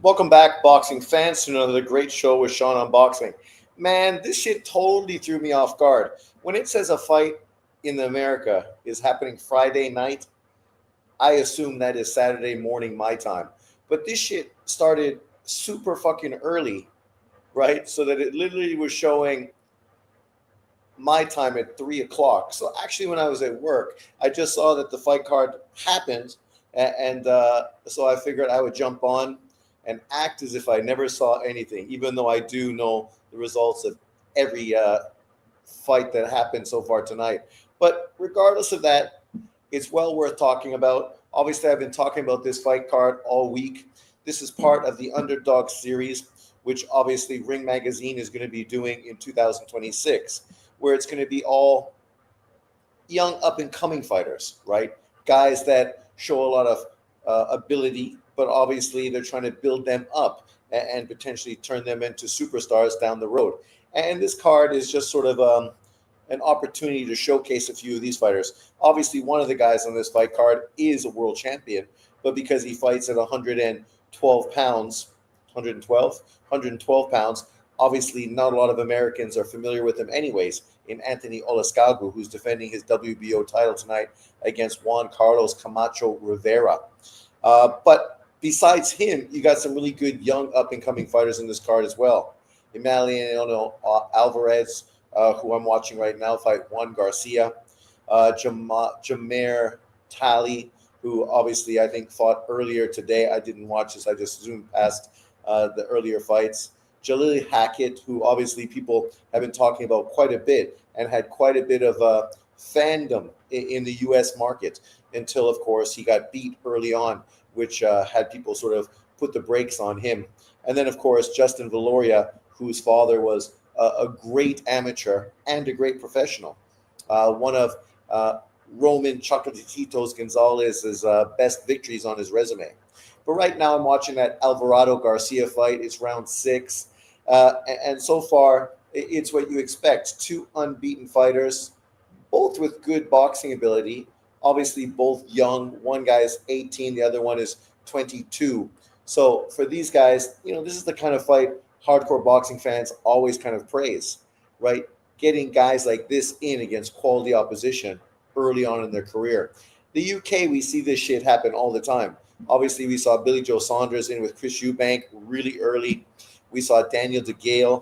Welcome back, boxing fans, to another great show with Sean on boxing. Man, this shit totally threw me off guard. When it says a fight in America is happening Friday night, I assume that is Saturday morning my time. But this shit started super fucking early, right? So that it literally was showing my time at 3 o'clock. So actually, when I was at work, I just saw that the fight card happened, and so I figured I would jump on and act as if I never saw anything, even though I do know the results of every fight that happened so far tonight. But regardless of that, it's well worth talking about. Obviously, I've been talking about this fight card all week. This is part of the Underdog series, which obviously Ring Magazine is going to be doing in 2026, where it's going to be all young up and coming fighters, right? Guys that show a lot of ability, but obviously they're trying to build them up and potentially turn them into superstars down the road. And this card is just sort of an opportunity to showcase a few of these fighters. Obviously, one of the guys on this fight card is a world champion, but because he fights at 112 pounds, 112 pounds, obviously not a lot of Americans are familiar with him anyways, in Anthony Olascagu, who's defending his WBO title tonight against Juan Carlos Camacho Rivera. But besides him, you got some really good young up-and-coming fighters in this card as well. Emiliano Alvarez, who I'm watching right now, fight Juan Garcia. Jameer Talley, who obviously I think fought earlier today. I didn't watch this. I just zoomed past the earlier fights. Jalil Hackett, who obviously people have been talking about quite a bit and had quite a bit of fandom in the U.S. market until, of course, he got beat early on, which had people sort of put the brakes on him. And then, of course, Justin Valoria, whose father was a great amateur and a great professional. One of Roman Chocolatito Gonzalez's best victories on his resume. But right now I'm watching that Alvarado Garcia fight. It's round 6. And so far, it's what you expect. 2 unbeaten fighters, both with good boxing ability. Obviously, both young. One guy's 18, the other one is 22. So for these guys, this is the kind of fight hardcore boxing fans always kind of praise, right? Getting guys like this in against quality opposition early on in their career. The UK, we see this shit happen all the time. Obviously, we saw Billy Joe Saunders in with Chris Eubank really early. We saw Daniel DeGale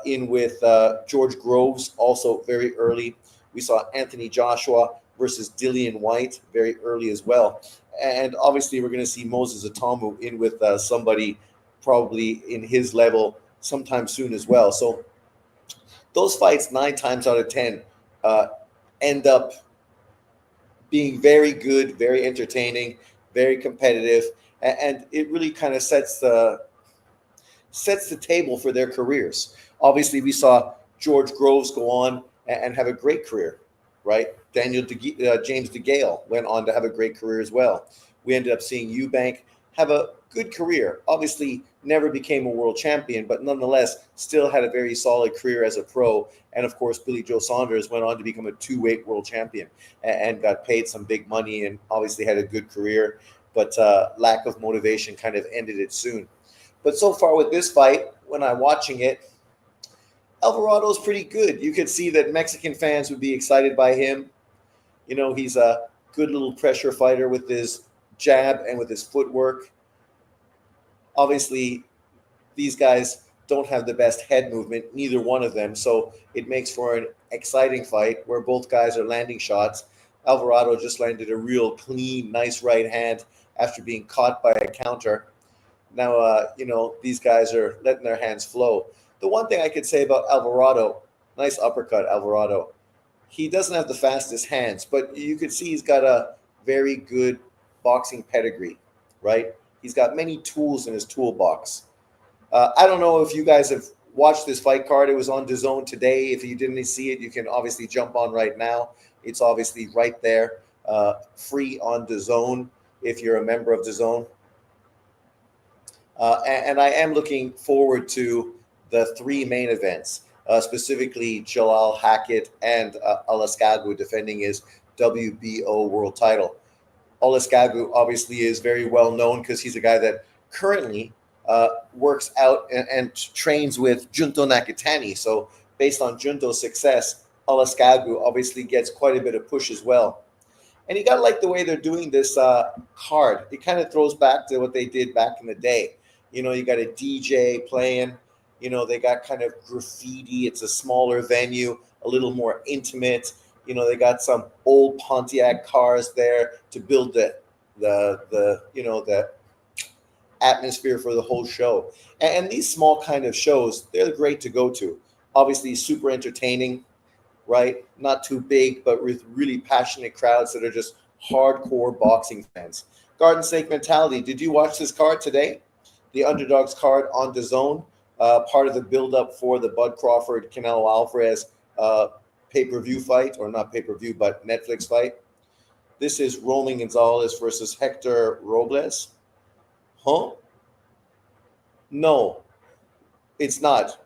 in with George Groves also very early. We saw Anthony Joshua versus Dillian White very early as well. And obviously, we're going to see Moses Atomu in with somebody probably in his level sometime soon as well. So those fights 9 times out of 10 end up being very good, very entertaining, very competitive, and it really kind of sets the table for their careers. Obviously, we saw George Groves go on and have a great career, right? James DeGale went on to have a great career as well. We ended up seeing Eubank have a good career. Obviously, never became a world champion, but nonetheless, still had a very solid career as a pro. And of course, Billy Joe Saunders went on to become a 2-weight world champion and got paid some big money and obviously had a good career, but lack of motivation kind of ended it soon. But so far with this fight, when I'm watching it, Alvarado's pretty good. You could see that Mexican fans would be excited by him. He's a good little pressure fighter with his jab and with his footwork. Obviously, these guys don't have the best head movement, neither one of them. So it makes for an exciting fight where both guys are landing shots. Alvarado just landed a real clean, nice right hand after being caught by a counter. Now, these guys are letting their hands flow. The one thing I could say about Alvarado, nice uppercut, Alvarado. He doesn't have the fastest hands, but you could see he's got a very good boxing pedigree, right? He's got many tools in his toolbox. I don't know if you guys have watched this fight card. It was on DAZN today. If you didn't see it, you can obviously jump on right now. It's obviously right there, free on DAZN if you're a member of DAZN. And I am looking forward to the 3 main events, specifically Jalal Hackett and Olascagu defending his WBO world title. Olascagu obviously is very well known because he's a guy that currently works out and trains with Junto Nakatani. So based on Junto's success, Alaskagu obviously gets quite a bit of push as well. And you got to like the way they're doing this card. It kind of throws back to what they did back in the day. You got a DJ playing. They got kind of graffiti. It's a smaller venue, a little more intimate. They got some old Pontiac cars there to build the atmosphere for the whole show. And these small kind of shows, they're great to go to. Obviously, super entertaining, right? Not too big, but with really passionate crowds that are just hardcore boxing fans. Garden Snake Mentality. Did you watch this card today? The Underdogs card on the zone, part of the build-up for the Bud Crawford Canelo Alvarez pay-per-view fight, or not pay-per-view, but Netflix fight. This is Roman Gonzalez versus Hector Robles. Huh? No, it's not.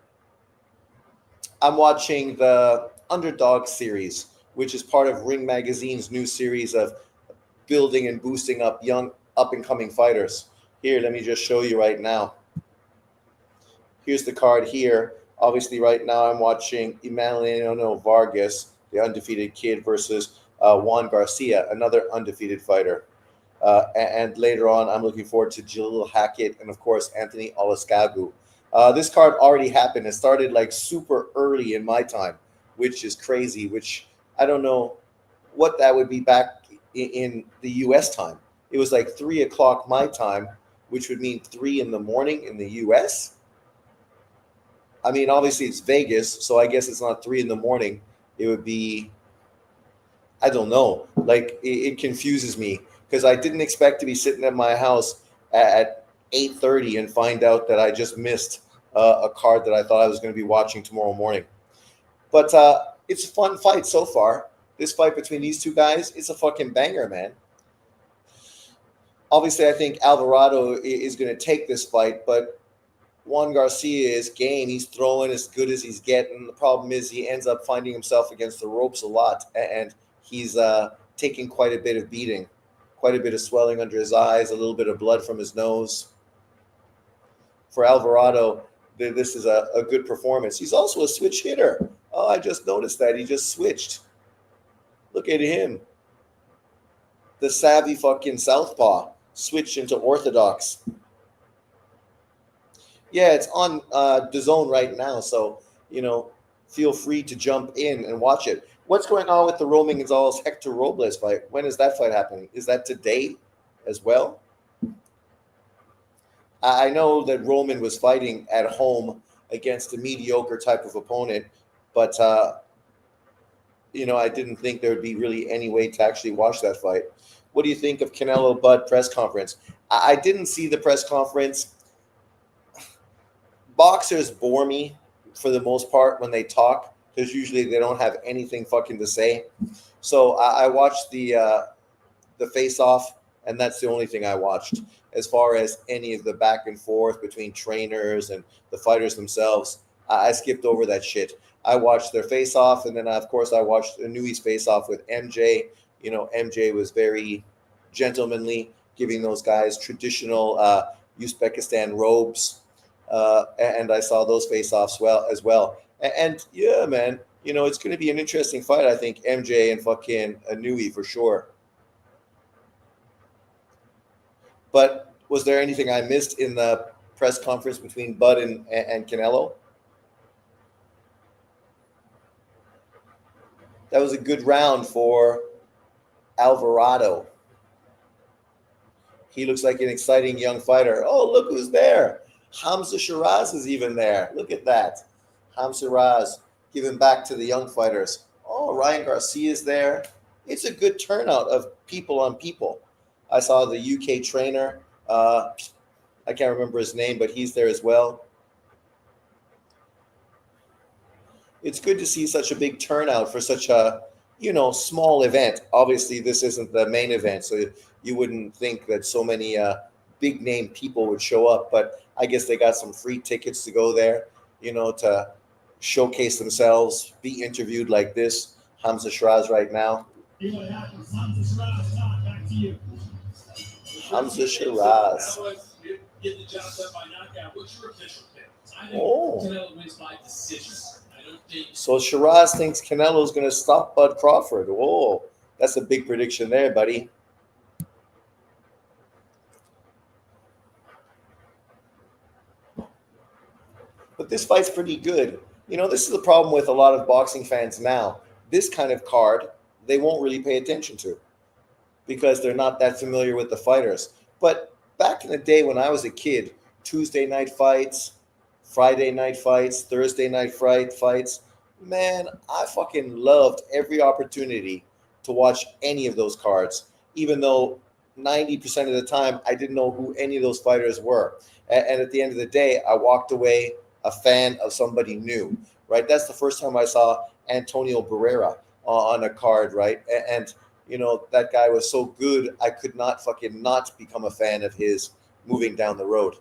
I'm watching the Underdog series, which is part of Ring Magazine's new series of building and boosting up young up-and-coming fighters. Here, let me just show you right now. Here's the card here. Obviously, right now I'm watching Emiliano Vargas, the undefeated kid, versus Juan Garcia, another undefeated fighter. And later on, I'm looking forward to Jalil Hackett and, of course, Anthony Alaskagu. This card already happened. It started like super early in my time, which is crazy, which I don't know what that would be back in the U.S. time. It was like 3 o'clock my time, which would mean 3 in the morning in the U.S. I mean, obviously it's Vegas, so I guess it's not 3 in the morning. It would be, I don't know. Like, it confuses me because I didn't expect to be sitting at my house at 8:30 and find out that I just missed a card that I thought I was going to be watching tomorrow morning. But it's a fun fight so far. This fight between these two guys, it's a fucking banger, man. Obviously, I think Alvarado is going to take this fight, but Juan Garcia is game. He's throwing as good as he's getting. The problem is he ends up finding himself against the ropes a lot, and he's taking quite a bit of beating, quite a bit of swelling under his eyes, a little bit of blood from his nose. For Alvarado, this is a good performance. He's also a switch hitter. Oh, I just noticed that. He just switched. Look at him. The savvy fucking southpaw switched into orthodox. Yeah, it's on DAZN right now, so, feel free to jump in and watch it. What's going on with the Roman Gonzalez Hector Robles fight? When is that fight happening? Is that today as well? I know that Roman was fighting at home against a mediocre type of opponent, but, I didn't think there would be really any way to actually watch that fight. What do you think of Canelo Bud press conference? I didn't see the press conference. Boxers bore me for the most part when they talk because usually they don't have anything fucking to say. So I watched the face-off, and that's the only thing I watched. As far as any of the back and forth between trainers and the fighters themselves, I skipped over that shit. I watched their face-off, and then of course I watched Inui's face-off with MJ. MJ was very gentlemanly, giving those guys traditional Uzbekistan robes. And I saw those face-offs as well. And yeah, man, it's going to be an interesting fight. I think MJ and fucking Inui for sure. But was there anything I missed in the press conference between Bud and Canelo? That was a good round for Alvarado. He looks like an exciting young fighter. Oh, look who's there. Hamza Shiraz is even there. Look at that. Hamza Shiraz giving back to the young fighters. Oh, Ryan Garcia is there. It's a good turnout of people on people. I saw the UK trainer. I can't remember his name, but he's there as well. It's good to see such a big turnout for such a, small event. Obviously, this isn't the main event, so you wouldn't think that so many big name people would show up, but I guess they got some free tickets to go there, to showcase themselves, be interviewed like this. Hamza Shiraz right now. Hamza Shiraz. Oh. So Shiraz thinks Canelo's going to stop Bud Crawford. Whoa, that's a big prediction there, buddy. But this fight's pretty good. This is the problem with a lot of boxing fans now. This kind of card, they won't really pay attention to because they're not that familiar with the fighters. But back in the day when I was a kid, Tuesday night fights, Friday night fights, Thursday night fights, man, I fucking loved every opportunity to watch any of those cards, even though 90% of the time I didn't know who any of those fighters were. And at the end of the day, I walked away a fan of somebody new, right? That's the first time I saw Antonio Barrera on a card, right? And that guy was so good, I could not fucking not become a fan of his moving down the road.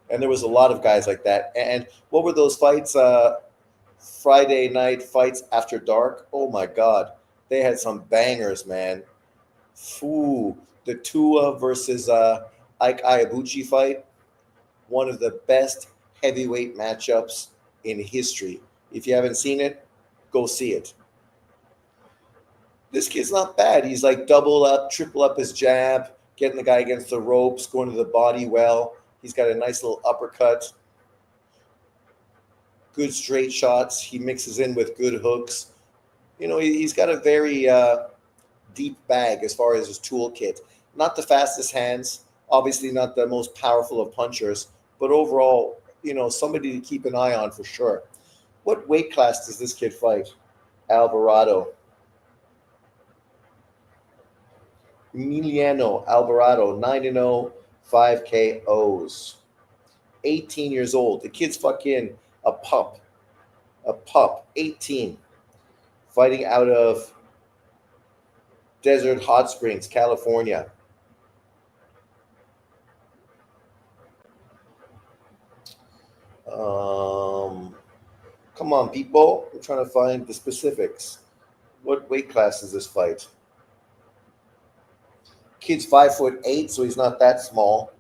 And there was a lot of guys like that. And what were those fights? Friday night fights after dark. Oh my God, they had some bangers, man. Ooh, the Tua versus Ike Iabuchi fight, one of the best heavyweight matchups in history. If you haven't seen it, go see it. This kid's not bad. He's like double up, triple up his jab, getting the guy against the ropes, going to the body well. He's got a nice little uppercut, good straight shots. He mixes in with good hooks. He's got a very deep bag as far as his toolkit. Not the fastest hands, obviously not the most powerful of punchers, but overall, somebody to keep an eye on for sure. What weight class does this kid fight? Alvarado. Emiliano Alvarado, 9-0, 5 KOs. 18 years old. The kid's fucking a pup. A pup. 18. Fighting out of Desert Hot Springs, California. Come on, people. I'm trying to find the specifics. What weight class is this fight? Kid's 5'8", so he's not that small,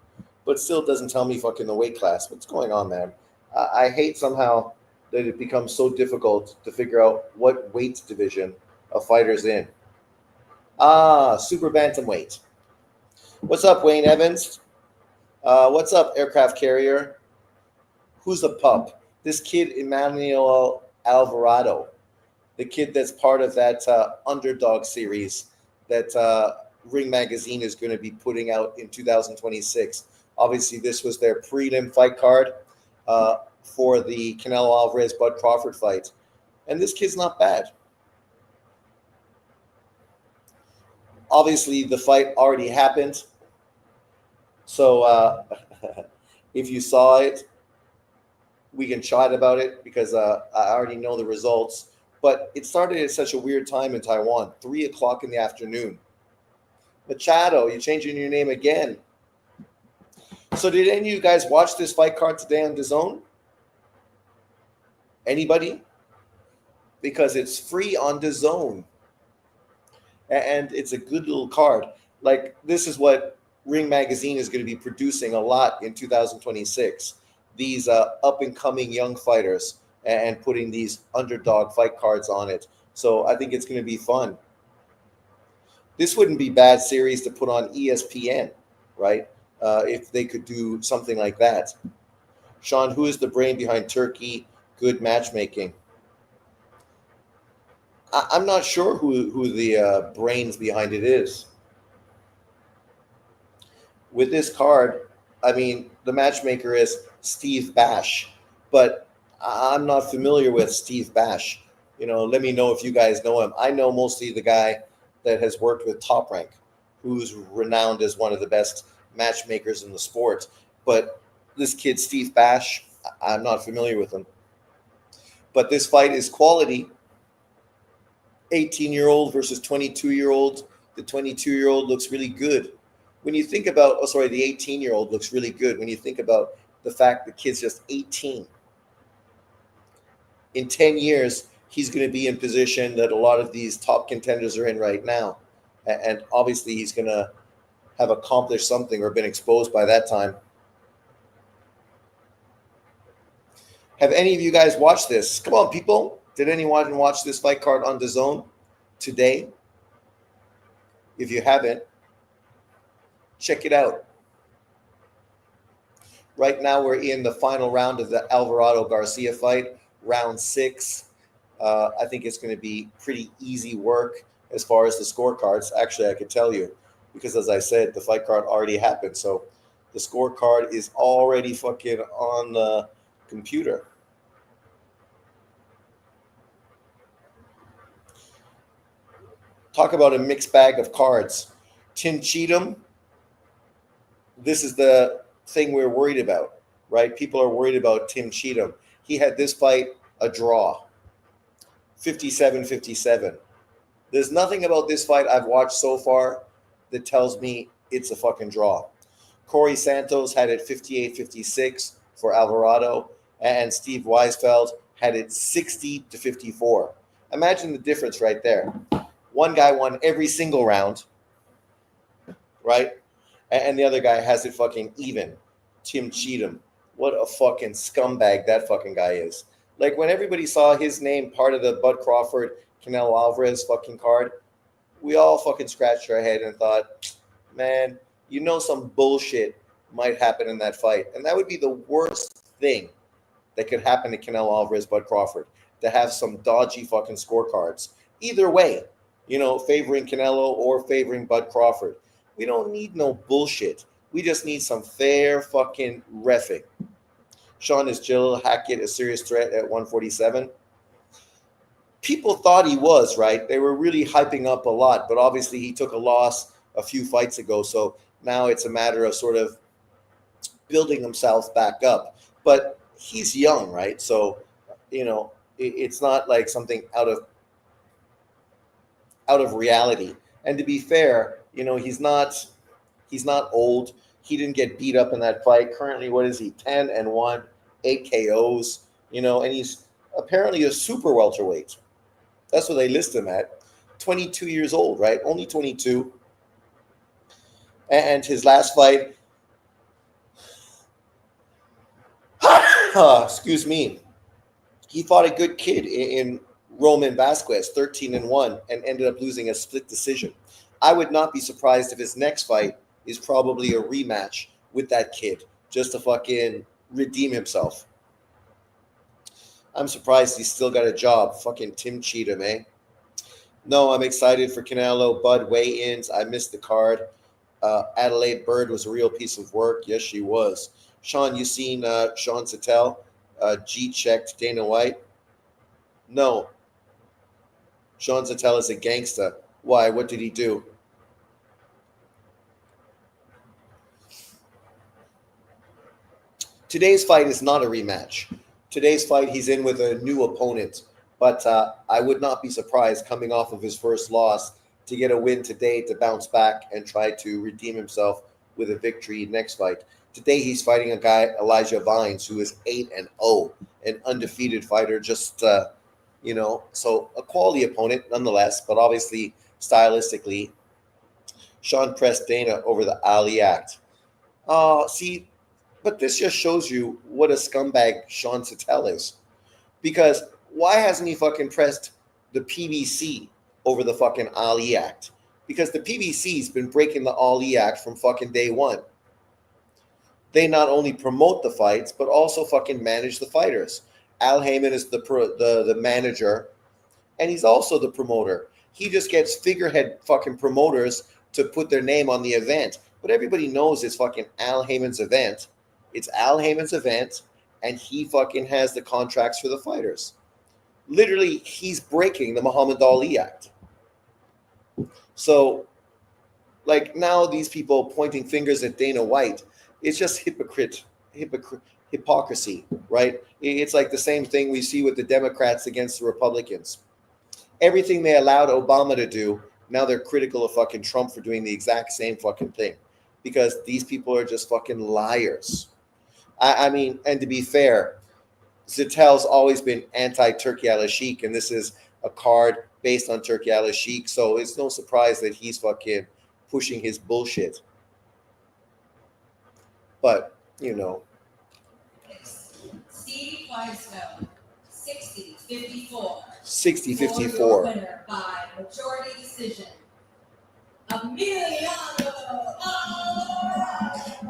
but still doesn't tell me fucking the weight class. What's going on, man? I hate somehow that it becomes so difficult to figure out what weight division a fighter's in. Super bantamweight. What's up, Wayne Evans? What's up, aircraft carrier? Who's the pup? This kid, Emmanuel Alvarado, the kid that's part of that Underdog series that Ring Magazine is going to be putting out in 2026. Obviously, this was their prelim fight card for the Canelo Alvarez Bud Crawford fight, and this kid's not bad. Obviously, the fight already happened, so if you saw it, we can chat about it because I already know the results. But it started at such a weird time in Taiwan, 3 o'clock in the afternoon. Machado, you're changing your name again. So did any of you guys watch this fight card today on DAZN? Anybody? Because it's free on DAZN. And it's a good little card. Like, this is what Ring Magazine is going to be producing a lot in 2026. These up-and-coming young fighters and putting these underdog fight cards on it. So I think it's going to be fun. This wouldn't be bad series to put on ESPN, right? If they could do something like that. Sean, who is the brain behind Turkey Good Matchmaking? I'm not sure who the brains behind it is. With this card, I mean, the matchmaker is Steve Bash, but I'm not familiar with Steve Bash. Let me know if you guys know him. I know mostly the guy that has worked with Top Rank, who's renowned as one of the best matchmakers in the sport. But this kid, Steve Bash, I'm not familiar with him. But this fight is quality. 18-year-old versus 22-year-old. The 22-year-old looks really good. When you think about, the 18-year-old looks really good when you think about the fact the kid's just 18. In 10 years, he's going to be in position that a lot of these top contenders are in right now. And obviously he's going to have accomplished something or been exposed by that time. Have any of you guys watched this? Come on, people. Did anyone watch this fight card on the zone today? If you haven't, check it out. Right now, we're in the final round of the Alvarado Garcia fight, round 6. I think it's going to be pretty easy work as far as the scorecards. Actually, I could tell you because, as I said, the fight card already happened. So the scorecard is already fucking on the computer. Talk about a mixed bag of cards. Tim Cheatham, this is the thing we're worried about, right? People are worried about Tim Cheatham. He had this fight a draw, 57-57. There's nothing about this fight I've watched so far that tells me it's a fucking draw. Corey Santos had it 58-56 for Alvarado, and Steve Weisfeld had it 60-54. Imagine the difference right there. One guy won every single round, right? And the other guy has it fucking even. Tim Cheatham. What a fucking scumbag that fucking guy is. Like, when everybody saw his name part of the Bud Crawford, Canelo Alvarez fucking card, we all fucking scratched our head and thought, man, you know some bullshit might happen in that fight. And that would be the worst thing that could happen to Canelo Alvarez, Bud Crawford, to have some dodgy fucking scorecards. Either way, favoring Canelo or favoring Bud Crawford. We don't need no bullshit. We just need some fair fucking reffing. Sean, is Jalil Hackett a serious threat at 147? People thought he was, right? They were really hyping up a lot, but obviously he took a loss a few fights ago. So now it's a matter of sort of building himself back up. But he's young, right? So, it's not like something out of reality. And to be fair, he's not old. He didn't get beat up in that fight. Currently, what is he? 10-1, 8 KOs. And he's apparently a super welterweight. That's what they list him at. 22 years old, right? Only 22. And his last fight, excuse me, he fought a good kid in Roman Vasquez, 13-1, and ended up losing a split decision. I would not be surprised if his next fight is probably a rematch with that kid, just to fucking redeem himself. I'm surprised he's still got a job. Fucking Tim Cheatham, eh? No, I'm excited for Canelo Bud weigh-ins. I missed the card. Adelaide Bird was a real piece of work. Yes, she was. Sean, you seen Sean Sattel G-checked Dana White? No. Sean Sattel is a gangster. Why? What did he do? Today's fight is not a rematch. Today's fight, he's in with a new opponent. But I would not be surprised, coming off of his first loss, to get a win today to bounce back and try to redeem himself with a victory next fight. Today, he's fighting a guy, Elijah Vines, who is 8-0, an undefeated fighter. Just, so a quality opponent nonetheless, but obviously stylistically, Sean pressed Dana over the Ali Act. See, but this just shows you what a scumbag Sean Sattel is. Because why hasn't he fucking pressed the PBC over the fucking Ali Act? Because the PBC's been breaking the Ali Act from fucking day one. They not only promote the fights, but also fucking manage the fighters. Al Heyman is the manager, and he's also the promoter. He just gets figurehead fucking promoters to put their name on the event. But everybody knows it's fucking Al Heyman's event. It's Al Heyman's event, and he fucking has the contracts for the fighters. Literally, he's breaking the Muhammad Ali Act. So, like, now these people pointing fingers at Dana White, it's just hypocrisy, right? It's like the same thing we see with the Democrats against the Republicans. Everything they allowed Obama to do, now they're critical of fucking Trump for doing the exact same fucking thing. Because these people are just fucking liars. I mean, and to be fair, Zitel's always been anti-Turki al-Sheikh, and this is a card based on Turki al-Sheikh, so it's no surprise that he's fucking pushing his bullshit. But, Steve fights go 60-54. 60-54. Winner by majority decision. Emiliano.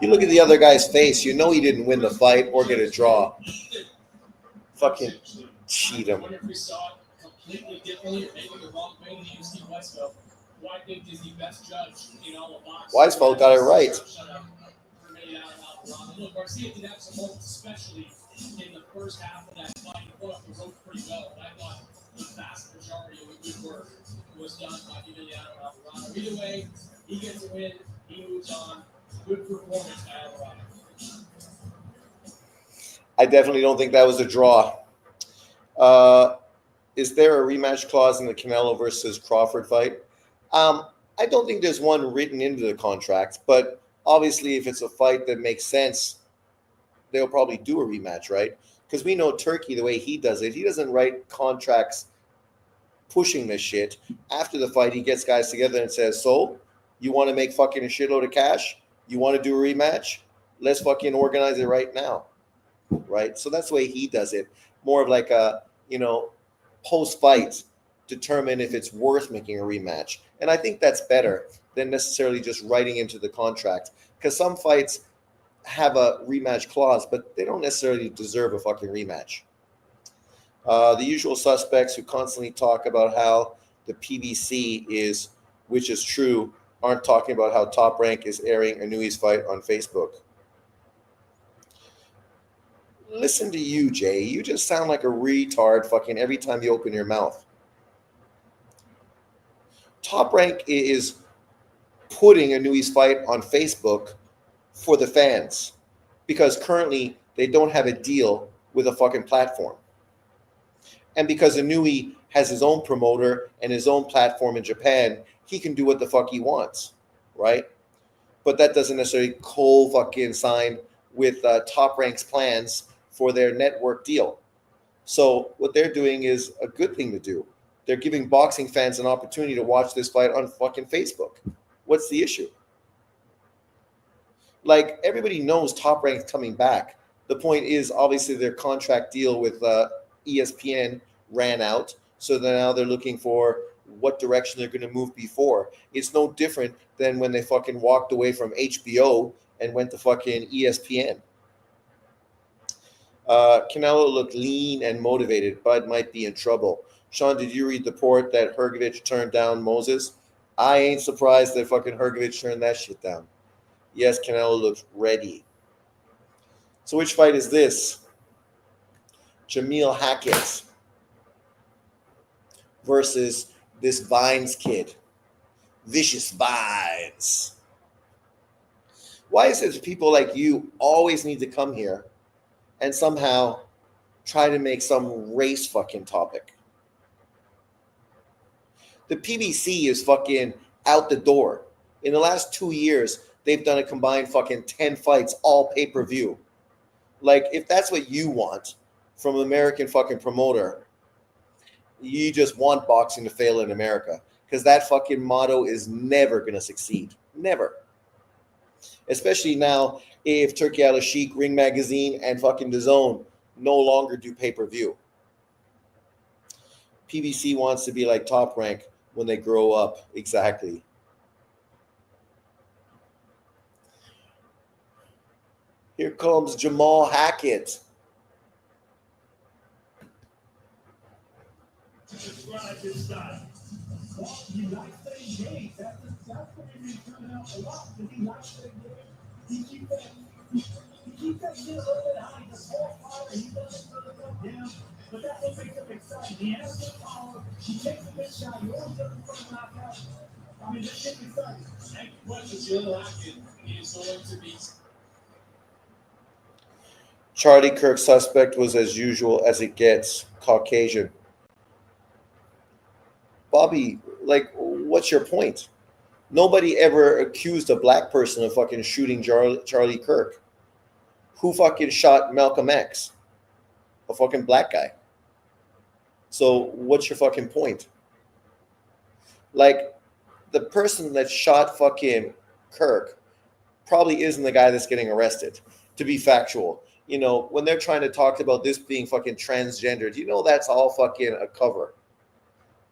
You look at the other guy's face, you know he didn't win the fight or get a draw. Fucking cheat him. If we saw it completely differently or maybe the wrong way to use Steve Weisfeld, who I think is the best judge in all of boxing. Weisfeld got it right. Look, Garcia did have some moments, especially in the first half of that fight. He put up the rope pretty well, but I thought the vast majority of the good work was done by Emiliano Alvarado. Either way, he gets a win, he moves on. Good performance by Alvarado. I definitely don't think that was a draw. Is there a rematch clause in the Canelo versus Crawford fight? I don't think there's one written into the contract, but obviously if it's a fight that makes sense, they'll probably do a rematch, right? Because we know Turkey, the way he does it, he doesn't write contracts pushing this shit. After the fight, he gets guys together and says, so, you want to make fucking a shitload of cash? You want to do a rematch? Let's fucking organize it right now, right? So that's the way he does it. More of like a, post-fight, determine if it's worth making a rematch. And I think that's better than necessarily just writing into the contract. Because some fights have a rematch clause, but they don't necessarily deserve a fucking rematch. The usual suspects who constantly talk about how the PBC is, which is true, aren't talking about how Top Rank is airing Inui's fight on Facebook. Listen to you, Jay. You just sound like a retard fucking every time you open your mouth. Top Rank is putting Inui's fight on Facebook for the fans because currently they don't have a deal with a fucking platform. And because Inui has his own promoter and his own platform in Japan, he can do what the fuck he wants, right? But that doesn't necessarily fucking sign with Top Rank's plans for their network deal. So what they're doing is a good thing to do. They're giving boxing fans an opportunity to watch this fight on fucking Facebook. What's the issue? Like, everybody knows Top Rank's coming back. The point is, obviously, their contract deal with ESPN ran out. So now they're looking for what direction they're going to move before. It's no different than when they fucking walked away from HBO and went to fucking ESPN. Canelo looked lean and motivated. Bud might be in trouble. Sean, did you read the report that Hrgovic turned down Moses? I ain't surprised that fucking Hrgovic turned that shit down. Yes, Canelo looks ready. So which fight is this? Jameel Hackett versus this Vines kid. Vicious Vines. Why is it that people like you always need to come here and somehow try to make some race fucking topic? The PBC is fucking out the door. In the last 2 years, they've done a combined fucking 10 fights, all pay-per-view. Like, if that's what you want from an American fucking promoter, you just want boxing to fail in America. Because that fucking motto is never going to succeed. Never. Especially now, if Turkey Al Sheikh, Ring Magazine, and fucking DAZN no longer do pay-per-view. PBC wants to be like Top Rank when they grow up. Exactly. Here comes Jamal Hackett. Describe his style. Well, he likes playing games. That's the way he's coming out a lot. He likes playing games. He keeps that shit a little bit high. He's a ball power. He doesn't really come down. But that's what makes him exciting. He has the power. He takes a good shot. He always doesn't front knock out. I mean, this shit is exciting. And what Jameel Hackett is going to be. Charlie Kirk's suspect was as usual as it gets, Caucasian. Bobby, like, what's your point? Nobody ever accused a black person of fucking shooting Charlie Kirk. Who fucking shot Malcolm X? A fucking black guy. So what's your fucking point? Like, the person that shot fucking Kirk probably isn't the guy that's getting arrested, to be factual. when they're trying to talk about this being fucking transgendered, that's all fucking a cover,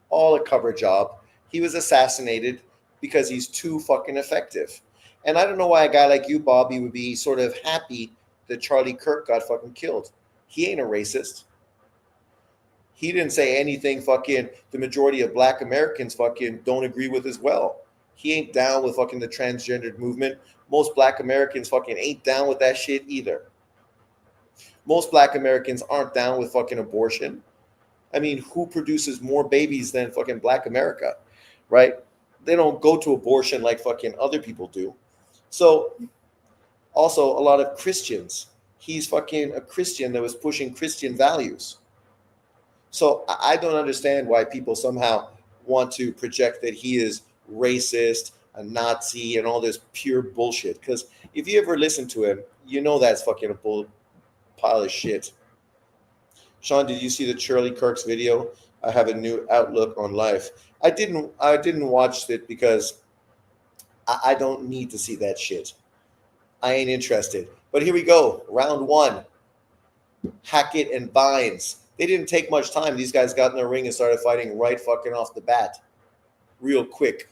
all a cover job. He was assassinated because he's too fucking effective. And I don't know why a guy like you, Bobby, would be sort of happy that Charlie Kirk got fucking killed. He ain't a racist. He didn't say anything fucking the majority of black Americans fucking don't agree with as well. He ain't down with fucking the transgendered movement. Most black Americans fucking ain't down with that shit either. Most black Americans aren't down with fucking abortion. I mean, who produces more babies than fucking black America, right? They don't go to abortion like fucking other people do. So, also a lot of Christians. He's fucking a Christian that was pushing Christian values. So I don't understand why people somehow want to project that he is racist, a Nazi, and all this pure bullshit. Because if you ever listen to him, that's fucking a pile of shit. Sean, did you see the Charlie Kirk's video? I have a new outlook on life. I didn't watch it because I don't need to see that shit. I ain't interested. But here we go. Round one. Hackett and Bynes. They didn't take much time. These guys got in the ring and started fighting right fucking off the bat. Real quick.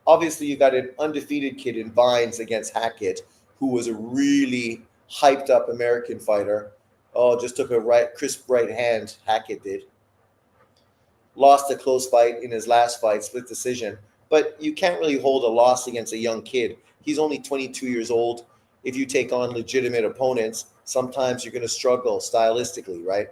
Obviously, you got an undefeated kid in Bynes against Hackett, who was a really hyped up American fighter. Oh, just took a crisp right hand. Hackett did. Lost a close fight in his last fight, split decision. But you can't really hold a loss against a young kid. He's only 22 years old. If you take on legitimate opponents, sometimes you're going to struggle stylistically, right?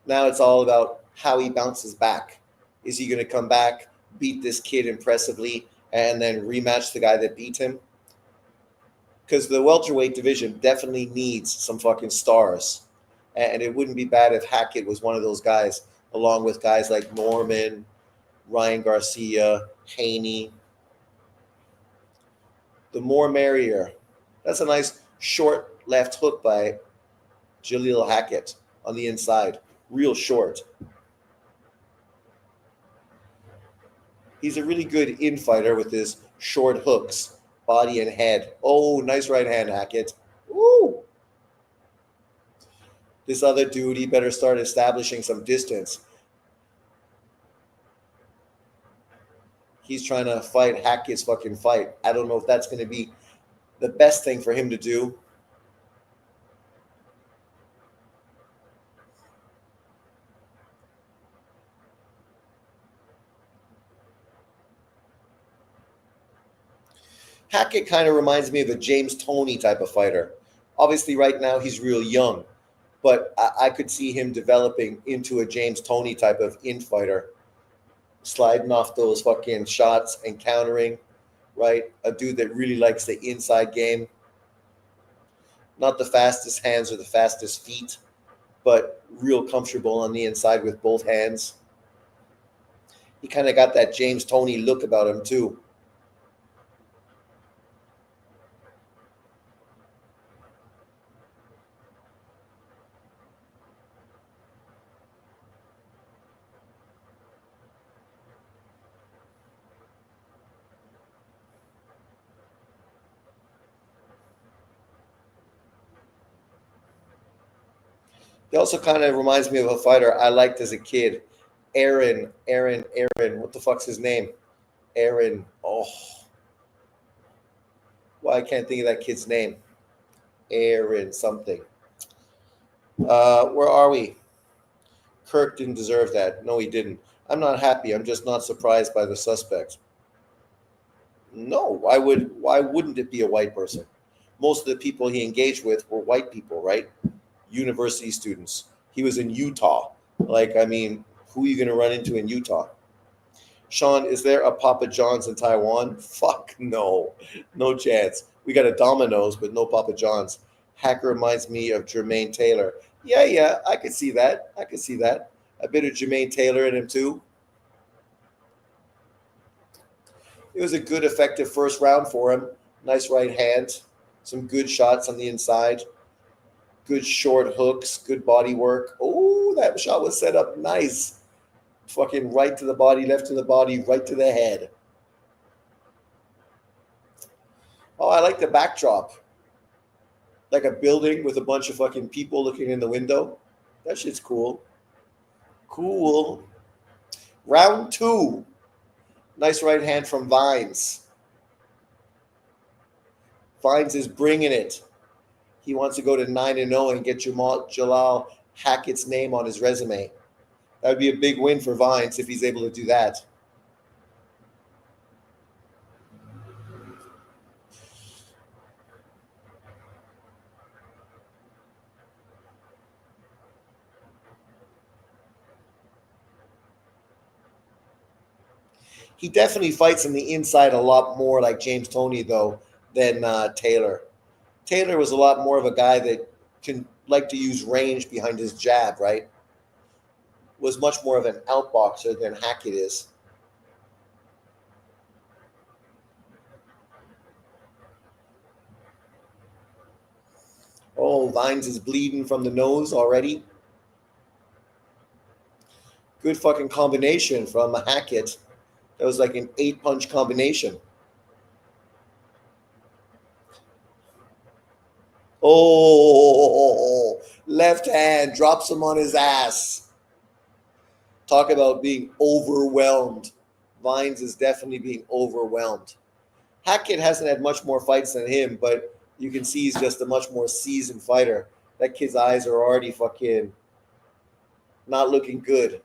Now it's all about how he bounces back. Is he going to come back, beat this kid impressively, and then rematch the guy that beat him? Because the welterweight division definitely needs some fucking stars. And it wouldn't be bad if Hackett was one of those guys, along with guys like Norman, Ryan Garcia, Haney. The more merrier. That's a nice short left hook by Jaleel Hackett on the inside. Real short. He's a really good infighter with his short hooks, body and head. Oh, nice right hand, Hackett. Woo! This other dude, he better start establishing some distance. He's trying to fight Hackett's fucking fight. I don't know if that's going to be the best thing for him to do. Hackett kind of reminds me of a James Toney type of fighter. Obviously, right now he's real young, but I could see him developing into a James Toney type of infighter, sliding off those fucking shots and countering, right? A dude that really likes the inside game. Not the fastest hands or the fastest feet, but real comfortable on the inside with both hands. He kind of got that James Toney look about him too. He also kind of reminds me of a fighter I liked as a kid. Aaron. What the fuck's his name? Aaron. Oh. Well, I can't think of that kid's name. Aaron something. Where are we? Kirk didn't deserve that. No, he didn't. I'm not happy. I'm just not surprised by the suspects. No, why wouldn't it be a white person? Most of the people he engaged with were white people, right? University students. He was in Utah. Like, I mean, who are you going to run into in Utah? Sean, is there a Papa John's in Taiwan? Fuck no. No chance. We got a Domino's, but no Papa John's. Hacker reminds me of Jermaine Taylor. Yeah, I could see that. A bit of Jermaine Taylor in him too. It was a good, effective first round for him. Nice right hand. Some good shots on the inside. Good short hooks. Good body work. Oh, that shot was set up nice. Fucking right to the body, left to the body, right to the head. Oh, I like the backdrop. Like a building with a bunch of fucking people looking in the window. That shit's cool. Cool. Round 2. Nice right hand from Vines. Vines is bringing it. He wants to go to 9-0 and get Jalal Hackett's name on his resume. That would be a big win for Vines if he's able to do that. He definitely fights on the inside a lot more like James Toney, though, than Taylor. Taylor was a lot more of a guy that can like to use range behind his jab, right? Was much more of an outboxer than Hackett is. Oh, Vines is bleeding from the nose already. Good fucking combination from Hackett. That was like an 8-punch combination. Oh, left hand drops him on his ass. Talk about being overwhelmed. Vines is definitely being overwhelmed. Hackett hasn't had much more fights than him, but you can see he's just a much more seasoned fighter. That kid's eyes are already fucking not looking good.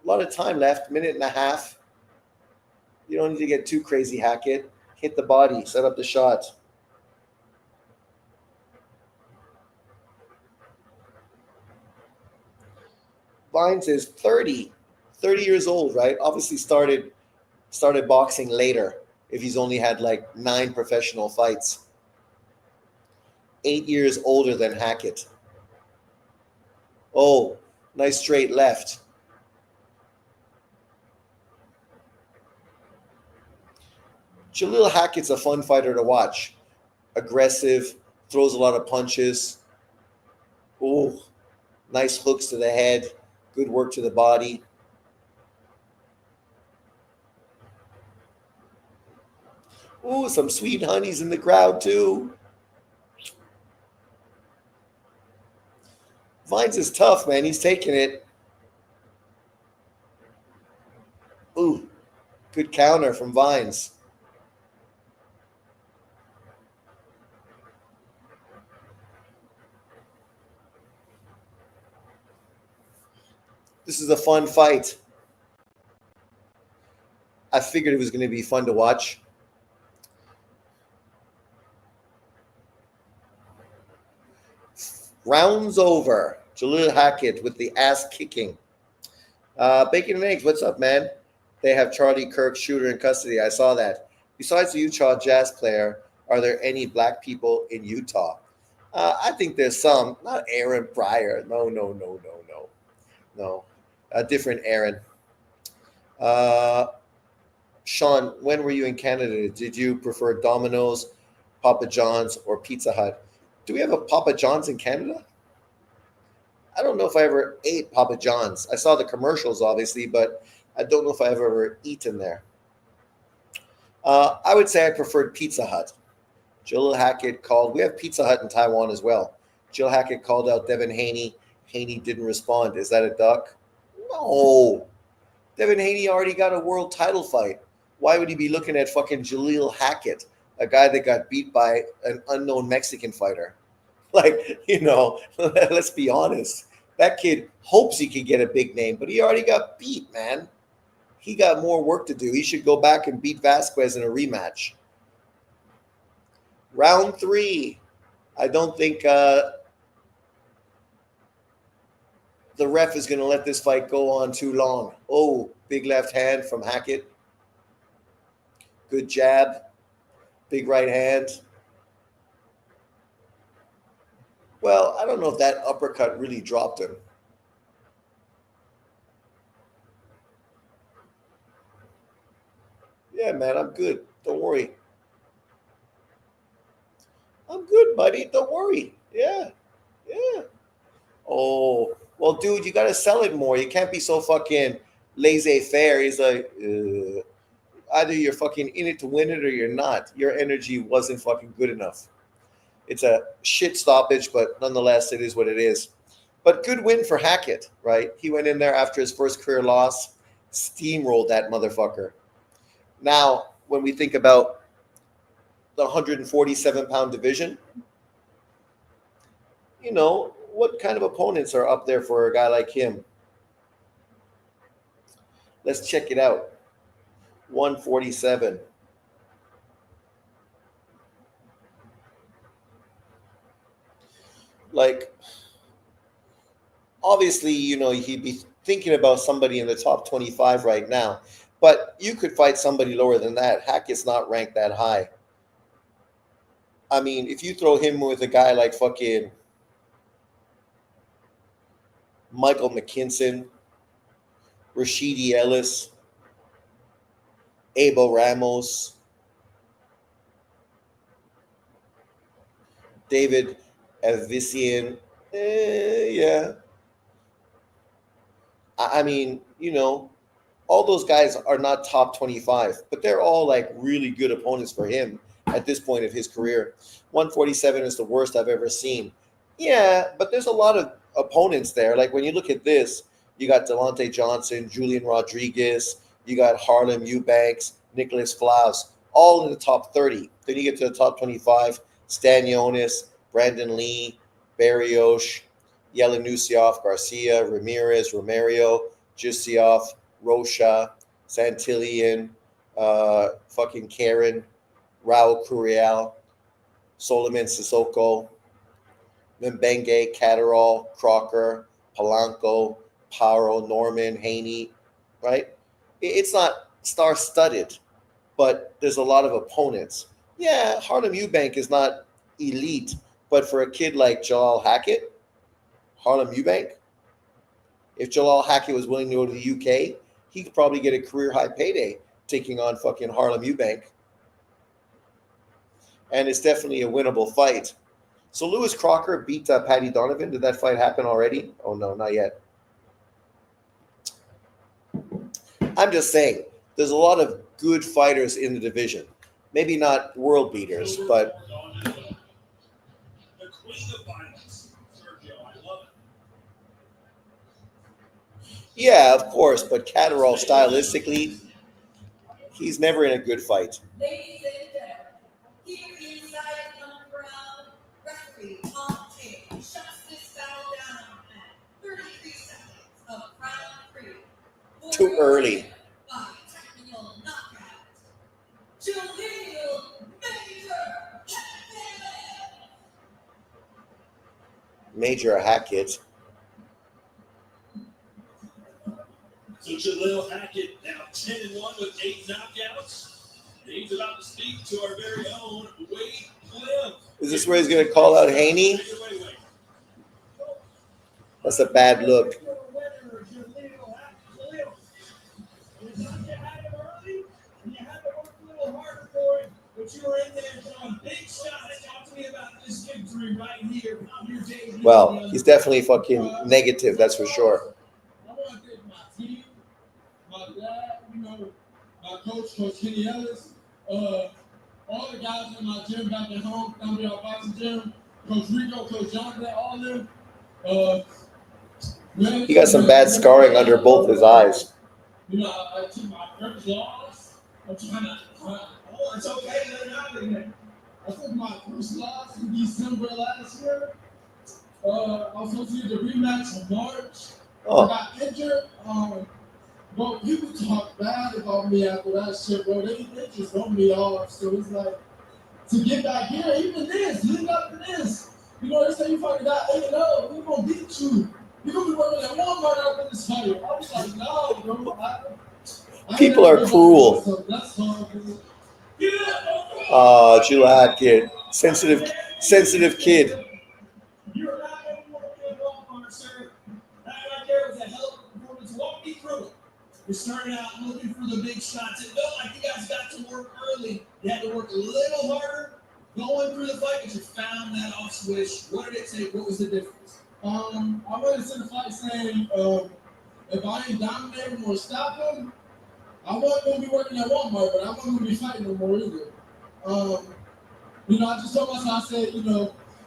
A lot of time left, minute and a half. You don't need to get too crazy, Hackett. Hit the body, set up the shot. Vines is 30 years old, right? Obviously started boxing later if he's only had like 9 professional fights. 8 years older than Hackett. Oh, nice straight left. Jalil Hackett's a fun fighter to watch. Aggressive, throws a lot of punches. Oh, nice hooks to the head. Good work to the body. Ooh, some sweet honeys in the crowd too. Vines is tough, man. He's taking it. Ooh, good counter from Vines. This is a fun fight. I figured it was going to be fun to watch. Rounds over. Jalil Hackett with the ass kicking. Bacon and Eggs, what's up, man? They have Charlie Kirk Shooter in custody. I saw that. Besides the Utah Jazz player, are there any black people in Utah? I think there's some. Not Aaron Pryor. No. A different Aaron. Sean, when were you in Canada? Did you prefer Domino's, Papa John's, or Pizza Hut? Do we have a Papa John's in Canada? I don't know if I ever ate Papa John's. I saw the commercials, obviously, but I don't know if I've ever eaten there. I would say I preferred Pizza Hut. Jill Hackett called. We have Pizza Hut in Taiwan as well. Jill Hackett called out Devin Haney. Haney didn't respond. Is that a duck? No. Devin Haney already got a world title fight. Why would he be looking at fucking Jalil Hackett, a guy that got beat by an unknown Mexican fighter? Like, let's be honest. That kid hopes he could get a big name, but he already got beat, man. He got more work to do. He should go back and beat Vasquez in a rematch. Round 3. I don't think the ref is going to let this fight go on too long. Oh, big left hand from Hackett. Good jab. Big right hand. Well, I don't know if that uppercut really dropped him. Yeah, man, I'm good. Don't worry. I'm good, buddy. Don't worry. Yeah. Oh, Well, dude, you got to sell it more. You can't be so fucking laissez-faire. He's like, either you're fucking in it to win it or you're not. Your energy wasn't fucking good enough. It's a shit stoppage, but nonetheless, it is what it is. But good win for Hackett, right? He went in there after his first career loss, steamrolled that motherfucker. Now, when we think about the 147-pound division, what kind of opponents are up there for a guy like him? Let's check it out. 147. Like, obviously, he'd be thinking about somebody in the top 25 right now, but you could fight somebody lower than that. Hackett's not ranked that high. I mean, if you throw him with a guy like fucking Michael McKinson, Rashidi Ellis, Abel Ramos, David Avician, yeah. I mean, all those guys are not top 25, but they're all like really good opponents for him at this point of his career. 147 is the worst I've ever seen. Yeah, but there's a lot of opponents there. Like when you look at this, you got Delonte Johnson, Julian Rodriguez, you got Harlem Eubanks, Nicholas Flaus, all in the top 30. Then you get to the top 25, Stanionis, Brandon Lee, Barrios, Yelenusioff, Garcia, Ramirez, Romario, Jusioff, Rocha, Santillan, fucking Karen, Raul Curiel, Solomon Sissoko, Mbenge, Catterall, Crocker, Polanco, Paro, Norman, Haney, right? It's not star-studded, but there's a lot of opponents. Yeah, Harlem Eubank is not elite, but for a kid like Jalal Hackett, Harlem Eubank, if Jalal Hackett was willing to go to the UK, he could probably get a career-high payday taking on fucking Harlem Eubank. And it's definitely a winnable fight. So Lewis Crocker beat Paddy Donovan. Did that fight happen already? Oh, no, not yet. I'm just saying, there's a lot of good fighters in the division. Maybe not world beaters, but... The queen of violence, Sergio, I love it. Yeah, of course, but Catterall, stylistically, he's never in a good fight. Ladies and gentlemen, here inside the underground, referee Tom King shuts this battle down at 33 seconds of round 3. Too early. By technical knockout, Jaleel Major Hackett. So Jaleel Hackett now 10-1 with 8 knockouts. He's about to speak to our very own Wade Glim. Is this where he's going to call out Haney? That's a bad look. Well, he's definitely fucking negative, that's for sure. I want to thank my team, my dad, my coach, Coach Kenny Ellis, all the guys in my gym back at home, Underdog Boxing Gym, Coach Rico, Coach Jonathan, all of them. He got some bad scarring under both his eyes. I took my first loss. I'm trying to, it's okay, let it out again. I took my first loss in December last year. I was supposed to get the rematch in March. I got injured. Bro, people talk bad about me after that shit, bro. They just wrote me off. So it's like, to get back here, even this, lead up to this. They say you fucking got 8-0, we're going to beat you. You're going to be working at Walmart out in this fight. I was like, no, bro. People are cruel. That's hard, bro. Jill Hackett. Sensitive kid. You're not going to work at Walmart, sir. That right there was a hell of a performance. Walk me through it. We started out looking for the big shots. It felt like you guys got to work early. You had to work a little harder going through the fight, but you found that off switch. What did it take? What was the difference? I went into the fight saying, if I ain't dominate him or stop him, I wasn't gonna be working at Walmart, but I wasn't gonna be fighting no more either. I just told myself, I said,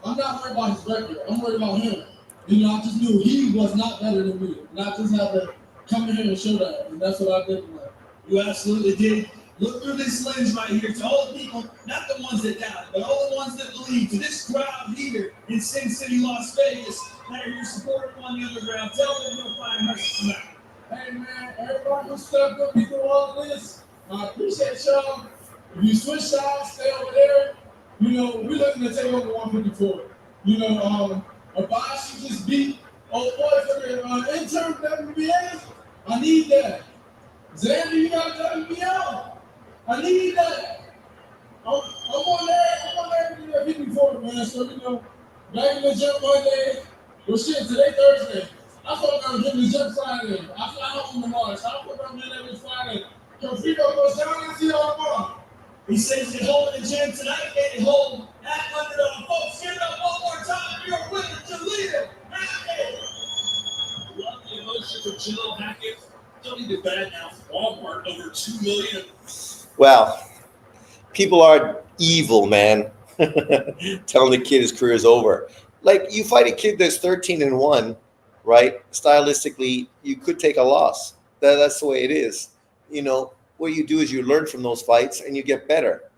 I'm not worried about his record. I'm worried about him. I just knew he was not better than me. And I just had to come in here and show that. And that's what I did tonight. You absolutely did. Look through this lens right here to all the people, not the ones that doubt, but all the ones that believe, to this crowd here in Sin City, Las Vegas, that are your supporters on the underground. Tell them you'll find mercy tonight. Hey, man, everybody who stepped up me through all this, I appreciate y'all. If you switch sides, stay over there. We're looking to take over 154. Abashi just beat old boy for the intern WBA. I need that. Xander, you got WBO. I need that. I'm on there to hit me for it, man. So, back in the gym Monday. Well, shit, today Thursday. I thought I was getting the gym Friday. I fly home tomorrow, so I put them in every Friday. Confrigo goes down, I see y'all tomorrow. He says get home in the gym tonight, get home at Underdog. Folks, give it up one more time. Your winner, Jaleel Hackett. Love the emotion from Jaleel Hackett. Don't need to bad now for Walmart, over $2 million. Well, people are evil, man. Telling the kid his career is over. Like, you fight a kid that's 13-1, right? Stylistically, you could take a loss. That's the way it is. What you do is you learn from those fights and you get better.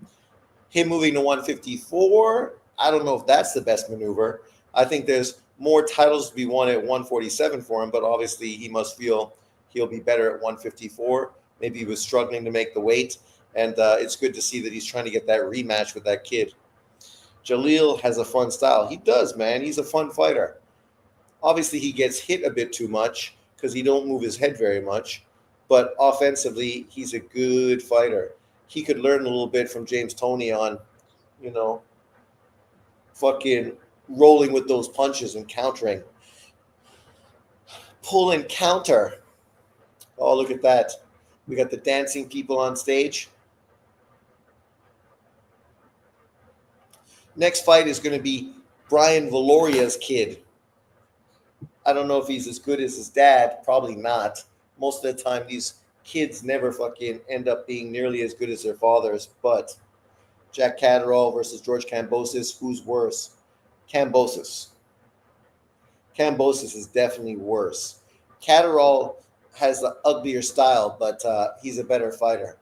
Him moving to 154, I don't know if that's the best maneuver. I think there's more titles to be won at 147 for him, but obviously he must feel he'll be better at 154. Maybe he was struggling to make the weight, and it's good to see that he's trying to get that rematch with that kid. Jaleel has a fun style. He does, man. He's a fun fighter. Obviously, he gets hit a bit too much because he don't move his head very much. But offensively, he's a good fighter. He could learn a little bit from James Toney on, fucking rolling with those punches and countering. Pull and counter. Oh, look at that. We got the dancing people on stage. Next fight is going to be Brian Valoria's kid. I don't know if he's as good as his dad. Probably not. Most of the time, these kids never fucking end up being nearly as good as their fathers. But Jack Catterall versus George Kambosos, who's worse? Kambosos. Kambosos is definitely worse. Catterall has the uglier style, but he's a better fighter.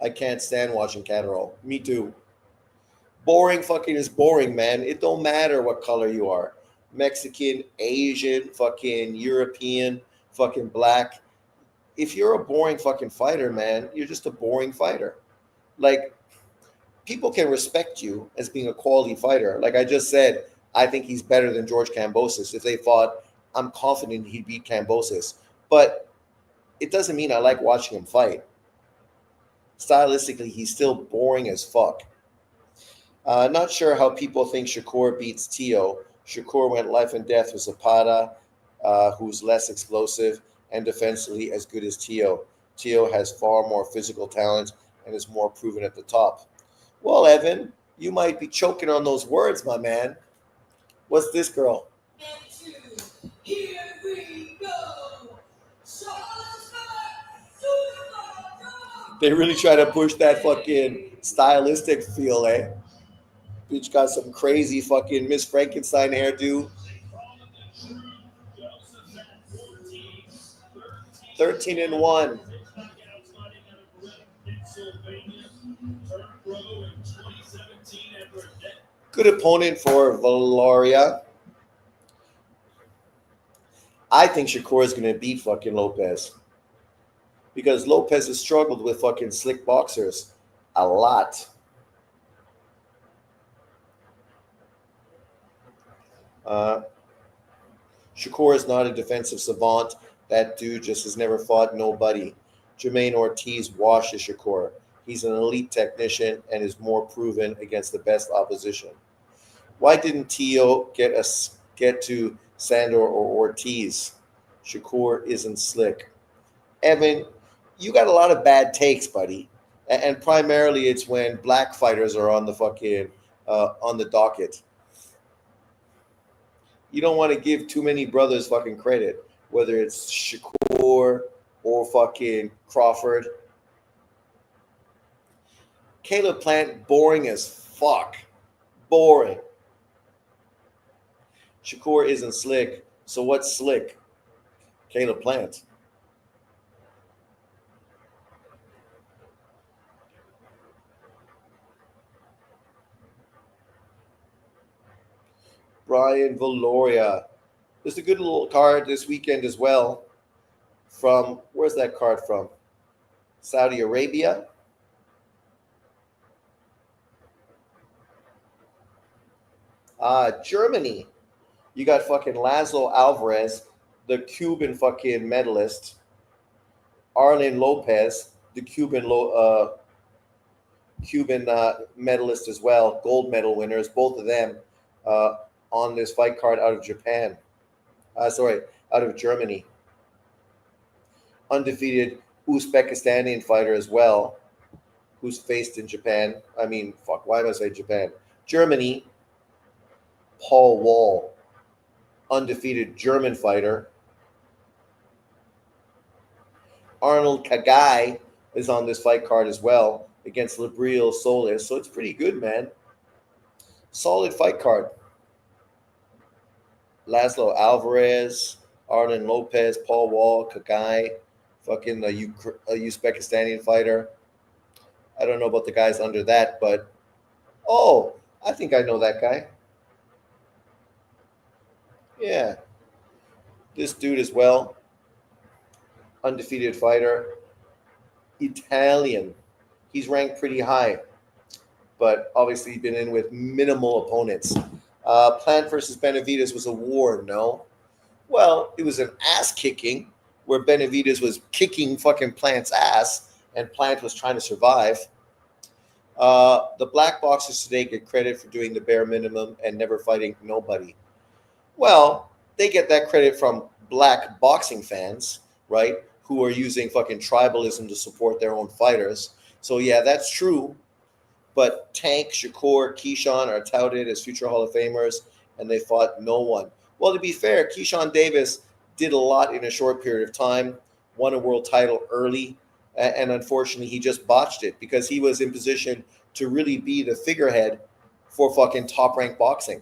I can't stand watching Catterall. Me too. Boring fucking is boring, man. It don't matter what color you are. Mexican, Asian, fucking European, fucking black. If you're a boring fucking fighter, man, you're just a boring fighter. Like, people can respect you as being a quality fighter. Like I just said, I think he's better than George Kambosos. If they fought, I'm confident he'd beat Kambosos. But it doesn't mean I like watching him fight. Stylistically, he's still boring as fuck. Not sure how people think Shakur beats Tio. Shakur went life and death with Zapata, who's less explosive and defensively as good as Tio. Tio has far more physical talent and is more proven at the top. Well, Evan, you might be choking on those words, my man. What's this girl? And two, here we go. They really try to push that fucking stylistic feel, eh? Bitch got some crazy fucking Miss Frankenstein hairdo. 13-1. Good opponent for Valoria. I think Shakur is going to beat fucking Lopez. Because Lopez has struggled with fucking slick boxers a lot. Shakur is not a defensive savant. That dude just has never fought nobody. Jermaine Ortiz washes Shakur. He's an elite technician and is more proven against the best opposition. Why didn't Tio get to Sandor or Ortiz? Shakur isn't slick. Evan, you got a lot of bad takes, buddy. And primarily it's when black fighters are on the fucking on the docket. You don't want to give too many brothers fucking credit, whether it's Shakur or fucking Crawford. Caleb Plant, boring as fuck. Boring. Shakur isn't slick, so what's slick? Caleb Plant. Brian Valoria. There's a good little card this weekend as well. From where's that card from? Saudi Arabia. Germany. You got fucking Laszlo Alvarez, the Cuban fucking medalist. Arlen Lopez, the Cuban medalist as well, gold medal winners, both of them uh, on this fight card out of Japan. Out of Germany. Undefeated Uzbekistani fighter as well, who's faced in Japan. I mean, fuck, why am I saying Japan? Germany. Paul Wall, undefeated German fighter. Arnold Kagai is on this fight card as well against Libreel Solis. So it's pretty good, man. Solid fight card. Laszlo Alvarez, Arlen Lopez, Paul Wall, Kagai, fucking a Uzbekistani fighter. I don't know about the guys under that, but I think I know that guy. Yeah. This dude as well. Undefeated fighter. Italian. He's ranked pretty high, but obviously been in with minimal opponents. Plant versus Benavidez was a war, no? Well, it was an ass kicking where Benavidez was kicking fucking Plant's ass and Plant was trying to survive. The black boxers today get credit for doing the bare minimum and never fighting nobody. Well, they get that credit from black boxing fans, right? Who are using fucking tribalism to support their own fighters. So yeah, that's true. But Tank, Shakur, Keyshawn are touted as future Hall of Famers, and they fought no one. Well, to be fair, Keyshawn Davis did a lot in a short period of time, won a world title early, and unfortunately he just botched it because he was in position to really be the figurehead for fucking top-ranked boxing.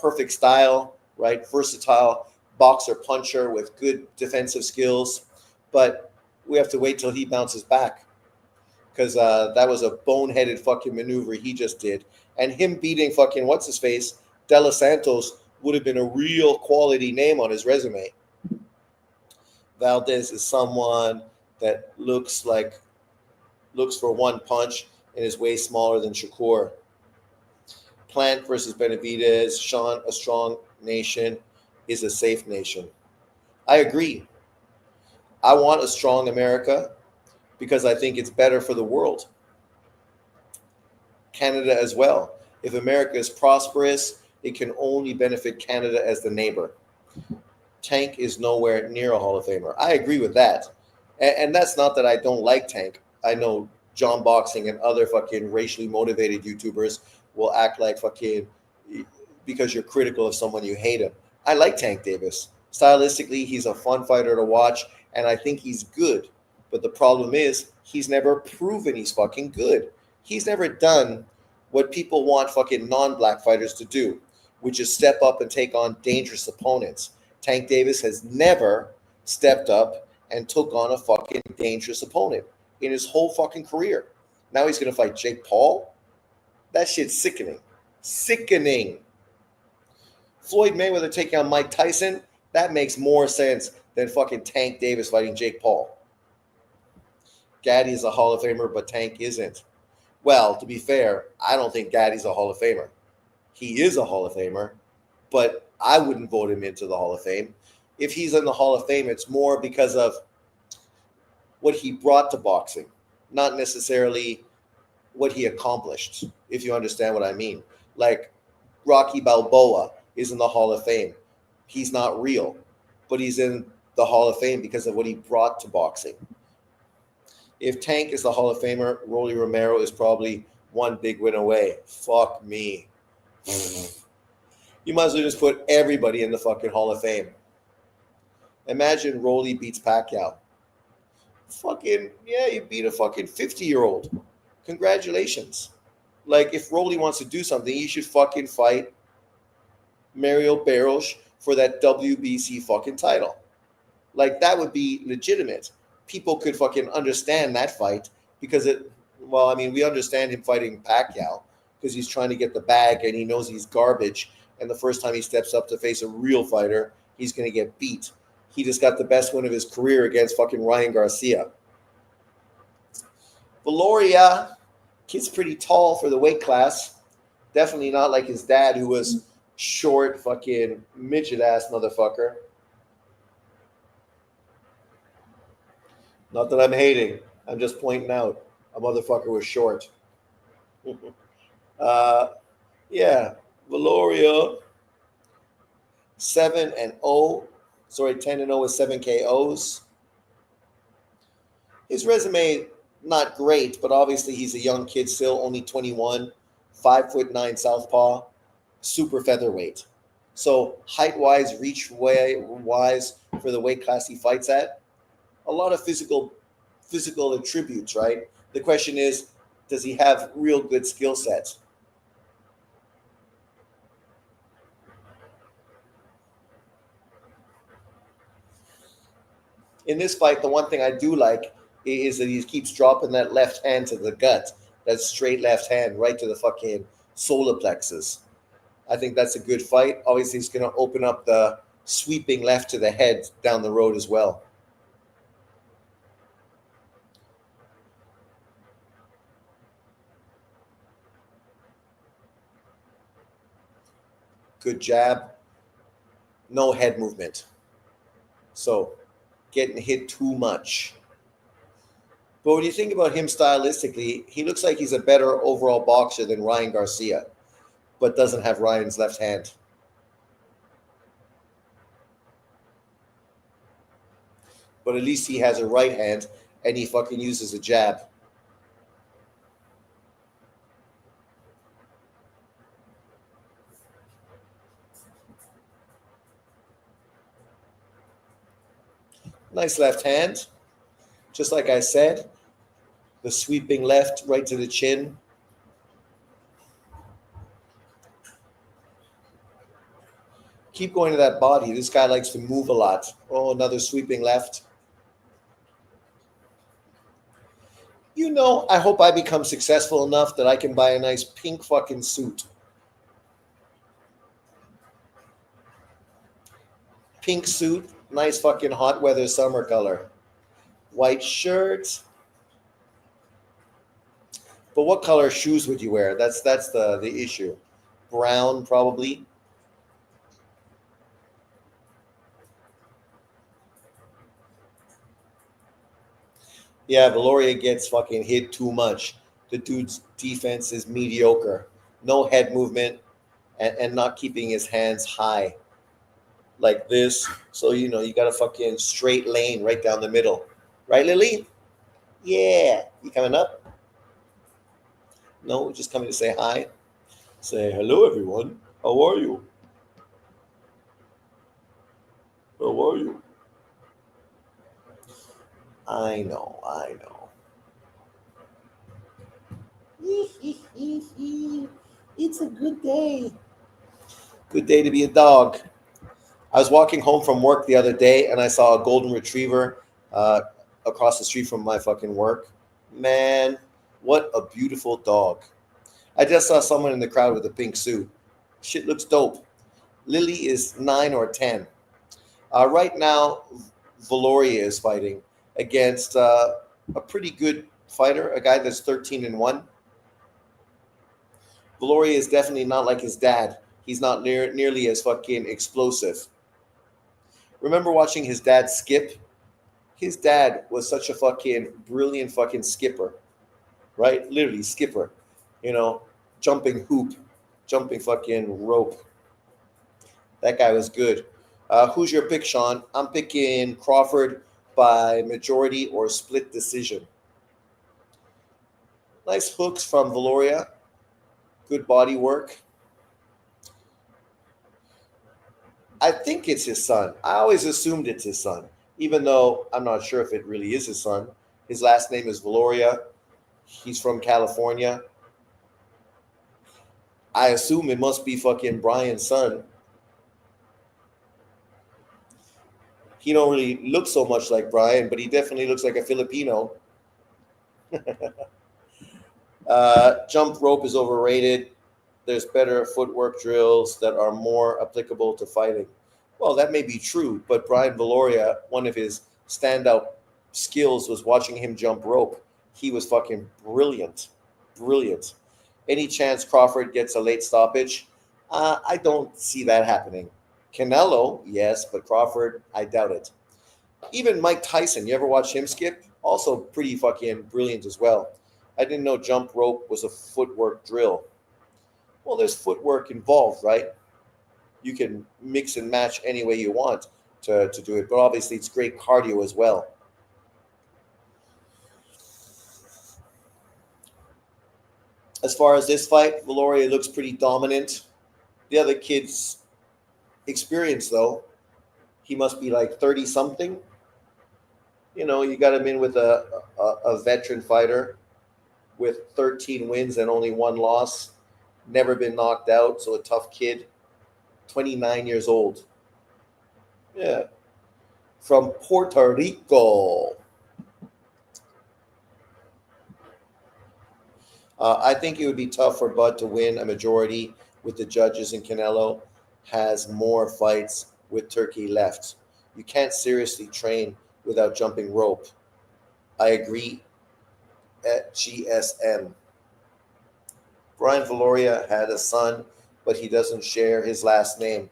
Perfect style, right? Versatile boxer puncher with good defensive skills, but we have to wait till he bounces back because that was a boneheaded fucking maneuver he just did. And him beating fucking what's his face, De Los Santos, would have been a real quality name on his resume. Valdez is someone that looks for one punch and is way smaller than Shakur. Plant versus Benavidez. Sean, a strong nation is a safe nation. I agree. I want a strong America because I think it's better for the world. Canada as well. If America is prosperous, it can only benefit Canada as the neighbor. Tank is nowhere near a Hall of Famer. I agree with that. And that's not that I don't like Tank. I know John Boxing and other fucking racially motivated YouTubers will act like fucking because you're critical of someone, you hate him. I like Tank Davis. Stylistically, he's a fun fighter to watch, and I think he's good. But the problem is he's never proven he's fucking good. He's never done what people want fucking non-black fighters to do, which is step up and take on dangerous opponents. Tank Davis has never stepped up and took on a fucking dangerous opponent in his whole fucking career. Now he's going to fight Jake Paul? That shit's sickening. Sickening. Floyd Mayweather taking on Mike Tyson? That makes more sense than fucking Tank Davis fighting Jake Paul. Gaddy's a Hall of Famer, but Tank isn't. Well, to be fair, I don't think Gaddy's a Hall of Famer. He is a Hall of Famer, but I wouldn't vote him into the Hall of Fame. If he's in the Hall of Fame, it's more because of what he brought to boxing, not necessarily what he accomplished, if you understand what I mean. Like Rocky Balboa is in the Hall of Fame. He's not real, but he's in the Hall of Fame because of what he brought to boxing. If Tank is the Hall of Famer, Rolly Romero is probably one big win away. Fuck me. You might as well just put everybody in the fucking Hall of Fame. Imagine Rolly beats Pacquiao. Fucking, yeah, you beat a fucking 50-year-old. Congratulations. Like, if Rolly wants to do something, he should fucking fight Mario Barros for that WBC fucking title. Like, that would be legitimate. People could fucking understand that fight because well, I mean, we understand him fighting Pacquiao because he's trying to get the bag and he knows he's garbage. And the first time he steps up to face a real fighter, he's going to get beat. He just got the best win of his career against fucking Ryan Garcia. Valoria, kid's pretty tall for the weight class. Definitely not like his dad, who was short, fucking midget ass motherfucker. Not that I'm hating. I'm just pointing out a motherfucker was short. Yeah, Valoria, 7-0. Sorry, 10-0 with 7 KOs. His resume, not great, but obviously he's a young kid still, only 21, 5'9" southpaw, super featherweight. So height-wise, reach-wise for the weight class he fights at, a lot of physical attributes, right? The question is, does he have real good skill sets? In this fight, the one thing I do like is that he keeps dropping that left hand to the gut, that straight left hand right to the fucking solar plexus. I think that's a good fight. Obviously, he's going to open up the sweeping left to the head down the road as well. Good jab, no head movement. So getting hit too much. But when you think about him stylistically, he looks like he's a better overall boxer than Ryan Garcia, but doesn't have Ryan's left hand. But at least he has a right hand and he fucking uses a jab. Nice left hand. Just like I said, the sweeping left right to the chin. Keep going to that body. This guy likes to move a lot. Oh, another sweeping left. You know, I hope I become successful enough that I can buy a nice pink fucking suit. Pink suit, nice fucking hot weather summer color. White shirt. But what color shoes would you wear? That's the issue. Brown, probably. Yeah, Valoria gets fucking hit too much. The dude's defense is mediocre. No head movement and not keeping his hands high like this. So, you know, you got a fucking straight lane right down the middle. Right, Lily? Yeah. You coming up? No, just coming to say hi. Say, hello, everyone. How are you? How are you? I know. It's a good day. Good day to be a dog. I was walking home from work the other day and I saw a golden retriever across the street from my fucking work. Man, what a beautiful dog. I just saw someone in the crowd with a pink suit. Shit looks dope. Lily is 9 or 10. Right now, Valoria is fighting against a pretty good fighter, a guy that's 13-1. Valoria is definitely not like his dad. He's not nearly as fucking explosive. Remember watching his dad skip? His dad was such a fucking brilliant fucking skipper, right? Literally skipper, you know, jumping hoop, jumping fucking rope. That guy was good. Who's your pick, Sean? I'm picking Crawford by majority or split decision. Nice hooks from Valoria. Good body work. I think it's his son. I always assumed it's his son, even though I'm not sure if it really is his son. His last name is Valoria. He's from California. I assume it must be fucking Brian's son. He don't really look so much like Brian, but he definitely looks like a Filipino. Jump rope is overrated. There's better footwork drills that are more applicable to fighting. Well, that may be true, but Brian Valoria, one of his standout skills was watching him jump rope. He was fucking brilliant. Brilliant. Any chance Crawford gets a late stoppage? I don't see that happening. Canelo, yes, but Crawford, I doubt it. Even Mike Tyson, you ever watch him skip? Also pretty fucking brilliant as well. I didn't know jump rope was a footwork drill. Well, there's footwork involved, right? You can mix and match any way you want to do it, but obviously it's great cardio as well. As far as this fight, Valoria looks pretty dominant. The other kid's experience, though, he must be like 30 something. You know, you got him in with a veteran fighter with 13 wins and only one loss. Never been knocked out, so a tough kid. 29 years old. Yeah. From Puerto Rico. I think it would be tough for Bud to win a majority with the judges, and Canelo has more fights with Turkey left. You can't seriously train without jumping rope. I agree at GSM. Brian Valoria had a son, but he doesn't share his last name.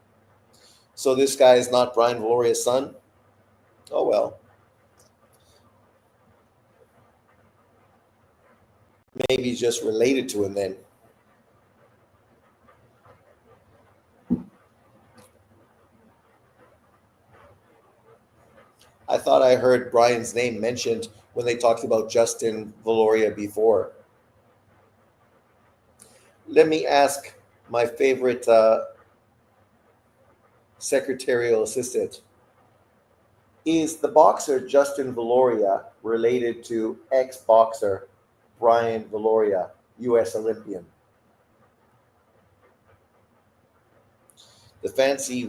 So this guy is not Brian Valoria's son? Oh well. Maybe he's just related to him then. I thought I heard Brian's name mentioned when they talked about Justin Valoria before. Let me ask my favorite secretarial assistant. Is the boxer Justin Valoria related to ex-boxer Brian Valoria, U.S. Olympian? The fancy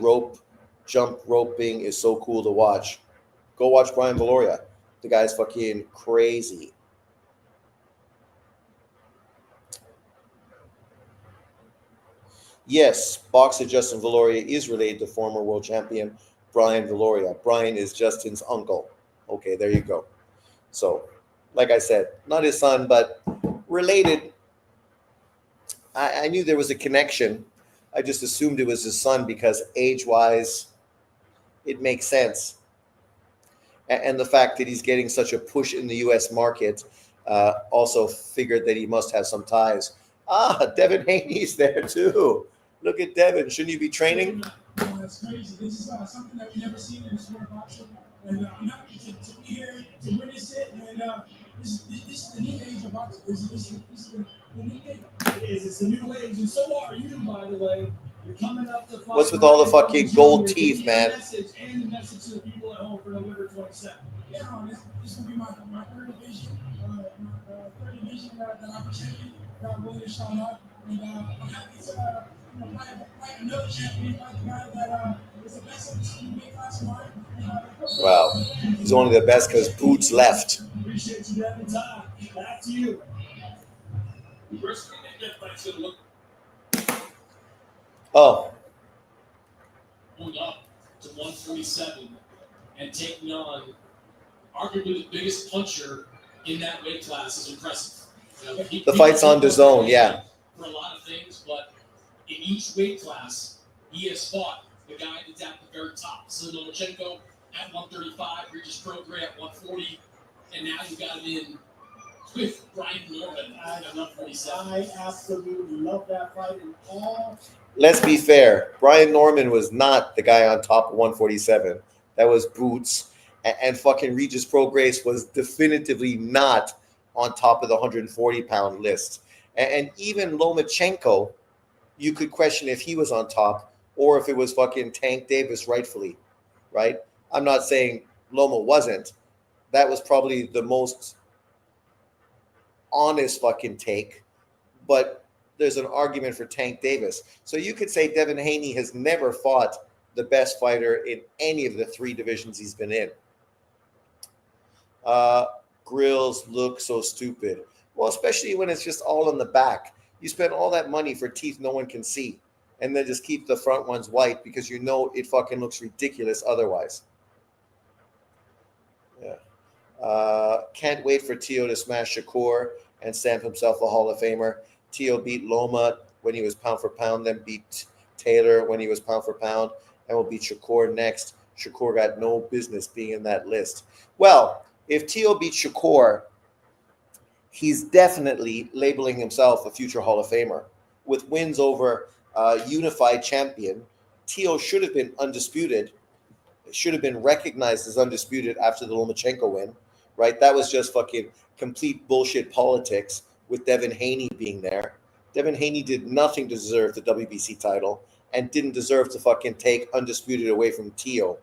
jump roping is so cool to watch. Go watch Brian Valoria. The guy's fucking crazy. Yes, boxer Justin Valoria is related to former world champion Brian Valoria. Brian is Justin's uncle. Okay, there you go. So, like I said, not his son, but related. I knew there was a connection. I just assumed it was his son because age-wise, it makes sense. And the fact that he's getting such a push in the U.S. market, also figured that he must have some ties. Devin Haney's there too. Look at Devin. Shouldn't you be training? That's crazy. This is something that we never seen in the sport of boxing. And I'm happy to be here to witness it. And this is the new age of boxing. This is the new age. It is. It's the new age. And so are you, by the way. You're coming up to fight. What's with all the fucking gold teeth, man? And the message to the people at home for November 27th. Yeah, this will be my third division. Third division, that opportunity. God willing to show up. And I'm happy to fight another champion, like the guy that is the best of the team, weight class of mine. Wow. He's only the best because Boots left. Appreciate you having time. Back to you. First thing that fight's gonna look Oh, going up to 147 and taking on arguably the biggest puncher in that weight class is impressive. You know, the fight's on DAZN, yeah. For a lot of things, but in each weight class, he has fought the guy that's at the very top. So Lomachenko at 135, Regis Prograis at 140, and now you got him in with Brian Norman at 147. I absolutely love that fight in all. Let's be fair. Brian Norman was not the guy on top of 147. That was Boots. And fucking Regis Prograis was definitively not on top of the 140-pound list. And even Lomachenko, you could question if he was on top or if it was fucking Tank Davis rightfully, right? I'm not saying Loma wasn't. That was probably the most honest fucking take, but there's an argument for Tank Davis. So you could say Devin Haney has never fought the best fighter in any of the 3 divisions he's been in. Grills look so stupid. Well, especially when it's just all in the back. You spend all that money for teeth no one can see, and then just keep the front ones white because you know it fucking looks ridiculous otherwise. Yeah. Can't wait for Tio to smash Shakur and stamp himself a Hall of Famer. Tio beat Loma when he was pound for pound, then beat Taylor when he was pound for pound, and will beat Shakur next. Shakur got no business being in that list. Well, if Tio beats Shakur, he's definitely labeling himself a future Hall of Famer. With wins over unified champion, Tio should have been undisputed, should have been recognized as undisputed after the Lomachenko win, right? That was just fucking complete bullshit politics with Devin Haney being there. Devin Haney did nothing to deserve the WBC title and didn't deserve to fucking take undisputed away from Tio.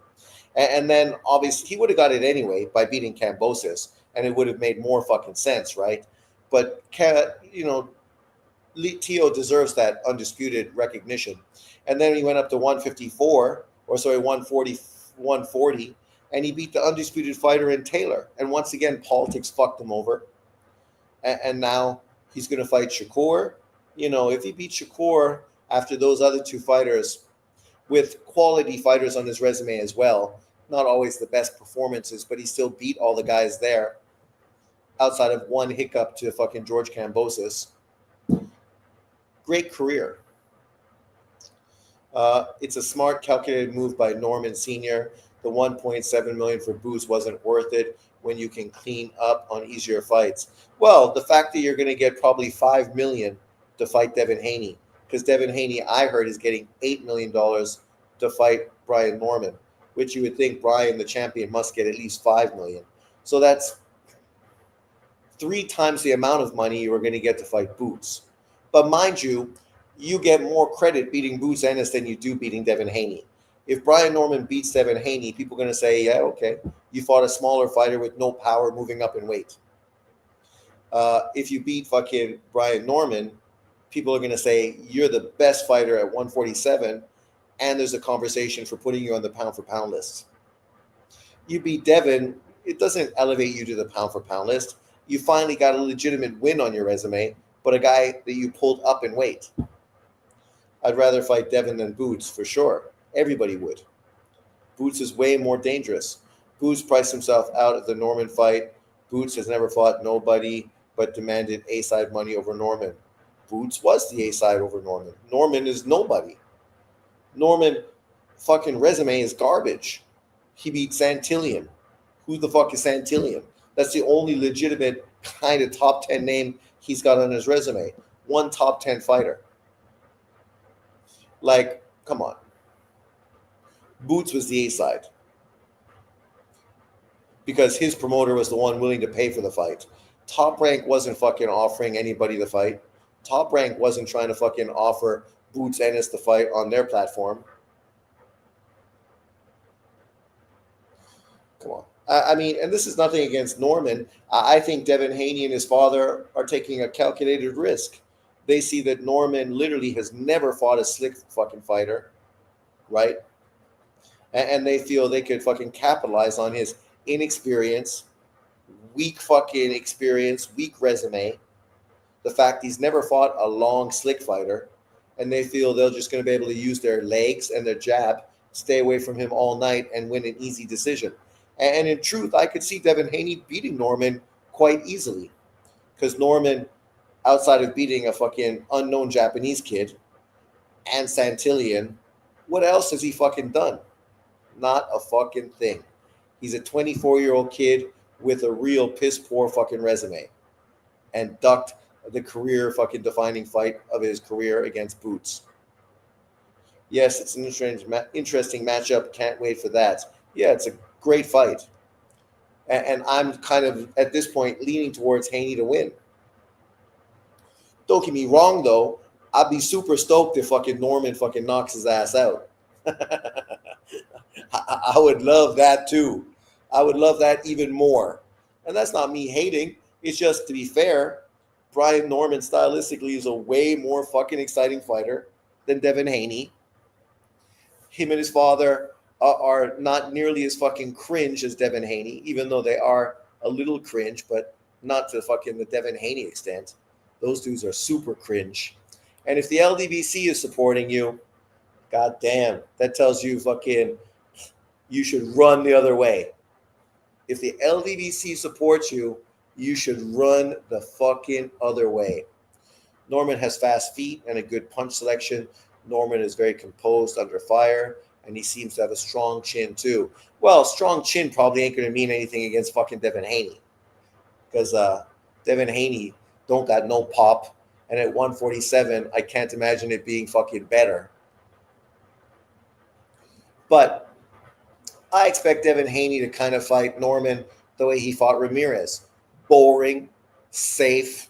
And then obviously he would have got it anyway by beating Kambosos, and it would have made more fucking sense, right? But Tio deserves that undisputed recognition. And then he went up to 140, and he beat the undisputed fighter in Taylor. And once again, politics fucked him over. And now he's going to fight Shakur. If he beats Shakur after those other 2 fighters with quality fighters on his resume as well, not always the best performances, but he still beat all the guys there outside of one hiccup to fucking George Kambosos. Great career. It's a smart, calculated move by Norman Sr. The $1.7 million for Boots wasn't worth it when you can clean up on easier fights. Well, the fact that you're going to get probably $5 million to fight Devin Haney, because Devin Haney, I heard, is getting $8 million to fight Brian Norman, which you would think Brian, the champion, must get at least $5 million. So that's 3 times the amount of money you were going to get to fight Boots. But mind you, you get more credit beating Boots Ennis than you do beating Devin Haney. If Brian Norman beats Devin Haney, people are going to say, yeah, okay, you fought a smaller fighter with no power moving up in weight. If you beat fucking Brian Norman, people are going to say you're the best fighter at 147, and there's a conversation for putting you on the pound-for-pound list. You beat Devin, it doesn't elevate you to the pound-for-pound list. You finally got a legitimate win on your resume, but a guy that you pulled up in weight. I'd rather fight Devin than Boots, for sure. Everybody would. Boots is way more dangerous. Boots priced himself out of the Norman fight. Boots has never fought nobody but demanded A-side money over Norman. Boots was the A-side over Norman. Norman is nobody. Norman fucking resume is garbage. He beat Santillan. Who the fuck is Santillan? That's the only legitimate kind of top 10 name he's got on his resume. One top 10 fighter. Like, come on. Boots was the A-side. Because his promoter was the one willing to pay for the fight. Top Rank wasn't fucking offering anybody the fight. Top Rank wasn't trying to fucking offer Boots Ennis the fight on their platform. Come on. I mean, and this is nothing against Norman. I think Devin Haney and his father are taking a calculated risk. They see that Norman literally has never fought a slick fucking fighter, right? And they feel they could fucking capitalize on his inexperience, weak fucking experience, weak resume, the fact he's never fought a long, slick fighter, and they feel they're just going to be able to use their legs and their jab, stay away from him all night, and win an easy decision. And in truth, I could see Devin Haney beating Norman quite easily, because Norman, outside of beating a fucking unknown Japanese kid and Santillan, what else has he fucking done? Not a fucking thing. He's a 24-year-old kid with a real piss poor fucking resume, and ducked the career fucking defining fight of his career against Boots. Yes, it's an interesting matchup. Can't wait for that. Yeah, it's a great fight. And I'm kind of at this point leaning towards Haney to win. Don't get me wrong though, I'd be super stoked if fucking Norman fucking knocks his ass out. I would love that too. I would love that even more. And that's not me hating. It's just to be fair, Brian Norman stylistically is a way more fucking exciting fighter than Devin Haney. Him and his father are not nearly as fucking cringe as Devin Haney, even though they are a little cringe, but not to fucking the Devin Haney extent. Those dudes are super cringe. And if the LDBC is supporting you, god damn, that tells you fucking you should run the other way. If the LDBC supports you, you should run the fucking other way. Norman has fast feet and a good punch selection. Norman is very composed under fire, and he seems to have a strong chin too. Well, strong chin probably ain't going to mean anything against fucking Devin Haney, because Devin Haney don't got no pop, and at 147, I can't imagine it being fucking better. But I expect Devin Haney to kind of fight Norman the way he fought Ramirez. Boring, safe,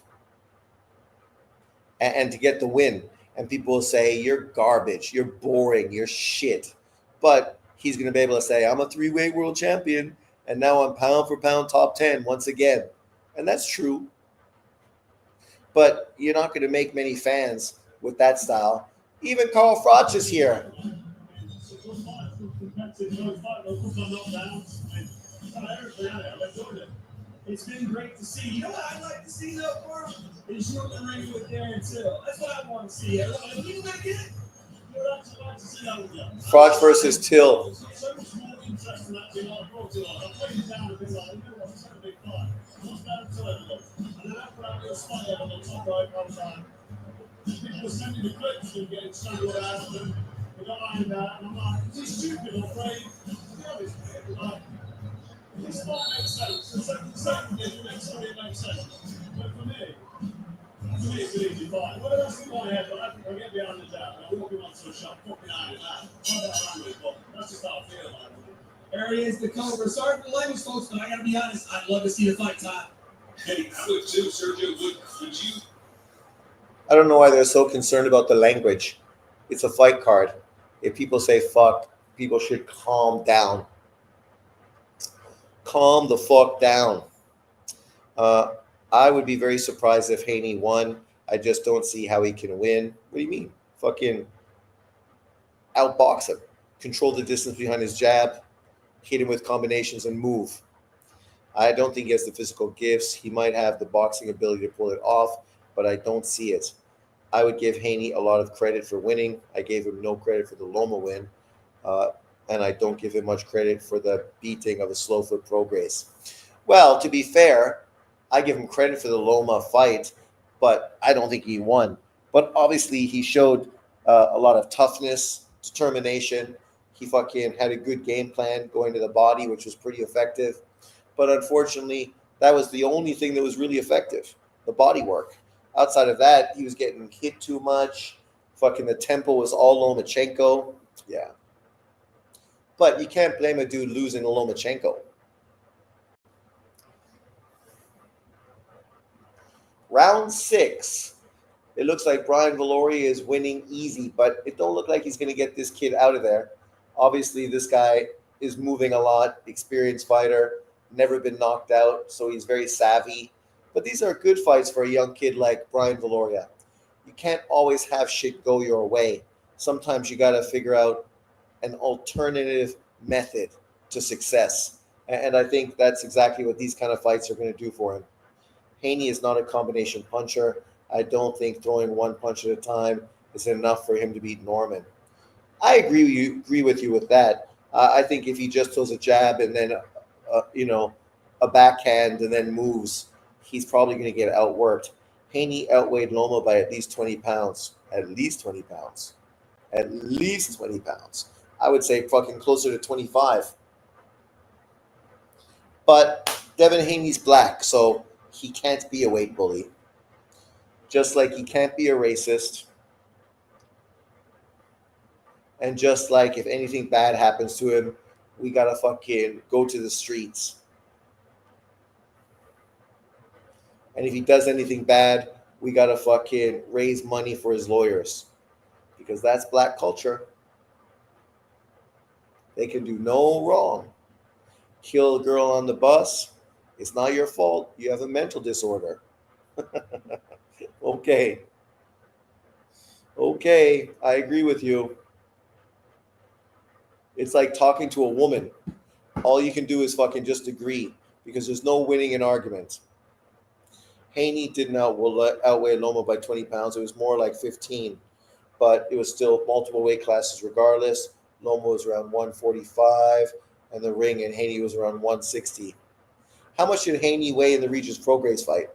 and to get the win. And people will say, you're garbage, you're boring, you're shit. But he's going to be able to say, I'm a 3-weight world champion, and now I'm pound for pound top 10 once again. And that's true. But you're not going to make many fans with that style. Even Carl Froch is here. It's been great to see. You know what I'd like to see though, Carl? Is you in the ring with Darren Till. That's what I want to see. You back in? Froch versus Till. People send me the clips and get excited about them. They don't mind that. And I'm like, is he stupid or afraid? To be honest, this fight makes sense. The second it makes sense. But for me, it's an easy fight. What else in my head? But I think I'll get behind the jab. I'm walking on to a shot, fucking out of that. That's just how I feel about it. There he is, the Cobra. Sorry for the language, folks, but I gotta be honest, I'd love to see the fight time. Hey, I would too, Sergio. Would you? I don't know why they're so concerned about the language. It's a fight card. If people say fuck, people should calm down. Calm the fuck down. I would be very surprised if Haney won. I just don't see how he can win. What do you mean? Fucking outbox him. Control the distance behind his jab. Hit him with combinations and move. I don't think he has the physical gifts. He might have the boxing ability to pull it off, but I don't see it. I would give Haney a lot of credit for winning. I gave him no credit for the Loma win. And I don't give him much credit for the beating of a Slowfoot Prograis. Well, to be fair, I give him credit for the Loma fight, but I don't think he won. But obviously, he showed a lot of toughness, determination. He fucking had a good game plan going to the body, which was pretty effective. But unfortunately, that was the only thing that was really effective, the body work. Outside of that, he was getting hit too much. Fucking the tempo was all Lomachenko. Yeah. But you can't blame a dude losing to Lomachenko. Round 6. It looks like Brian Valori is winning easy, but it don't look like he's going to get this kid out of there. Obviously, this guy is moving a lot, experienced fighter, never been knocked out, so he's very savvy. But these are good fights for a young kid like Brian Valoria. You can't always have shit go your way. Sometimes you got to figure out an alternative method to success. And I think that's exactly what these kind of fights are going to do for him. Haney is not a combination puncher. I don't think throwing one punch at a time is enough for him to beat Norman. I agree with you with that. I think if he just throws a jab and then, a backhand and then moves, he's probably going to get outworked. Haney outweighed Loma by at least 20 pounds. At least 20 pounds. At least 20 pounds. I would say fucking closer to 25. But Devin Haney's black, so he can't be a weight bully. Just like he can't be a racist. And just like if anything bad happens to him, we gotta fucking go to the streets. And if he does anything bad, we got to fucking raise money for his lawyers. Because that's black culture. They can do no wrong. Kill a girl on the bus. It's not your fault. You have a mental disorder. Okay. Okay. I agree with you. It's like talking to a woman. All you can do is fucking just agree because there's no winning an argument. Haney didn't outweigh Loma by 20 pounds. It was more like 15, but it was still multiple weight classes regardless. Loma was around 145, and the ring and Haney was around 160. How much did Haney weigh in the Regis Prograis fight?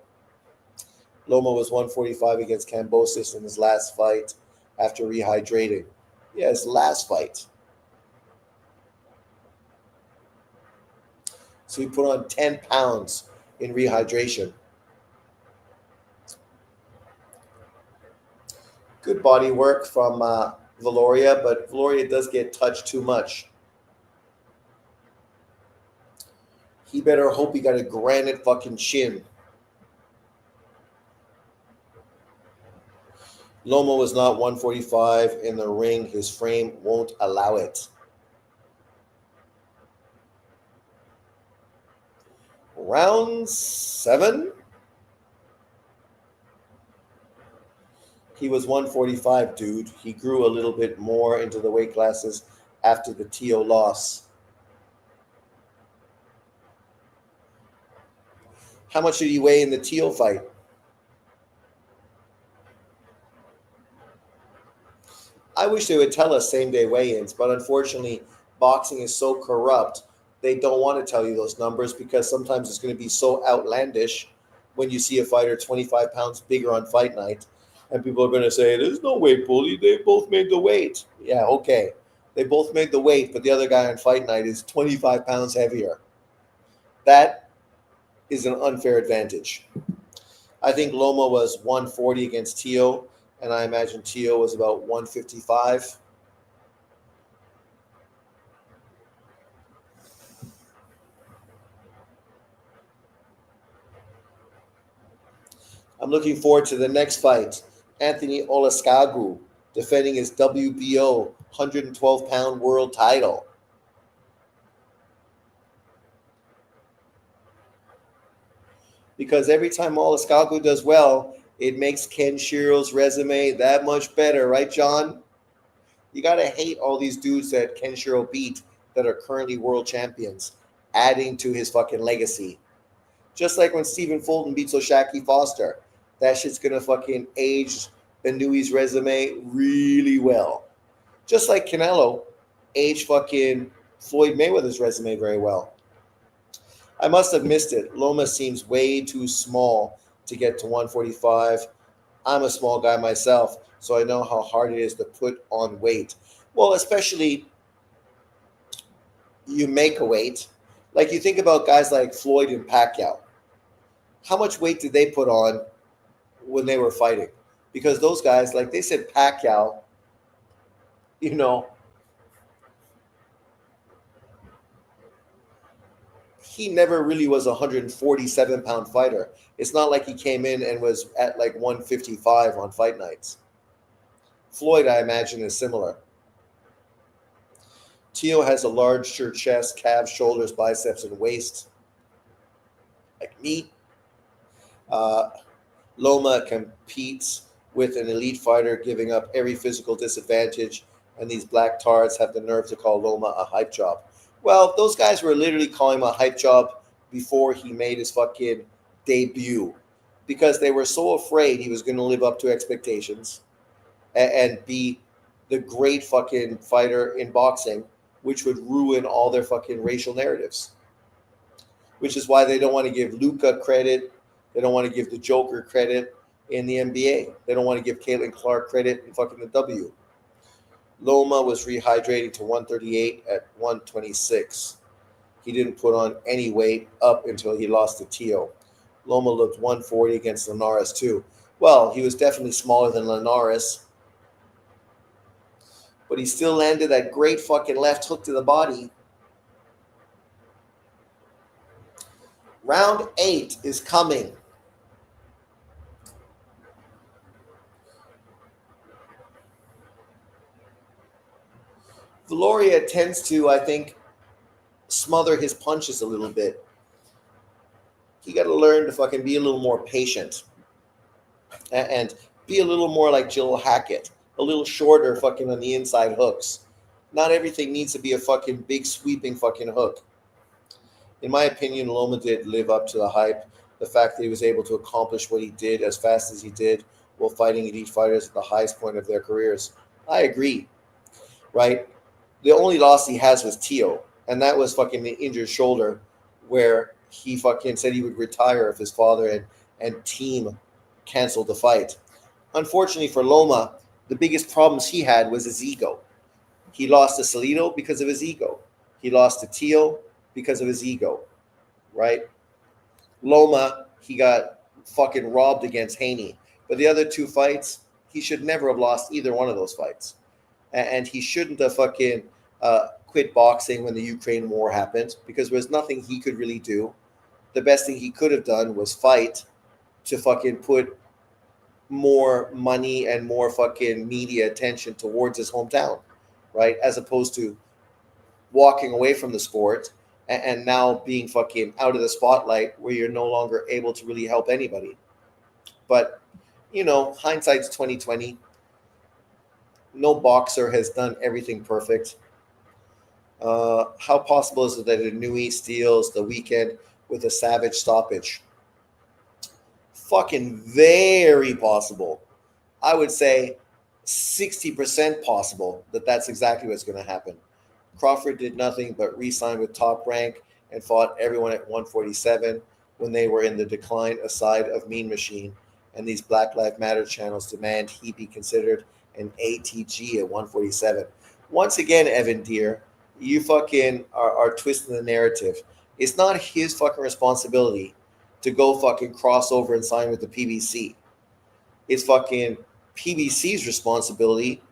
Loma was 145 against Kambosos in his last fight after rehydrating. Yeah, his last fight. So he put on 10 pounds in rehydration. Good body work from Valoria, but Valoria does get touched too much. He better hope he got a granite fucking chin. Loma was not 145 in the ring. His frame won't allow it. Round 7. He was 145, dude. He grew a little bit more into the weight classes after the Tio loss. How much did he weigh in the Tio fight? I wish they would tell us same-day weigh-ins, but unfortunately, boxing is so corrupt, they don't want to tell you those numbers because sometimes it's going to be so outlandish when you see a fighter 25 pounds bigger on fight night, and people are going to say, there's no weight bully, they both made the weight. Yeah, okay. They both made the weight, but the other guy on fight night is 25 pounds heavier. That is an unfair advantage. I think Loma was 140 against Tio, and I imagine Tio was about 155. I'm looking forward to the next fight. Anthony Olaskagu defending his WBO 112-pound world title. Because every time Olaskagu does well, it makes Ken Shiro's resume that much better, right, John? You got to hate all these dudes that Ken Shiro beat that are currently world champions, adding to his fucking legacy. Just like when Stephen Fulton beats Oshaki Foster. That shit's going to fucking age Inouye's resume really well. Just like Canelo aged fucking Floyd Mayweather's resume very well. I must have missed it. Loma seems way too small to get to 145. I'm a small guy myself, so I know how hard it is to put on weight. Well, especially you make a weight. Like you think about guys like Floyd and Pacquiao. How much weight did they put on when they were fighting? Because those guys, like they said, Pacquiao, you know, he never really was a 147-pound fighter. It's not like he came in and was at like 155 on fight nights. Floyd, I imagine, is similar. Tio has a larger chest, calves, shoulders, biceps, and waist, like me. Loma competes with an elite fighter, giving up every physical disadvantage, and these black tards have the nerve to call Loma a hype job. Well, those guys were literally calling him a hype job before he made his fucking debut because they were so afraid he was going to live up to expectations and be the great fucking fighter in boxing, which would ruin all their fucking racial narratives. Which is why they don't want to give Luka credit. They don't want to give the Joker credit in the NBA. They don't want to give Caitlin Clark credit in fucking the W. Loma was rehydrating to 138 at 126. He didn't put on any weight up until he lost to Tio. Loma looked 140 against Linares too. Well, he was definitely smaller than Linares, but he still landed that great fucking left hook to the body. Round 8 is coming. Valoria tends to, I think, smother his punches a little bit. He got to learn to fucking be a little more patient and be a little more like Jill Hackett, a little shorter fucking on the inside hooks. Not everything needs to be a fucking big sweeping fucking hook. In my opinion, Loma did live up to the hype. The fact that he was able to accomplish what he did as fast as he did while fighting elite fighters at the highest point of their careers. I agree, right? The only loss he has was Tio, and that was fucking the injured shoulder where he fucking said he would retire if his father and team canceled the fight. Unfortunately for Loma, the biggest problems he had was his ego. He lost to Salido because of his ego. He lost to Tio because of his ego, right? Loma, he got fucking robbed against Haney. But the other two fights, he should never have lost either one of those fights. And he shouldn't have fucking quit boxing when the Ukraine war happened because there was nothing he could really do. The best thing he could have done was fight to fucking put more money and more fucking media attention towards his hometown, right? As opposed to walking away from the sport and now being fucking out of the spotlight where you're no longer able to really help anybody. But, you know, hindsight's 2020. No boxer has done everything perfect. How possible is it that Inui steals the weekend with a savage stoppage? Fucking very possible. I would say 60% possible that that's exactly what's going to happen. Crawford did nothing but re-sign with Top Rank and fought everyone at 147 when they were in the decline aside of Mean Machine, and these Black Lives Matter channels demand he be considered an ATG at 147. Once again, Evan Deere, you fucking are twisting the narrative. It's not his fucking responsibility to go fucking cross over and sign with the PBC. It's fucking PBC's responsibility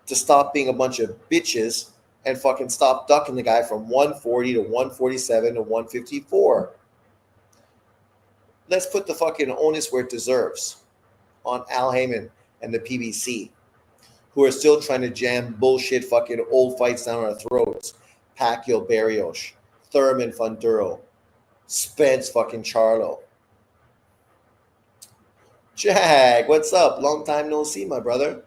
to stop being a bunch of bitches and fucking stop ducking the guy from 140 to 147 to 154. Let's put the fucking onus where it deserves on Al Heyman and the PBC, who are still trying to jam bullshit fucking old fights down our throats. Pacquiao Barrios, Thurman Funduro, Spence fucking Charlo. Jag, what's up? Long time no see, my brother.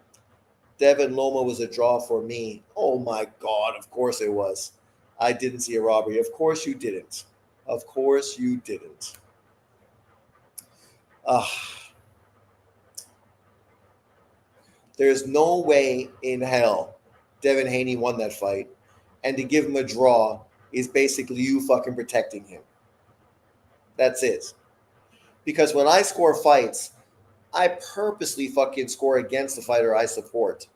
Devin Loma was a draw for me. Oh my God, of course it was. I didn't see a robbery. Of course you didn't. Of course you didn't. There's no way in hell Devin Haney won that fight. And to give him a draw is basically you fucking protecting him. That's it. Because when I score fights, I purposely fucking score against the fighter I support,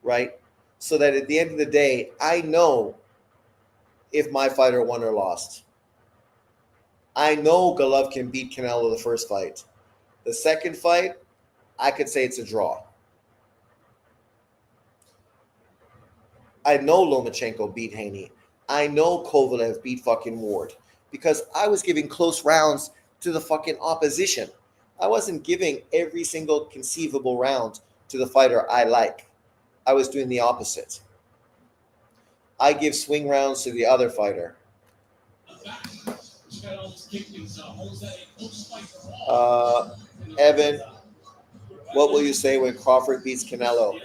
right? So that at the end of the day, I know if my fighter won or lost. I know Golovkin beat Canelo the first fight. The second fight, I could say it's a draw. I know Lomachenko beat Haney. I know Kovalev beat fucking Ward because I was giving close rounds to the fucking opposition. I wasn't giving every single conceivable round to the fighter I like. I was doing the opposite. I give swing rounds to the other fighter. Evan, what will you say when Crawford beats Canelo?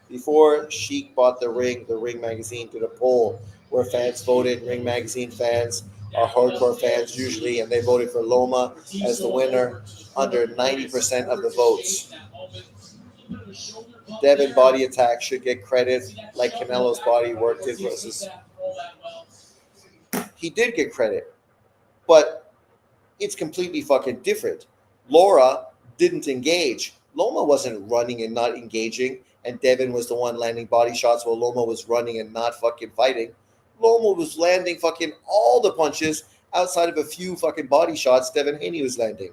Before Sheik bought the Ring magazine did a poll where fans voted. Ring magazine fans are hardcore fans usually, and they voted for Loma as the winner, under 90% of the votes. Devin body attack should get credit like Canelo's body work did versus. He did get credit, but it's completely fucking different. Laura didn't engage. Loma wasn't running and not engaging, and Devin was the one landing body shots while Loma was running and not fucking fighting. Loma was landing fucking all the punches outside of a few fucking body shots Devin Haney was landing.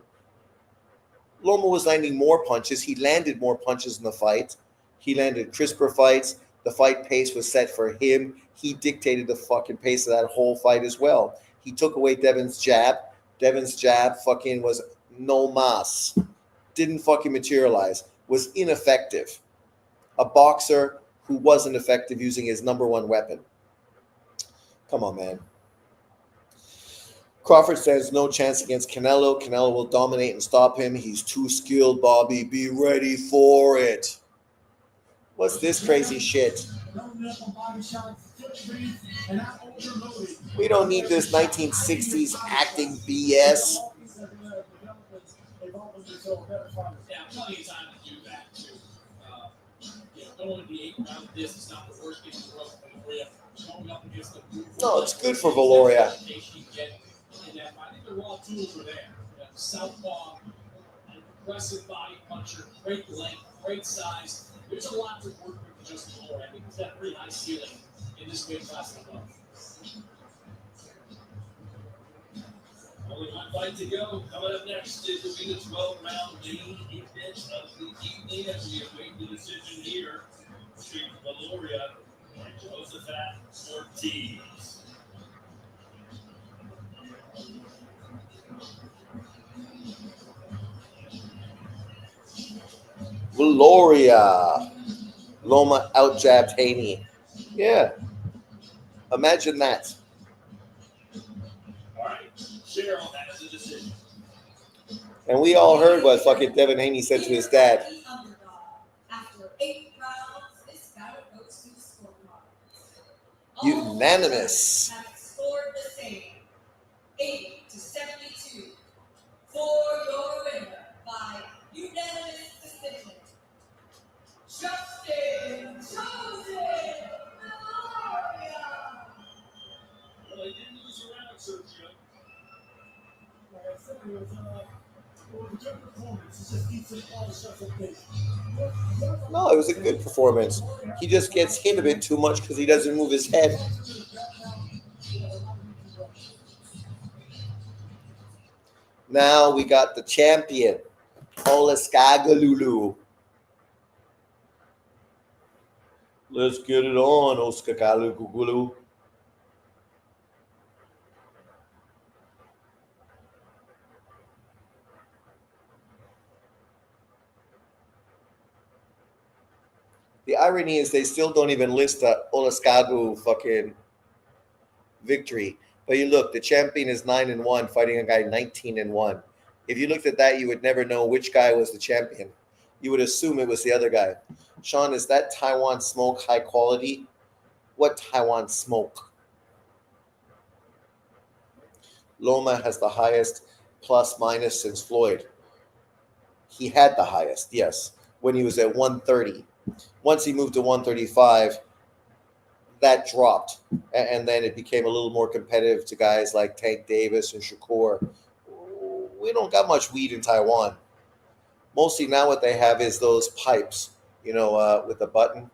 Loma was landing more punches. He landed more punches in the fight. He landed crisper fights. The fight pace was set for him. He dictated the fucking pace of that whole fight as well. He took away Devin's jab. Devin's jab fucking was no mas. Didn't fucking materialize. Was ineffective. A boxer who wasn't effective using his number one weapon. Come on, man. Crawford stands no chance against Canelo. Canelo will dominate and stop him. He's too skilled, Bobby. Be ready for it. What's this crazy shit? We don't need this 1960s acting BS. Yeah, plenty of time to do that too. Don't want to be 8 rounds. This is not the worst thing in the world for Valoria. Going up against the No, it's good for Valoria. I think the raw tools were there. Southpaw, an aggressive body puncher, great length, great size. There's a lot to work with just Valoria. I think he's got a pretty high ceiling in this weight class and above. Only one fight to go. Coming up next is will be the 12-round main event of the evening as we await the decision here between Valoria and Josephat Ortiz. Valoria. Loma out-jabbed Haney. Yeah. Imagine that. All right. Cheryl, that is a decision. And we all heard what fucking Devin Haney said to his dad. Underdog. After 8 rounds, this battle goes to the scorecards. Unanimous. All have scored the same, 80-72. For your winner by unanimous decision, Justin Joseph Valoria. Well, they didn't lose a round, Sergio. Like I said, it was a good performance. It just needs some polish up the pace. No, it was a good performance. He just gets hit a bit too much because he doesn't move his head. Now we got the champion, Olaskagalulu. Let's get it on, Olaskagalulu. The irony is they still don't even list the Olaskagu fucking victory. But you look, the champion is 9-1, fighting a guy 19-1. If you looked at that, you would never know which guy was the champion. You would assume it was the other guy. Sean, is that Taiwan smoke high quality? What Taiwan smoke? Loma has the highest plus minus since Floyd. He had the highest, yes, when he was at 130. Once he moved to 135, that dropped, and then it became a little more competitive to guys like Tank Davis and Shakur. We don't got much weed in Taiwan. Mostly now what they have is those pipes, with the button.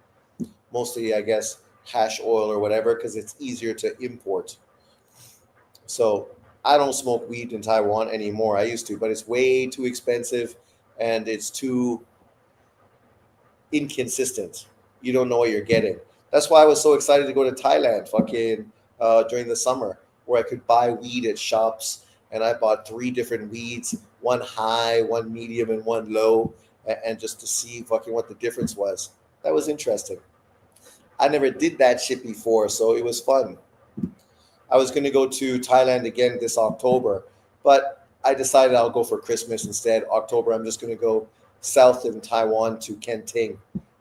Mostly, I guess, hash oil or whatever, because it's easier to import. So I don't smoke weed in Taiwan anymore. I used to, but it's way too expensive, and it's too inconsistent. You don't know what you're getting. That's why I was so excited to go to Thailand during the summer, where I could buy weed at shops, and I bought 3 different weeds, one high, one medium, and one low, and just to see what the difference was. That was interesting. I never did that shit before, so it was fun. I was going to go to Thailand again this October, but I decided I'll go for Christmas instead. October, I'm just going to go south in Taiwan to Kenting.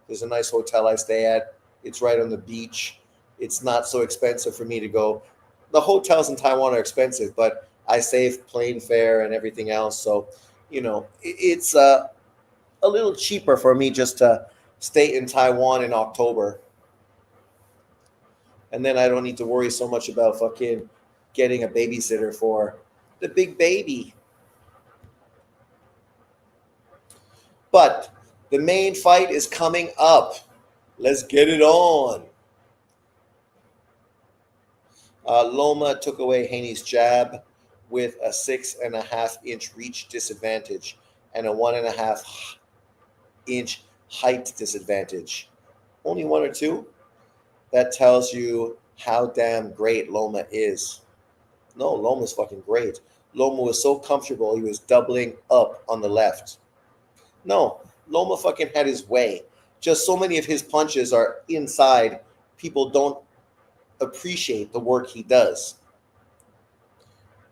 There's a nice hotel I stay at. It's right on the beach. It's not so expensive for me to go. The hotels in Taiwan are expensive, but I save plane fare and everything else. So, it's a little cheaper for me just to stay in Taiwan in October. And then I don't need to worry so much about fucking getting a babysitter for the big baby. But the main fight is coming up. Let's get it on. Loma took away Haney's jab with a 6.5-inch reach disadvantage and a 1.5-inch height disadvantage. Only 1 or 2? That tells you how damn great Loma is. No, Loma's fucking great. Loma was so comfortable, he was doubling up on the left. No, Loma fucking had his way. Just so many of his punches are inside. People don't appreciate the work he does.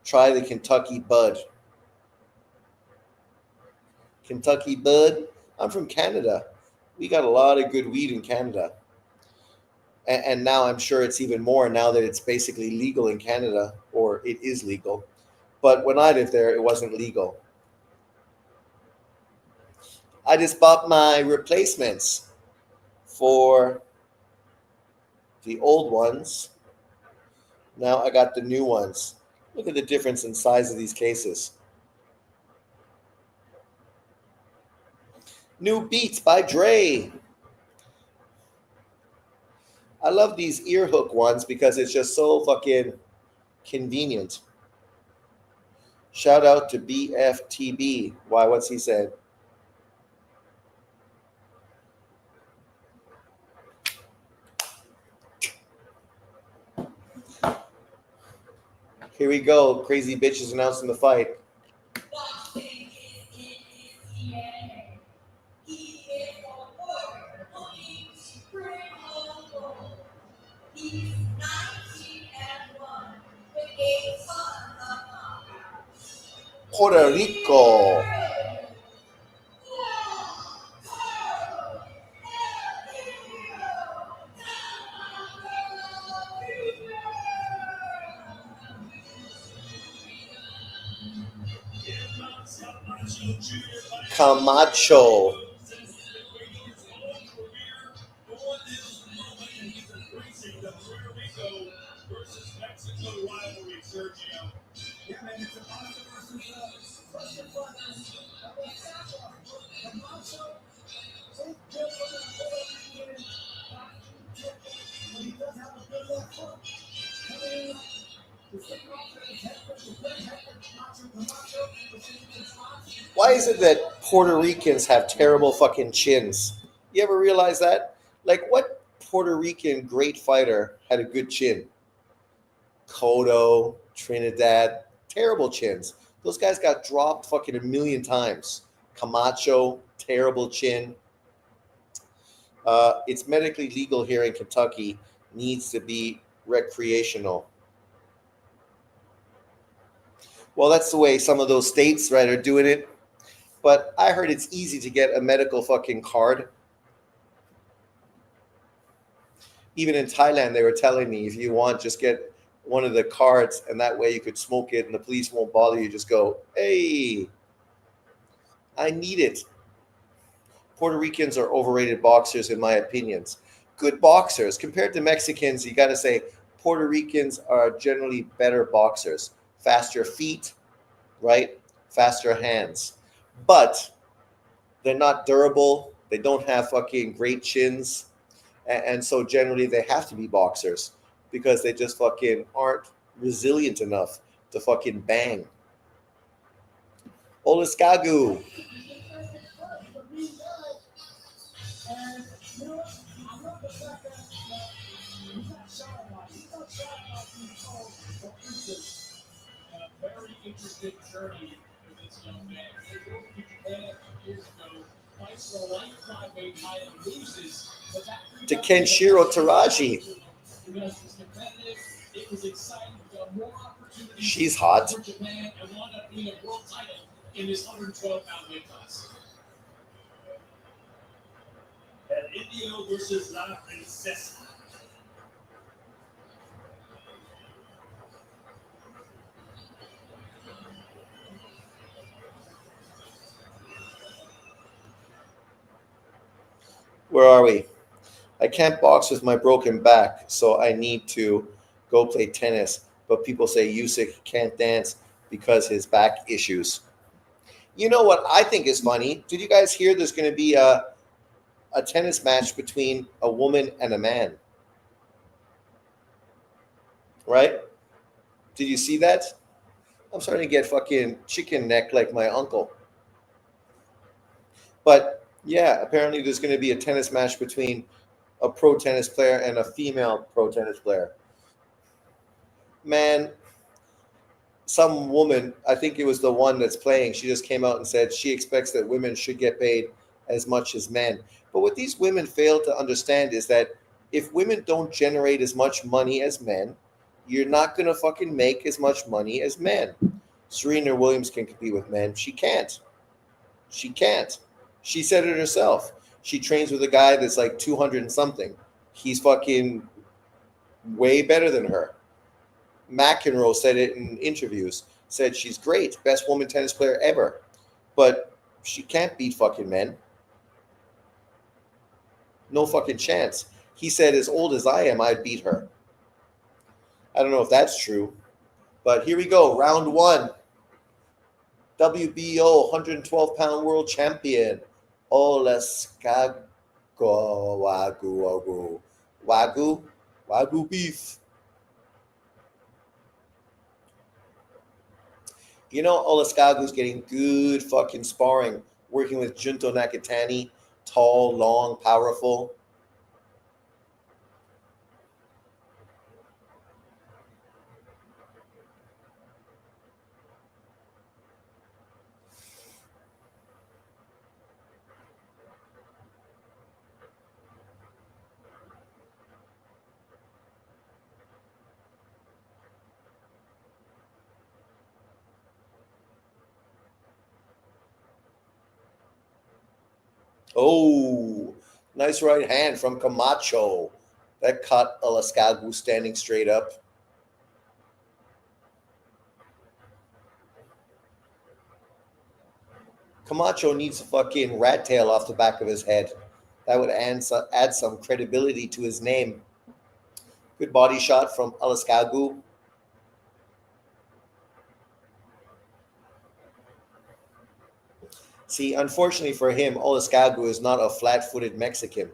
Try the Kentucky Bud. Kentucky Bud. I'm from Canada. We got a lot of good weed in Canada. And now I'm sure it's even more now that it's basically legal in Canada, or it is legal. But when I lived there, it wasn't legal. I just bought my replacements for the old ones. Now I got the new ones. Look at the difference in size of these cases. New Beats by Dre. I love these ear hook ones because it's just so fucking convenient. Shout out to BFTB. Why? What's he said? Here we go. Crazy bitches announcing the fight. Boxing is in his DNA. He is a warrior looking to bring home gold. He's 19-1 with a ton of knockouts. Puerto Rico. Camacho. Why is it that Puerto Ricans have terrible fucking chins? You ever realize that? Like, what Puerto Rican great fighter had a good chin? Cotto, Trinidad, terrible chins. Those guys got dropped fucking a million times. Camacho, terrible chin. It's medically legal here in Kentucky. Needs to be recreational. Well, that's the way some of those states, right, are doing it. But I heard it's easy to get a medical fucking card. Even in Thailand, they were telling me, if you want, just get one of the cards, and that way you could smoke it and the police won't bother you. Just go, hey, I need it. Puerto Ricans are overrated boxers, in my opinions. Good boxers. Compared to Mexicans, you got to say Puerto Ricans are generally better boxers. Faster feet, right? Faster hands. But they're not durable. They don't have fucking great chins. And so generally they have to be boxers because they just fucking aren't resilient enough to fucking bang. Olaskagu. And you know what? I love the fact that he's not shy about it. He's not shy about being called for instance. A very interesting journey for this young man. He moved to Japan a few years ago, fights for a lifetime weight title, loses, but that To Kenshiro Taraji. because it's competitive, it was exciting, got more opportunities. She's hot. For Japan and wound up being a world title in this 112-pound weight class. El Indio versus La Princesa. Where are we? I can't box with my broken back, so I need to go play tennis. But people say Usyk can't dance because his back issues. You know what I think is funny? Did you guys hear there's going to be a tennis match between a woman and a man? Right? Did you see that? I'm starting to get fucking chicken neck like my uncle. But yeah, apparently there's going to be a tennis match between a pro tennis player and a female pro tennis player. Man, some woman, I think it was the one that's playing, she just came out and said she expects that women should get paid as much as men. But what these women fail to understand is that if women don't generate as much money as men, you're not going to fucking make as much money as men. Serena Williams can compete with men. She can't. She can't. She said it herself. She trains with a guy that's like 200 and something. He's fucking way better than her. McEnroe said it in interviews. Said she's great, best woman tennis player ever. But she can't beat fucking men. No fucking chance. He said, as old as I am, I'd beat her. I don't know if that's true. But here we go. Round one. WBO 112-pound world champion. Oleskago Wagyu beef. You know, Oleskagu's getting good fucking sparring, working with Junto Nakatani, tall, long, powerful. Oh, nice right hand from Camacho. That caught Oleskagu standing straight up. Camacho needs a fucking rat tail off the back of his head. That would add some credibility to his name. Good body shot from Oleskagu. See, unfortunately for him, Oleskagu is not a flat-footed Mexican.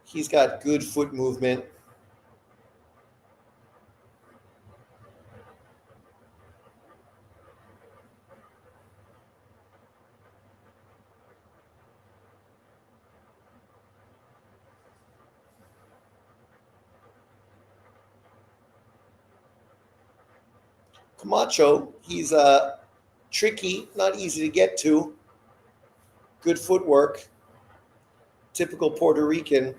He's got good foot movement. Camacho, he's tricky, not easy to get to. Good footwork. Typical Puerto Rican.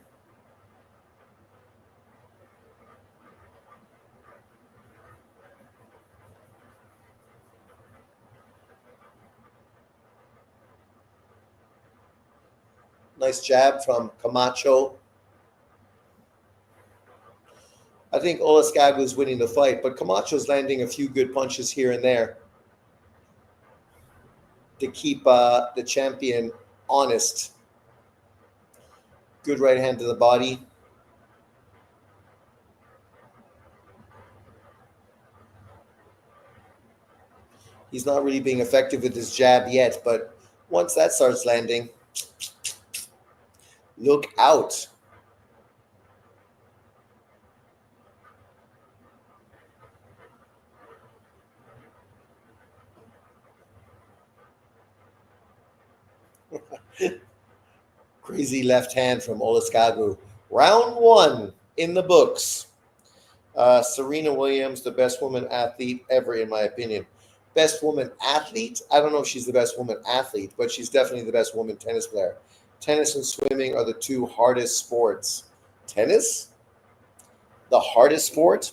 Nice jab from Camacho. I think Oleskagu is winning the fight, but Camacho's landing a few good punches here and there to keep the champion honest. Good right hand to the body. He's not really being effective with his jab yet, but once that starts landing, look out. Crazy left hand from Oleskagu. Round one in the books. Serena Williams, the best woman athlete ever, in my opinion. Best woman athlete? I don't know if she's the best woman athlete, but she's definitely the best woman tennis player. Tennis and swimming are the two hardest sports. Tennis? The hardest sport?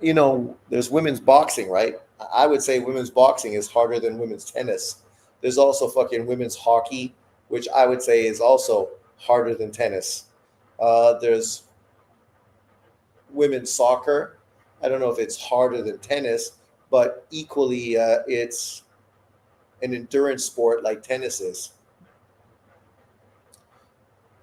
You know, there's women's boxing, right? I would say women's boxing is harder than women's tennis. There's also fucking women's hockey, which I would say is also harder than tennis. There's women's soccer. I don't know if it's harder than tennis, but equally it's an endurance sport like tennis is.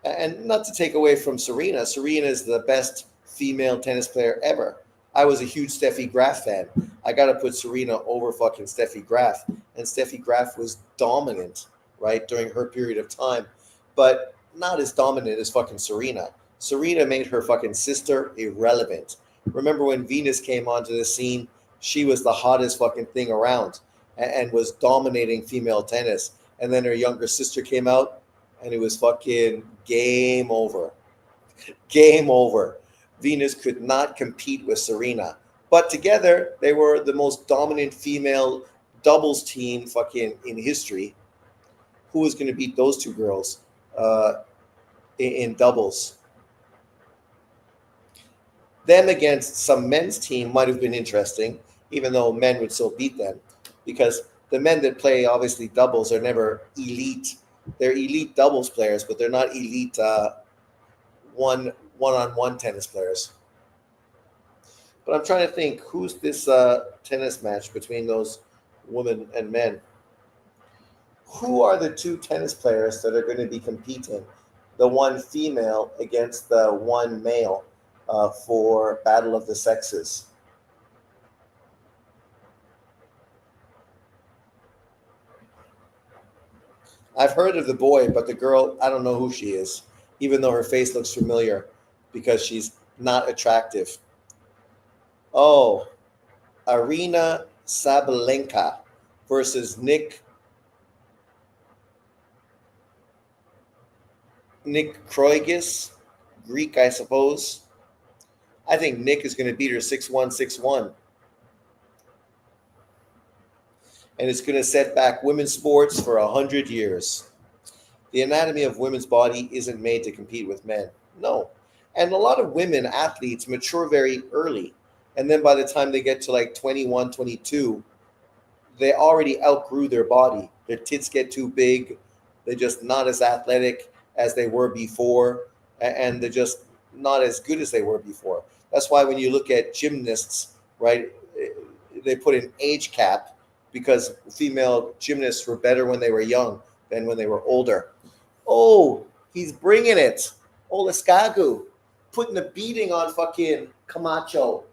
And not to take away from Serena, Serena is the best female tennis player ever. I was a huge Steffi Graf fan. I got to put Serena over fucking Steffi Graf. And Steffi Graf was dominant, right, during her period of time, but not as dominant as fucking Serena. Serena made her fucking sister irrelevant. Remember when Venus came onto the scene? She was the hottest fucking thing around and was dominating female tennis. And then her younger sister came out and it was fucking game over. Game over. Venus could not compete with Serena. But together, they were the most dominant female doubles team fucking in history. who is going to beat those two girls in doubles. Them against some men's team might have been interesting, even though men would still beat them, because the men that play obviously doubles are never elite. They're elite doubles players, but they're not elite one-on-one tennis players. But I'm trying to think, who's this tennis match between those women and men? Who are the two tennis players that are going to be competing? The one female against the one male for Battle of the Sexes. I've heard of the boy, but the girl, I don't know who she is, even though her face looks familiar because she's not attractive. Oh, Arina Sabalenka versus Nick Kyrgios, Greek, I suppose. I think Nick is going to beat her 6-1, 6-1. And it's going to set back women's sports for 100 years. The anatomy of women's body isn't made to compete with men. No. And a lot of women athletes mature very early. And then by the time they get to like 21, 22, they already outgrew their body. Their tits get too big. They're just not as athletic as they were before. And they're just not as good as they were before. That's why when you look at gymnasts, right, they put an age cap because female gymnasts were better when they were young than when they were older. Oh, he's bringing it. Olaskagu putting a beating on fucking Camacho.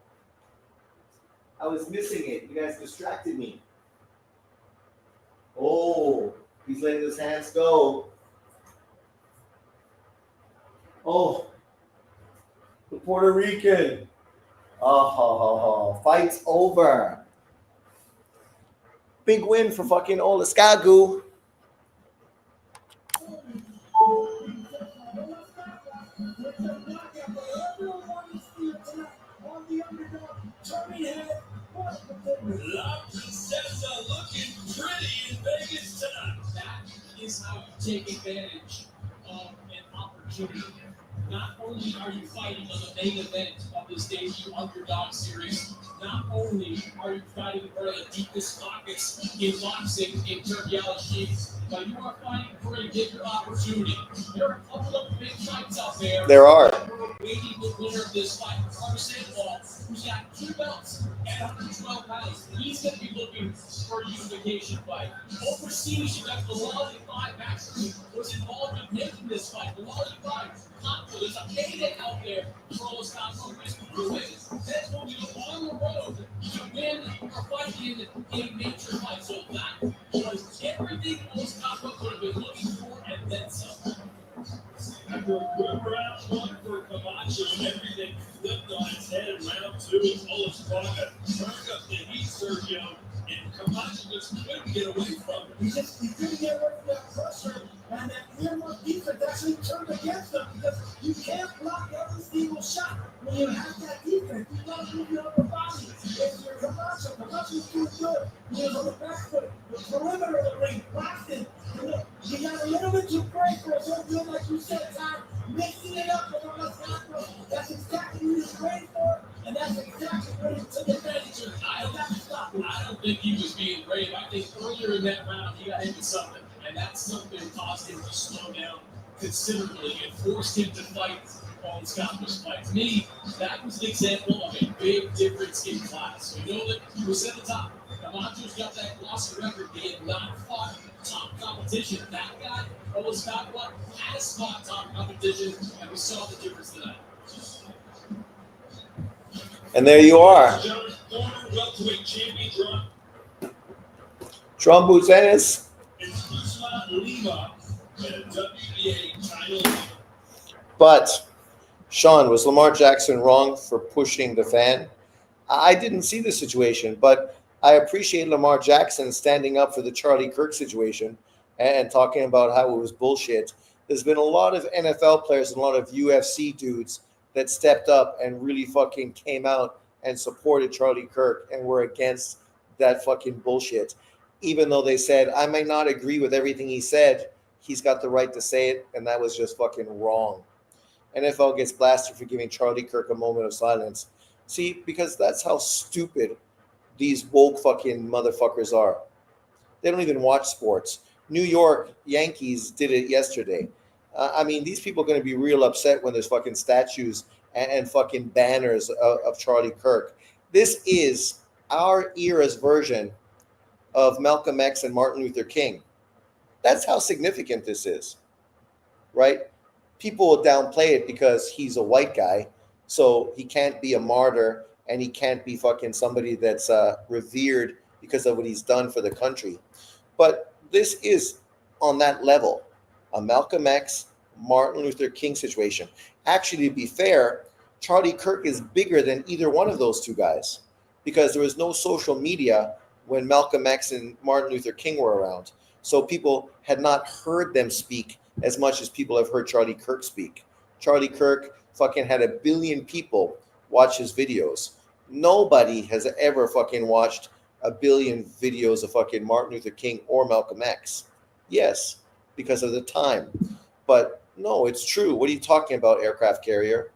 I was missing it. You guys distracted me. Oh, he's letting his hands go. Oh, the Puerto Rican. Oh, fight's over. Big win for fucking Olaskagu. La Princesa looking pretty in Vegas tonight. That is how you take advantage of an opportunity. Not only are you fighting on the main event of this debut Underdog series, not only are you fighting for the deepest pockets in boxing in terminology, but you are fighting for a bigger opportunity. There are a couple of big fights out there. There are. Waiting the winner of this fight, Carter Sandoval, who's got 2 belts at 112 pounds. He's going to be looking for a unification fight. Overseas, you got the Wally 5 actually was involved in making this fight. The Wally 5 there's a payday out there for all those confidence to win. That's when we go on the road to win or fight in a major fight. So that was everything those confidence would have been looking for and then some. After a good round one for Camacho, everything flipped on its head in round 2 as Olaskaga turned up the heat, Sergio, and Camacho just couldn't get away from it. He couldn't get away from that pressure, and that near-one defense actually turned against him because you can't block every single shot when you have that defense. You got to move your upper body. If you're Camacho's too good. He was on the back foot, the perimeter of the ring, boxing. You got a little bit too great for it. So good, like you said, Tom, mixing it up with Olaskaga. That's exactly what he's great for, and that's exactly what he took advantage of. I don't think he was being brave. I think earlier in that round, he got hit with something, and that something caused him to slow down considerably and forced him to fight on Scottish fight. To me, that was an example of a big difference in class. We know that he was at the top. Camacho's got that glossy record. He had not fought top competition. That guy, Olaskaga, has fought top competition, and we saw the difference tonight. And there you are. Trumbo tennis. But, Sean, was Lamar Jackson wrong for pushing the fan? I didn't see the situation, but I appreciate Lamar Jackson standing up for the Charlie Kirk situation and talking about how it was bullshit. There's been a lot of NFL players and a lot of UFC dudes that stepped up and really fucking came out and supported Charlie Kirk and were against that fucking bullshit. even though they said, I might not agree with everything he said, he's got the right to say it, and that was just fucking wrong. NFL gets blasted for giving Charlie Kirk a moment of silence. See, because that's how stupid these woke fucking motherfuckers are. They don't even watch sports. New York Yankees did it yesterday. I mean, these people are going to be real upset when there's fucking statues and fucking banners of Charlie Kirk. This is our era's version of Malcolm X and Martin Luther King. That's how significant this is, right? People will downplay it because he's a white guy, so he can't be a martyr and he can't be fucking somebody that's revered because of what he's done for the country. But this is on that level, a Malcolm X, Martin Luther King situation. Actually, to be fair, Charlie Kirk is bigger than either one of those two guys because there was no social media when Malcolm X and Martin Luther King were around. So people had not heard them speak as much as people have heard Charlie Kirk speak. Charlie Kirk fucking had 1 billion people watch his videos. Nobody has ever fucking watched 1 billion videos of fucking Martin Luther King or Malcolm X. Yes, because of the time. But no, it's true. What are you talking about, aircraft carrier?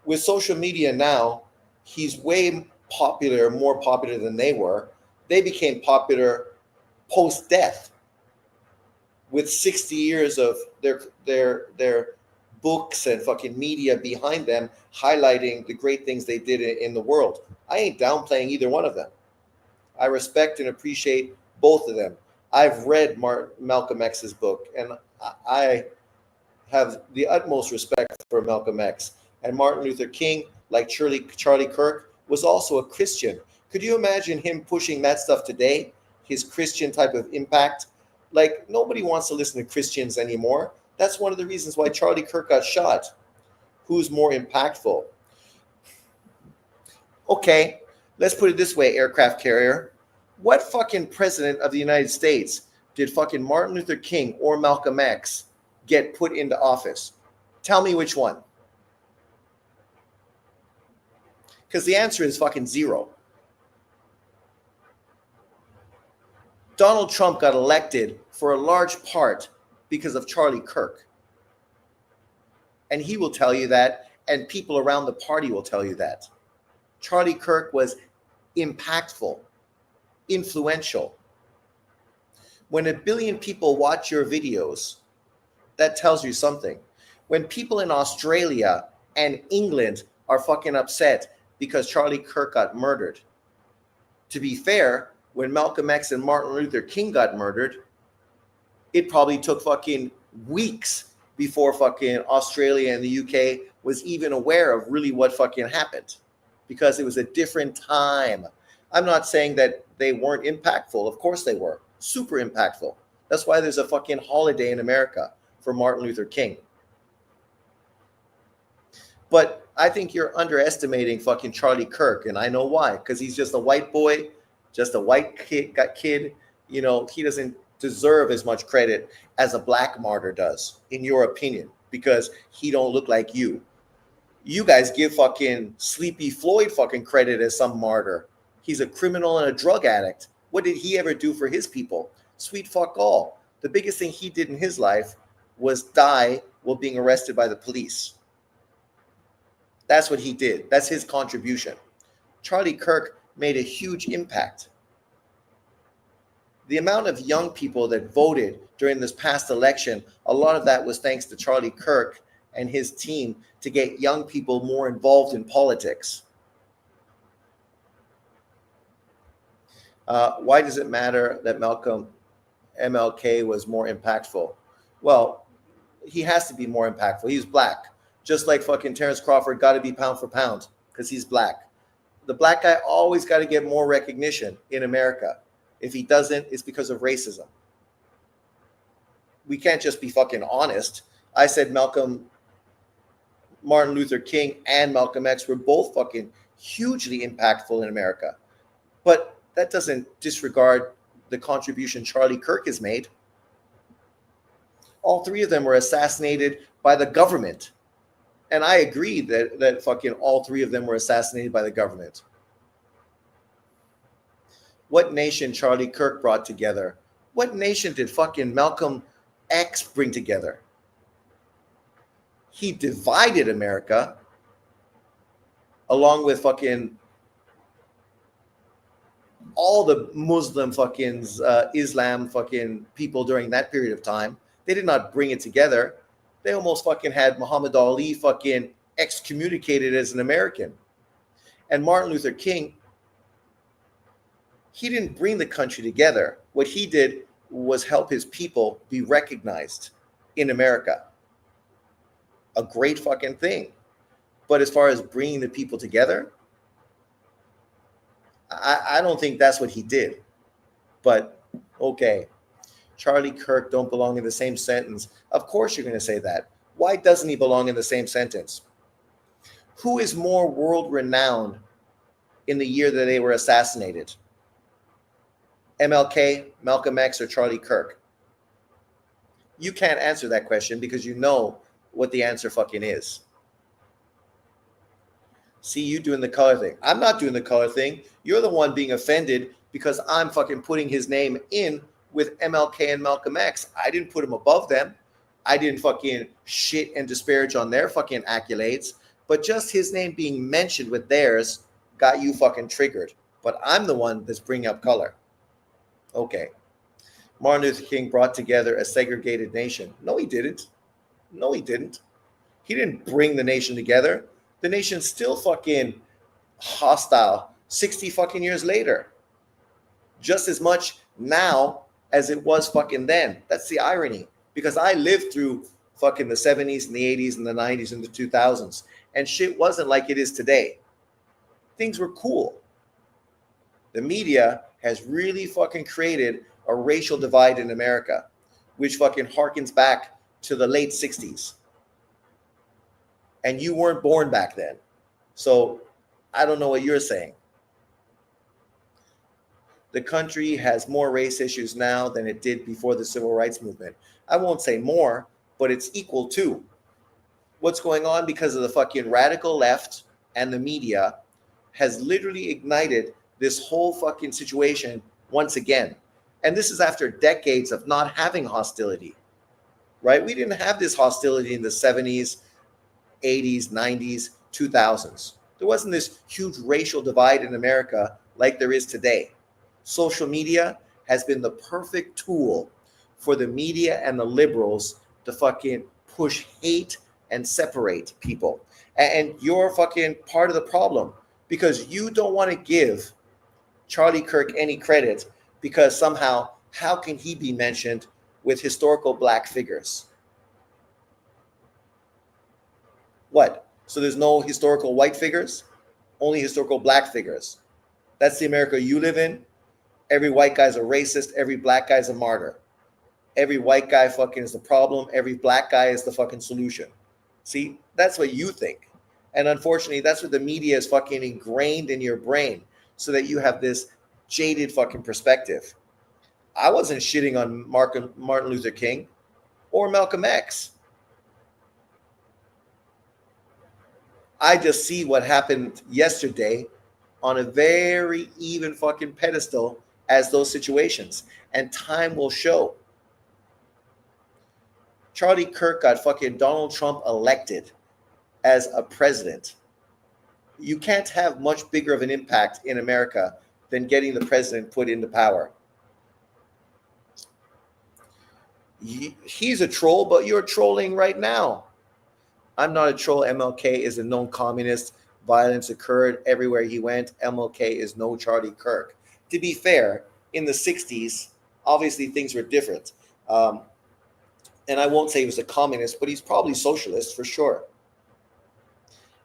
With social media now, he's way popular, more popular than they were. They became popular post-death with 60 years of their books and fucking media behind them highlighting the great things they did in the world. I ain't downplaying either one of them. I respect and appreciate both of them. I've read Malcolm X's book, and I have the utmost respect for Malcolm X. And Martin Luther King, like Charlie Kirk, was also a Christian. Could you imagine him pushing that stuff today? His Christian type of impact? Like, nobody wants to listen to Christians anymore. That's one of the reasons why Charlie Kirk got shot. Who's more impactful? Okay, let's put it this way, aircraft carrier. What fucking president of the United States did fucking Martin Luther King or Malcolm X get put into office? Tell me which one. Because the answer is fucking zero. Donald Trump got elected for a large part because of Charlie Kirk. And he will tell you that, and people around the party will tell you that. Charlie Kirk was impactful, influential. When 1 billion people watch your videos, that tells you something. When people in Australia and England are fucking upset because Charlie Kirk got murdered. To be fair, when Malcolm X and Martin Luther King got murdered, it probably took fucking weeks before fucking Australia and the UK was even aware of really what fucking happened, because it was a different time. I'm not saying that they weren't impactful. Of course they were. Super impactful. That's why there's a fucking holiday in America for Martin Luther King. But I think you're underestimating fucking Charlie Kirk, and I know why. Because he's just a white boy, just a white kid. You know, he doesn't deserve as much credit as a black martyr does, in your opinion, because he don't look like you. You guys give fucking Sleepy Floyd fucking credit as some martyr. He's a criminal and a drug addict. What did he ever do for his people? Sweet fuck all. The biggest thing he did in his life was die while being arrested by the police. That's what he did. That's his contribution. Charlie Kirk made a huge impact. The amount of young people that voted during this past election, a lot of that was thanks to Charlie Kirk and his team to get young people more involved in politics. Why does it matter that MLK was more impactful? Well, he has to be more impactful. He's black. Just like fucking Terrence Crawford got to be pound for pound because he's black. The black guy always got to get more recognition in America. If he doesn't, it's because of racism. We can't just be fucking honest. I said Martin Luther King and Malcolm X were both fucking hugely impactful in America. But that doesn't disregard the contribution Charlie Kirk has made. All three of them were assassinated by the government. And I agree that fucking all three of them were assassinated by the government. What nation Charlie Kirk brought together? What nation did fucking Malcolm X bring together? He divided America along with fucking all the Muslim fucking Islam fucking people during that period of time. They did not bring it together. They almost fucking had Muhammad Ali fucking excommunicated as an American. And Martin Luther King, he didn't bring the country together. What he did was help his people be recognized in America. A great fucking thing. But as far as bringing the people together, I don't think that's what he did. But okay, Charlie Kirk don't belong in the same sentence. Of course you're going to say that. Why doesn't he belong in the same sentence? Who is more world renowned in the year that they were assassinated? MLK, Malcolm X, or Charlie Kirk? You can't answer that question because you know what the answer fucking is. See, you doing the color thing. I'm not doing the color thing. You're the one being offended because I'm fucking putting his name in with MLK and Malcolm X. I didn't put him above them. I didn't fucking shit and disparage on their fucking accolades. But just his name being mentioned with theirs got you fucking triggered. But I'm the one that's bringing up color. Okay. Martin Luther King brought together a segregated nation. No, he didn't. No, he didn't. He didn't bring the nation together. The nation's still fucking hostile 60 fucking years later. Just as much now as it was fucking then. That's the irony. Because I lived through fucking the 70s and the 80s and the 90s and the 2000s. And shit wasn't like it is today. Things were cool. The media has really fucking created a racial divide in America, which fucking harkens back to the late 60s. And you weren't born back then. So I don't know what you're saying. The country has more race issues now than it did before the civil rights movement. I won't say more, but it's equal to. What's going on because of the fucking radical left and the media has literally ignited this whole fucking situation once again. And this is after decades of not having hostility, right? We didn't have this hostility in the 70s, 80s, 90s, 2000s. There wasn't this huge racial divide in America like there is today. Social media has been the perfect tool for the media and the liberals to fucking push hate and separate people. And you're fucking part of the problem because you don't want to give Charlie Kirk any credit because somehow, how can he be mentioned with historical black figures? What? So there's no historical white figures? Only historical black figures. That's the America you live in. Every white guy's a racist. Every black guy's a martyr. Every white guy fucking is the problem. Every black guy is the fucking solution. See, that's what you think. And unfortunately, that's what the media is fucking ingrained in your brain so that you have this jaded fucking perspective. I wasn't shitting on Martin Luther King or Malcolm X. I just see what happened yesterday on a very even fucking pedestal as those situations. And time will show. Charlie Kirk got fucking Donald Trump elected as a president. You can't have much bigger of an impact in America than getting the president put into power. He's a troll, but you're trolling right now. I'm not a troll. MLK is a known communist. Violence occurred everywhere he went. MLK is no Charlie Kirk. To be fair, in the 60s, obviously things were different. And I won't say he was a communist, but he's probably socialist for sure.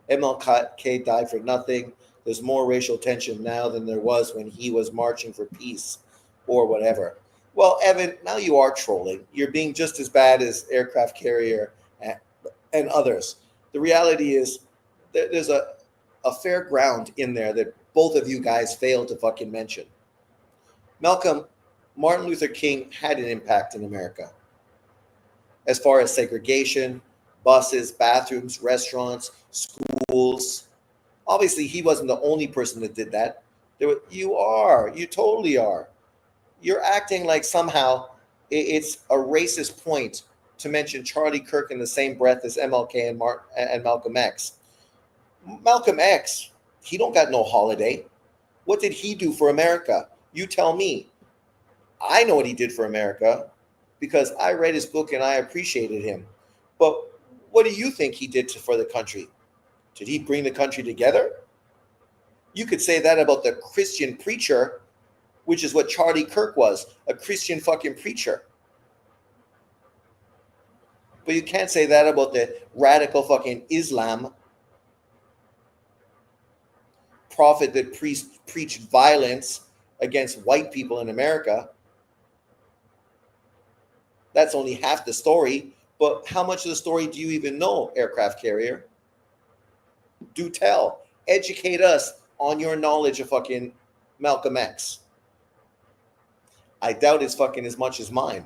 MLK died for nothing. There's more racial tension now than there was when he was marching for peace or whatever. Well, Evan, now you are trolling. You're being just as bad as Aircraft Carrier and others. The reality is there's a fair ground in there that both of you guys failed to fucking mention. Martin Luther King had an impact in America as far as segregation, buses, bathrooms, restaurants, schools. Obviously, he wasn't the only person that did that. You are. You totally are. You're acting like somehow it's a racist point to mention Charlie Kirk in the same breath as MLK and Malcolm X. Malcolm X, he don't got no holiday. What did he do for America? You tell me. I know what he did for America because I read his book and I appreciated him. But what do you think he did for the country? Did he bring the country together? You could say that about the Christian preacher, which is what Charlie Kirk was, a Christian fucking preacher. But you can't say that about the radical fucking Islam prophet that preached violence against white people in America. That's only half the story. But how much of the story do you even know, aircraft carrier? Do tell. Educate us on your knowledge of fucking Malcolm X. I doubt it's fucking as much as mine.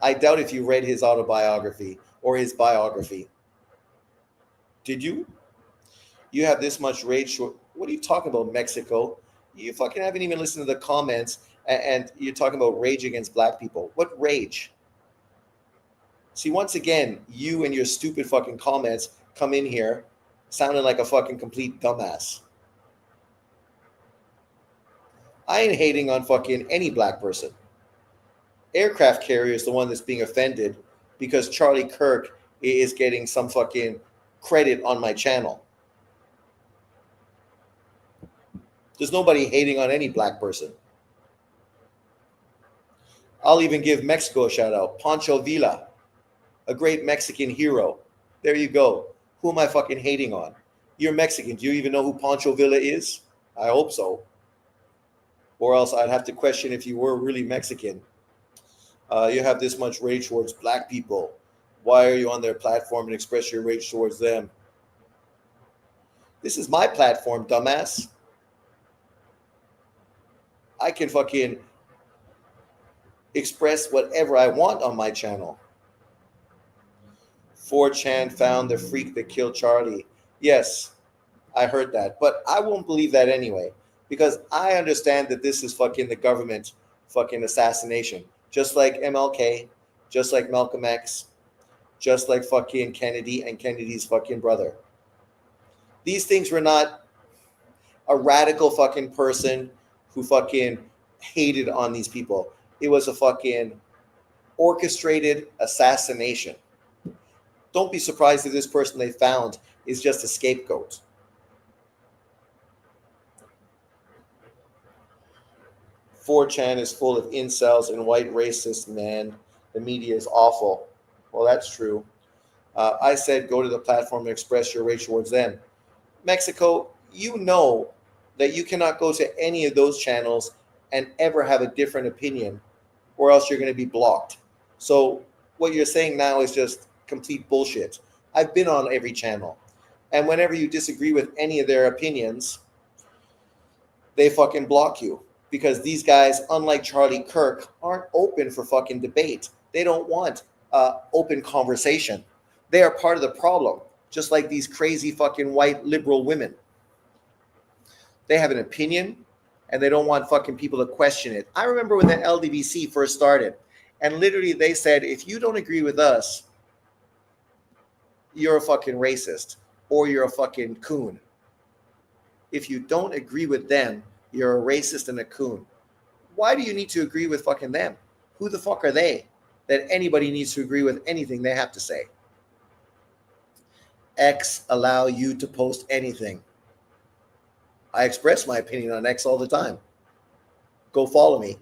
I doubt if you read his autobiography or his biography. Did you? You have this much rage. What are you talking about, Mexico? You fucking haven't even listened to the comments, and you're talking about rage against black people. What rage? See, once again, you and your stupid fucking comments come in here sounding like a fucking complete dumbass. I ain't hating on fucking any black person. Aircraft carrier is the one that's being offended because Charlie Kirk is getting some fucking credit on my channel. There's nobody hating on any black person. I'll even give Mexico a shout out. Pancho Villa, a great Mexican hero. There you go. Who am I fucking hating on? You're Mexican. Do you even know who Pancho Villa is? I hope so. Or else I'd have to question if you were really Mexican. You have this much rage towards black people. Why are you on their platform and express your rage towards them? This is my platform, dumbass. I can fucking express whatever I want on my channel. 4chan found the freak that killed Charlie. Yes, I heard that. But I won't believe that anyway. Because I understand that this is fucking the government fucking assassination. Just like MLK, just like Malcolm X, just like fucking Kennedy and Kennedy's fucking brother. These things were not a radical fucking person who fucking hated on these people. It was a fucking orchestrated assassination. Don't be surprised if this person they found is just a scapegoat. "4chan is full of incels and white racists, man. The media is awful." Well, that's true. I said go to the platform and express your rage towards them. Mexico, you know that you cannot go to any of those channels and ever have a different opinion, or else you're going to be blocked. So what you're saying now is just complete bullshit. I've been on every channel, and whenever you disagree with any of their opinions, they fucking block you. Because these guys, unlike Charlie Kirk, aren't open for fucking debate. They don't want open conversation. They are part of the problem, just like these crazy fucking white liberal women. They have an opinion, and they don't want fucking people to question it. I remember when the LDBC first started, and literally they said, if you don't agree with us, you're a fucking racist, or you're a fucking coon. If you don't agree with them, you're a racist and a coon. Why do you need to agree with fucking them? Who the fuck are they that anybody needs to agree with anything they have to say? X allow you to post anything. I express my opinion on X all the time. Go follow me.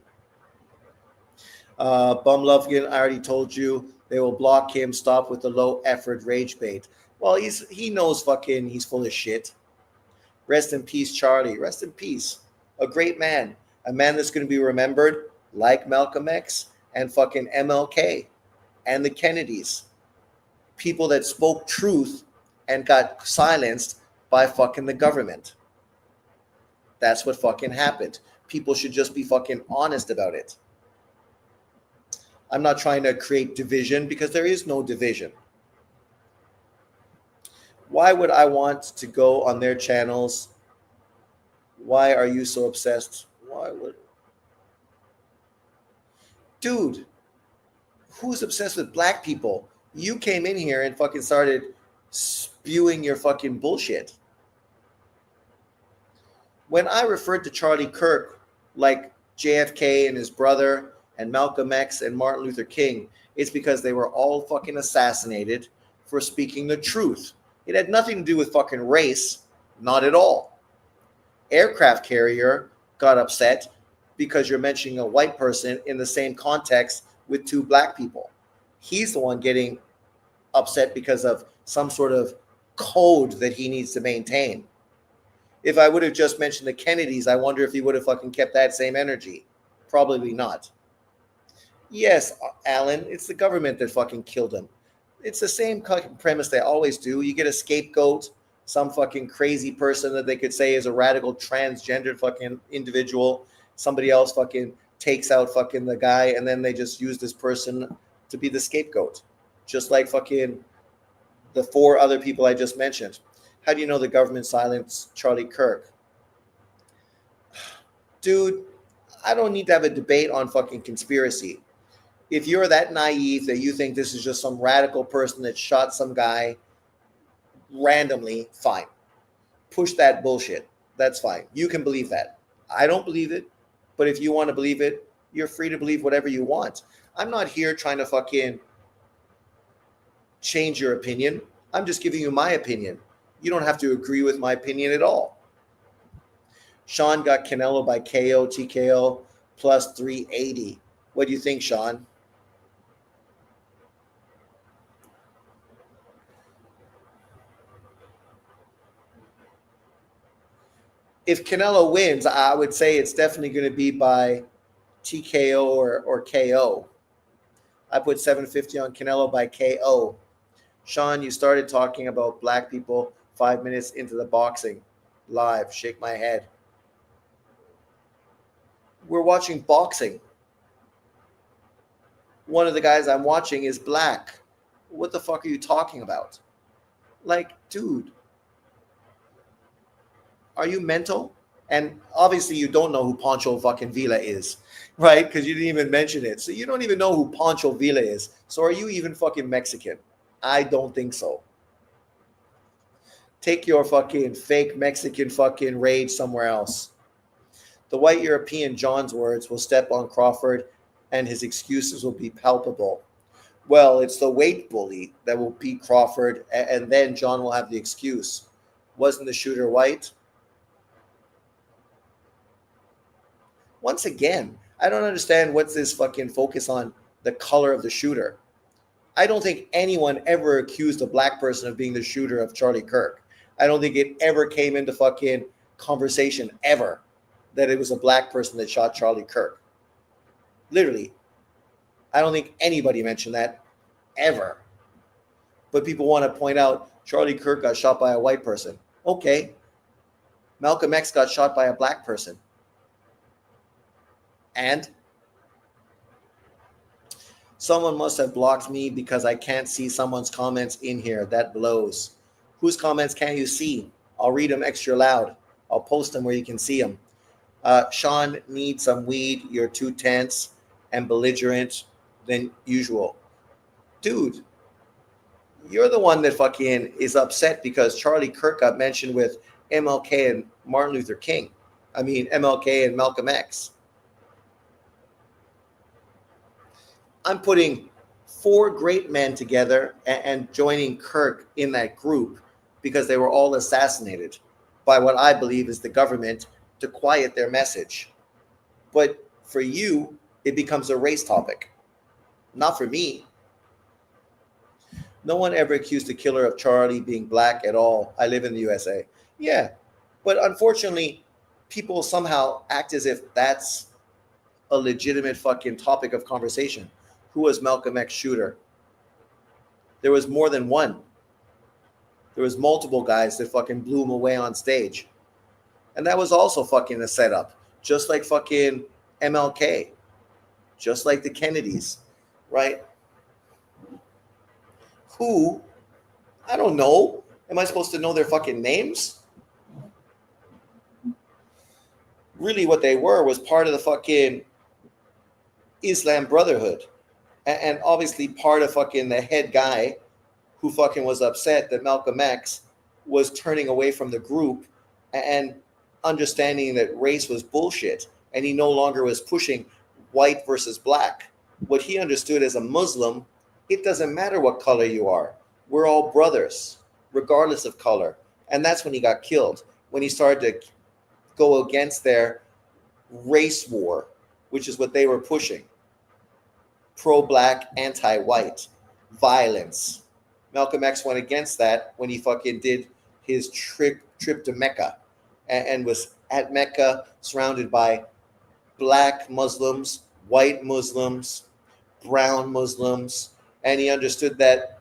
Bum Lovekin, I already told you they will block him. Stop with the low effort rage bait. Well, he knows fucking he's full of shit. Rest in peace, Charlie. Rest in peace. A great man. A man that's going to be remembered like Malcolm X and fucking MLK and the Kennedys. People that spoke truth and got silenced by fucking the government. That's what fucking happened. People should just be fucking honest about it. I'm not trying to create division because there is no division. Why would I want to go on their channels? Why are you so obsessed? Why would dude, who's obsessed with black people? You came in here and fucking started spewing your fucking bullshit. When I referred to Charlie Kirk like JFK and his brother and Malcolm X and Martin Luther King, it's because they were all fucking assassinated for speaking the truth. It had nothing to do with fucking race, not at all. Aircraft carrier got upset because you're mentioning a white person in the same context with two black people. He's the one getting upset because of some sort of code that he needs to maintain. If I would have just mentioned the Kennedys, I wonder if he would have fucking kept that same energy. Probably not. Yes, Alan, it's the government that fucking killed him. It's the same premise they always do. You get a scapegoat, some fucking crazy person that they could say is a radical transgendered fucking individual. Somebody else fucking takes out fucking the guy, and then they just use this person to be the scapegoat. Just like fucking the four other people I just mentioned. How do you know the government silenced Charlie Kirk? Dude, I don't need to have a debate on fucking conspiracy. If you're that naive that you think this is just some radical person that shot some guy randomly, fine. Push that bullshit. That's fine. You can believe that. I don't believe it, but if you want to believe it, you're free to believe whatever you want. I'm not here trying to fucking change your opinion. I'm just giving you my opinion. You don't have to agree with my opinion at all. Sean got Canelo by KO, TKO, plus 380. What do you think, Sean? If Canelo wins, I would say it's definitely going to be by TKO or KO. I put 750 on Canelo by KO. Sean, you started talking about black people 5 minutes into the boxing live. Shake my head. We're watching boxing. One of the guys I'm watching is black. What the fuck are you talking about? Like, dude, are you mental? And obviously you don't know who Pancho fucking Villa is, right? Because you didn't even mention it. So you don't even know who Pancho Villa is. So are you even fucking Mexican? I don't think so. Take your fucking fake Mexican fucking rage somewhere else. The white European, John's words, will step on Crawford and his excuses will be palpable. Well, it's the weight bully that will beat Crawford and then John will have the excuse. Wasn't the shooter white? Once again, I don't understand what's this fucking focus on the color of the shooter. I don't think anyone ever accused a black person of being the shooter of Charlie Kirk. I don't think it ever came into fucking conversation ever that it was a black person that shot Charlie Kirk. Literally. I don't think anybody mentioned that ever. But people want to point out Charlie Kirk got shot by a white person. Okay. Malcolm X got shot by a black person. And someone must have blocked me because I can't see someone's comments in here. That blows. Whose comments can't you see? I'll read them extra loud. I'll post them where you can see them. Sean needs some weed. You're too tense and belligerent than usual. Dude, you're the one that fucking is upset because Charlie Kirk got mentioned with MLK and Martin Luther King. I mean, MLK and Malcolm X. I'm putting four great men together and joining Kirk in that group because they were all assassinated by what I believe is the government to quiet their message. But for you, it becomes a race topic. Not for me. No one ever accused the killer of Charlie being black at all. I live in the USA. Yeah, but unfortunately, people somehow act as if that's a legitimate fucking topic of conversation. Who was Malcolm X shooter? There was more than one. There was multiple guys that fucking blew him away on stage. And that was also fucking a setup. Just like fucking MLK. Just like the Kennedys. Right? Who? I don't know. Am I supposed to know their fucking names? really what they were was part of the fucking Islam Brotherhood. And obviously part of fucking the head guy who fucking was upset that Malcolm X was turning away from the group and understanding that race was bullshit. And he no longer was pushing white versus black. What he understood as a Muslim, it doesn't matter what color you are. We're all brothers, regardless of color. And that's when he got killed, when he started to go against their race war, which is what they were pushing. Pro-black, anti-white, violence. Malcolm X went against that when he fucking did his trip to Mecca and was at Mecca surrounded by black Muslims, white Muslims, brown Muslims, and he understood that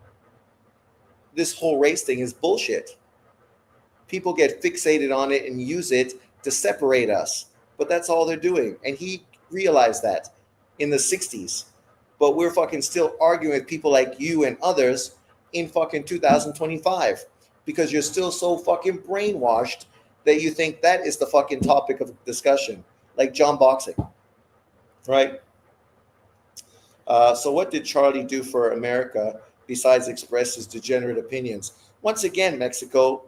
this whole race thing is bullshit. People get fixated on it and use it to separate us, but that's all they're doing. And he realized that in the 60s. But we're fucking still arguing with people like you and others in fucking 2025 because you're still so fucking brainwashed that you think that is the fucking topic of discussion, like John Boxing, right? So what did Charlie do for America besides express his degenerate opinions? Once again, Mexico,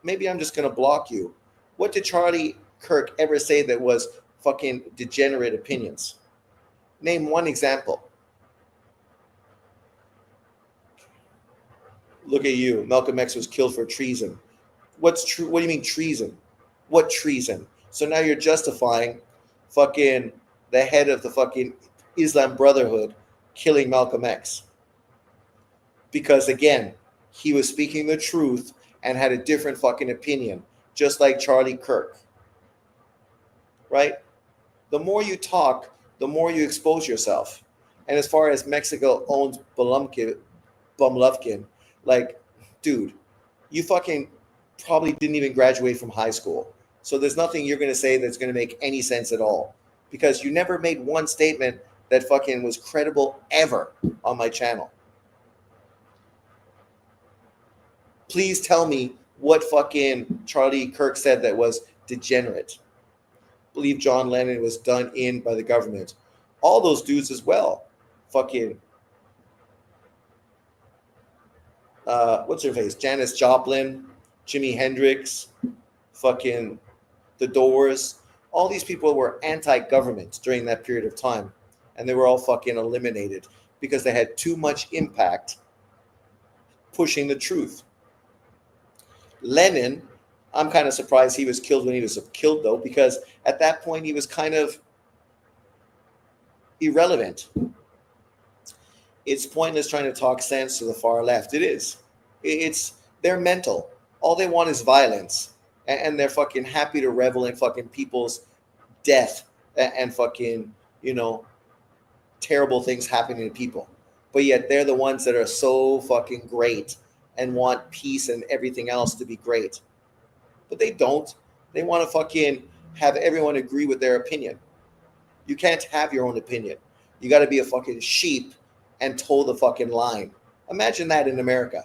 maybe I'm just going to block you. What did Charlie Kirk ever say that was fucking degenerate opinions? Name one example. Look at you. Malcolm X was killed for treason. What's true? What do you mean treason? What treason? So now you're justifying fucking the head of the fucking Islam Brotherhood killing Malcolm X. Because again, he was speaking the truth and had a different fucking opinion, just like Charlie Kirk. Right? The more you talk, the more you expose yourself. And as far as Mexico owns Bumlufkin, like, dude, you fucking probably didn't even graduate from high school. So there's nothing you're going to say that's going to make any sense at all. Because you never made one statement that fucking was credible ever on my channel. Please tell me what fucking Charlie Kirk said that was degenerate. I believe John Lennon was done in by the government. All those dudes as well. Fucking what's her face? Janis Joplin, Jimi Hendrix, fucking The Doors. All these people were anti-government during that period of time. And they were all fucking eliminated because they had too much impact pushing the truth. Lenin, I'm kind of surprised he was killed when he was killed, though, because at that point he was kind of irrelevant. It's pointless trying to talk sense to the far left. It is. They're mental. All they want is violence, and they're fucking happy to revel in fucking people's death and fucking, terrible things happening to people. But yet they're the ones that are so fucking great and want peace and everything else to be great. But they don't. They want to fucking have everyone agree with their opinion. You can't have your own opinion. You got to be a fucking sheep and toe the fucking line. Imagine that in America.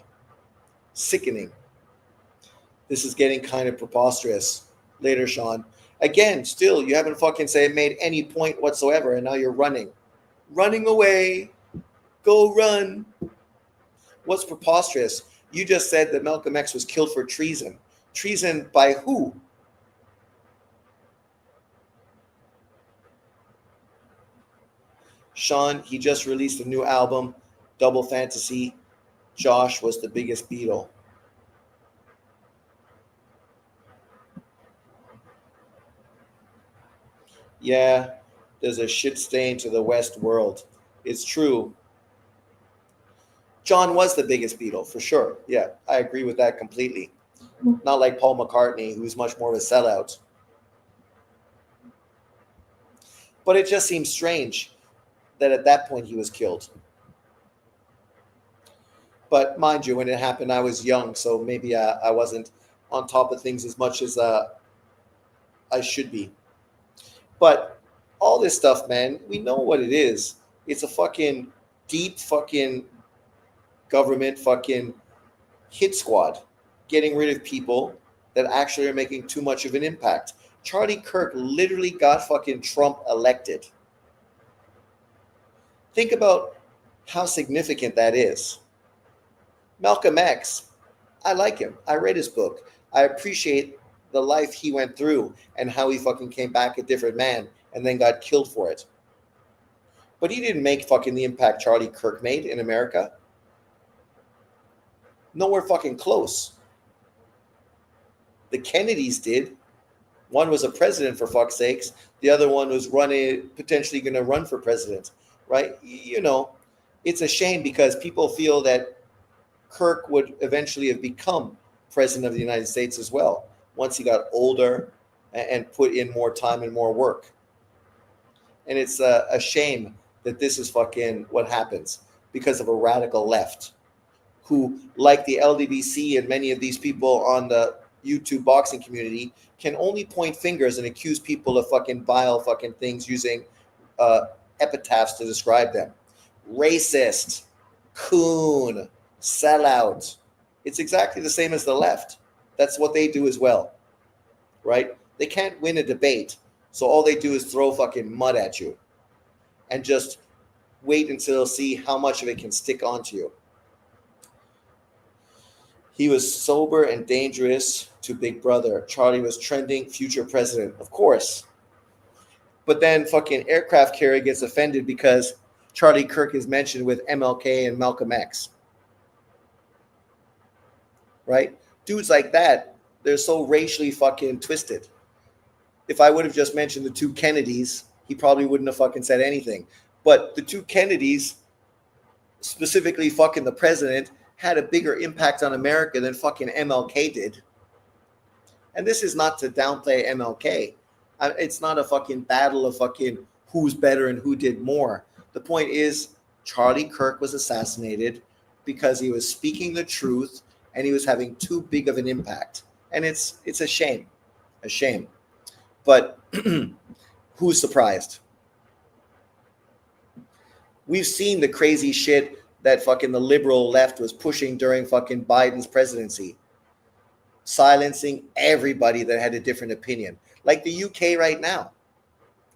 Sickening. This is getting kind of preposterous. Later, Sean. Again, still, you haven't fucking made any point whatsoever, and now you're running. Running away. Go run. What's preposterous? You just said that Malcolm X was killed for treason. Treason by who? Sean, he just released a new album, Double Fantasy. Josh was the biggest Beatle. Yeah, there's a shit stain to the West world. It's true. John was the biggest Beatle, for sure. Yeah, I agree with that completely. Not like Paul McCartney, who's much more of a sellout. But it just seems strange that at that point he was killed. But mind you, when it happened, I was young, so maybe I wasn't on top of things as much as I should be. But all this stuff, man, we know what it is. It's a fucking deep fucking government fucking hit squad getting rid of people that actually are making too much of an impact. Charlie Kirk literally got fucking Trump elected. Think about how significant that is. Malcolm X, I like him. I read his book. I appreciate the life he went through and how he fucking came back a different man and then got killed for it. But he didn't make fucking the impact Charlie Kirk made in America. Nowhere fucking close. The Kennedys did. One was a president, for fuck's sakes. The other one was potentially going to run for president, right? You know, it's a shame because people feel that Kirk would eventually have become president of the United States as well once he got older and put in more time and more work. And it's a shame that this is fucking what happens because of a radical left who, like the LDBC and many of these people on the YouTube boxing community, can only point fingers and accuse people of fucking vile fucking things using epitaphs to describe them. Racist, coon, sellout. It's exactly the same as the left. That's what they do as well, right? They can't win a debate, so all they do is throw fucking mud at you and just wait until they'll see how much of it can stick onto you. He was sober and dangerous to Big Brother. Charlie was trending future president, of course. But then fucking aircraft carrier gets offended because Charlie Kirk is mentioned with MLK and Malcolm X. Right? Dudes like that, they're so racially fucking twisted. If I would have just mentioned the two Kennedys, he probably wouldn't have fucking said anything. But the two Kennedys, specifically fucking the president, had a bigger impact on America than fucking MLK did. And this is not to downplay MLK. It's not a fucking battle of fucking who's better and who did more. The point is, Charlie Kirk was assassinated because he was speaking the truth and he was having too big of an impact. And it's a shame. A shame. But who's surprised? We've seen the crazy shit that fucking the liberal left was pushing during fucking Biden's presidency, silencing everybody that had a different opinion. Like the UK right now.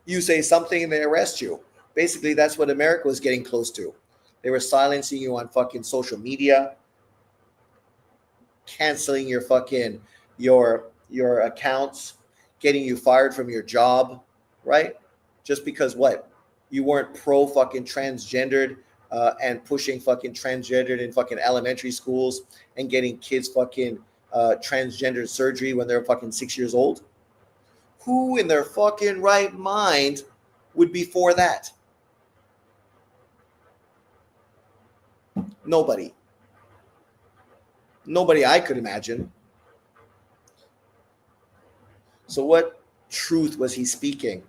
You say something and they arrest you. Basically, that's what America was getting close to. They were silencing you on fucking social media, canceling your fucking your accounts, getting you fired from your job, right? Just because what? You weren't pro fucking transgendered and pushing fucking transgendered in fucking elementary schools and getting kids fucking transgender surgery when they're fucking 6 years old. Who in their fucking right mind would be for that? Nobody. Nobody I could imagine. So what truth was he speaking?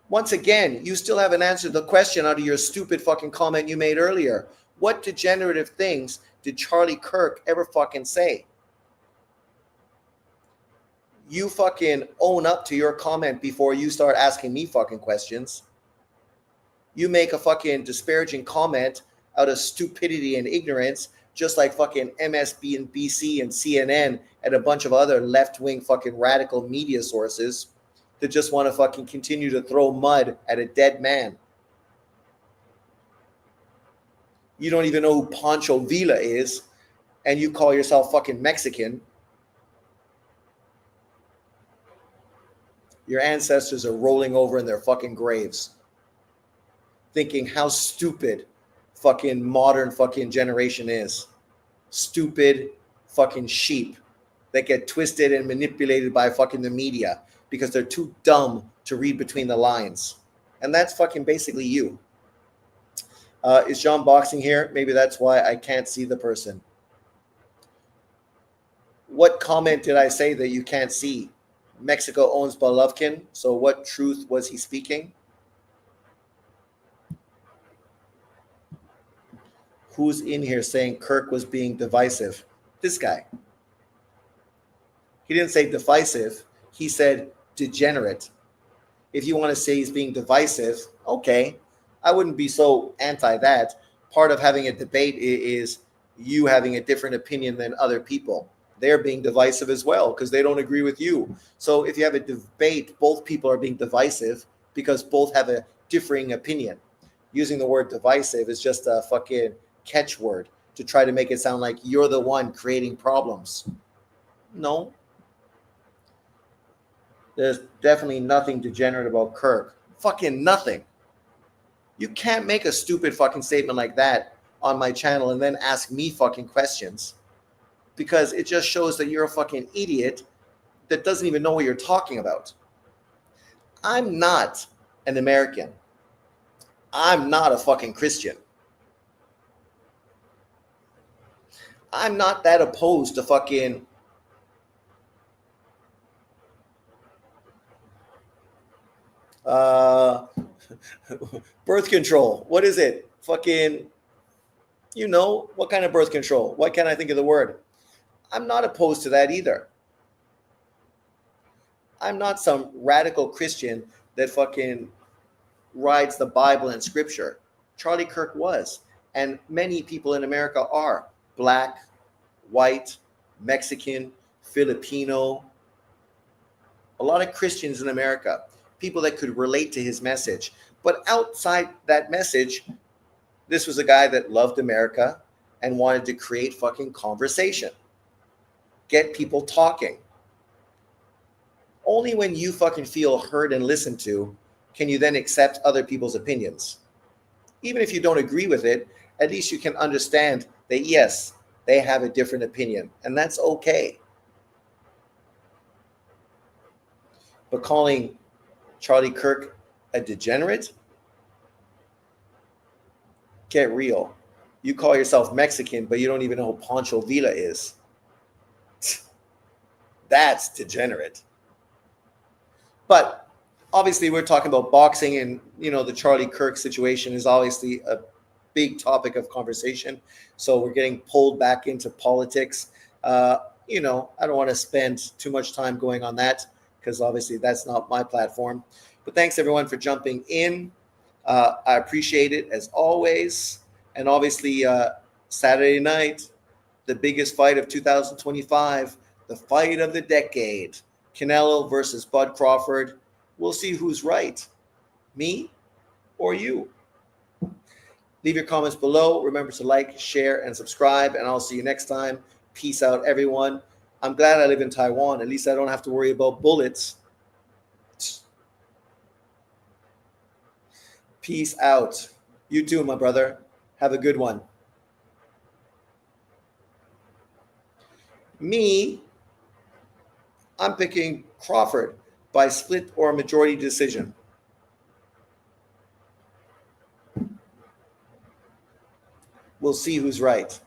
Once again, you still haven't answered the question out of your stupid fucking comment you made earlier. What degenerative things did Charlie Kirk ever fucking say? You fucking own up to your comment before you start asking me fucking questions. You make a fucking disparaging comment out of stupidity and ignorance, just like fucking MSNBC and CNN and a bunch of other left-wing fucking radical media sources that just want to fucking continue to throw mud at a dead man. You don't even know who Pancho Villa is, and you call yourself fucking Mexican. Your ancestors are rolling over in their fucking graves, thinking how stupid fucking modern fucking generation is. Stupid fucking sheep that get twisted and manipulated by fucking the media because they're too dumb to read between the lines. And that's fucking basically you. Is John Boxing here? Maybe that's why I can't see the person. What comment did I say that you can't see? Mexico owns Golovkin. So what truth was he speaking? Who's in here saying Kirk was being divisive? This guy. He didn't say divisive. He said degenerate. If you want to say he's being divisive, okay. I wouldn't be so anti that. Part of having a debate is you having a different opinion than other people. they're being divisive as well because they don't agree with you. So if you have a debate, both people are being divisive because both have a differing opinion. Using the word divisive is just a fucking catchword to try to make it sound like you're the one creating problems. No. There's definitely nothing degenerate about Kirk. Fucking nothing. You can't make a stupid fucking statement like that on my channel and then ask me fucking questions, because it just shows that you're a fucking idiot that doesn't even know what you're talking about. I'm not an American. I'm not a fucking Christian. I'm not that opposed to fucking birth control. What is it? Fucking, what kind of birth control? Why can't I think of the word? I'm not opposed to that either. I'm not some radical Christian that fucking rides the Bible and scripture. Charlie Kirk was, and many people in America are black, white, Mexican, Filipino. A lot of Christians in America, people that could relate to his message. But outside that message, this was a guy that loved America and wanted to create fucking conversation, get people talking. Only when you fucking feel heard and listened to can you then accept other people's opinions. Even if you don't agree with it, at least you can understand that, yes, they have a different opinion, and that's okay. But calling Charlie Kirk a degenerate? Get real. You call yourself Mexican, but you don't even know who Pancho Villa is. That's degenerate. But obviously, we're talking about boxing, and the Charlie Kirk situation is obviously a big topic of conversation. So we're getting pulled back into politics. I don't want to spend too much time going on that because obviously that's not my platform. But thanks everyone for jumping in. I appreciate it as always. And obviously, Saturday night, the biggest fight of 2025, the fight of the decade, Canelo versus Bud Crawford. We'll see who's right, me or you. Leave your comments below. Remember to like, share, and subscribe, and I'll see you next time. Peace out, everyone. I'm glad I live in Taiwan. At least I don't have to worry about bullets. Peace out. You too, my brother. Have a good one. Me, I'm picking Crawford by split or majority decision. We'll see who's right.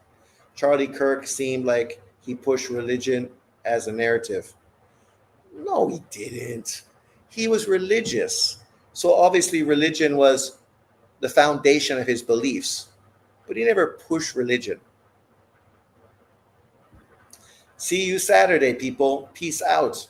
Charlie Kirk seemed like he pushed religion as a narrative. No, he didn't. He was religious. So obviously religion was the foundation of his beliefs, but he never pushed religion. See you Saturday, people. Peace out.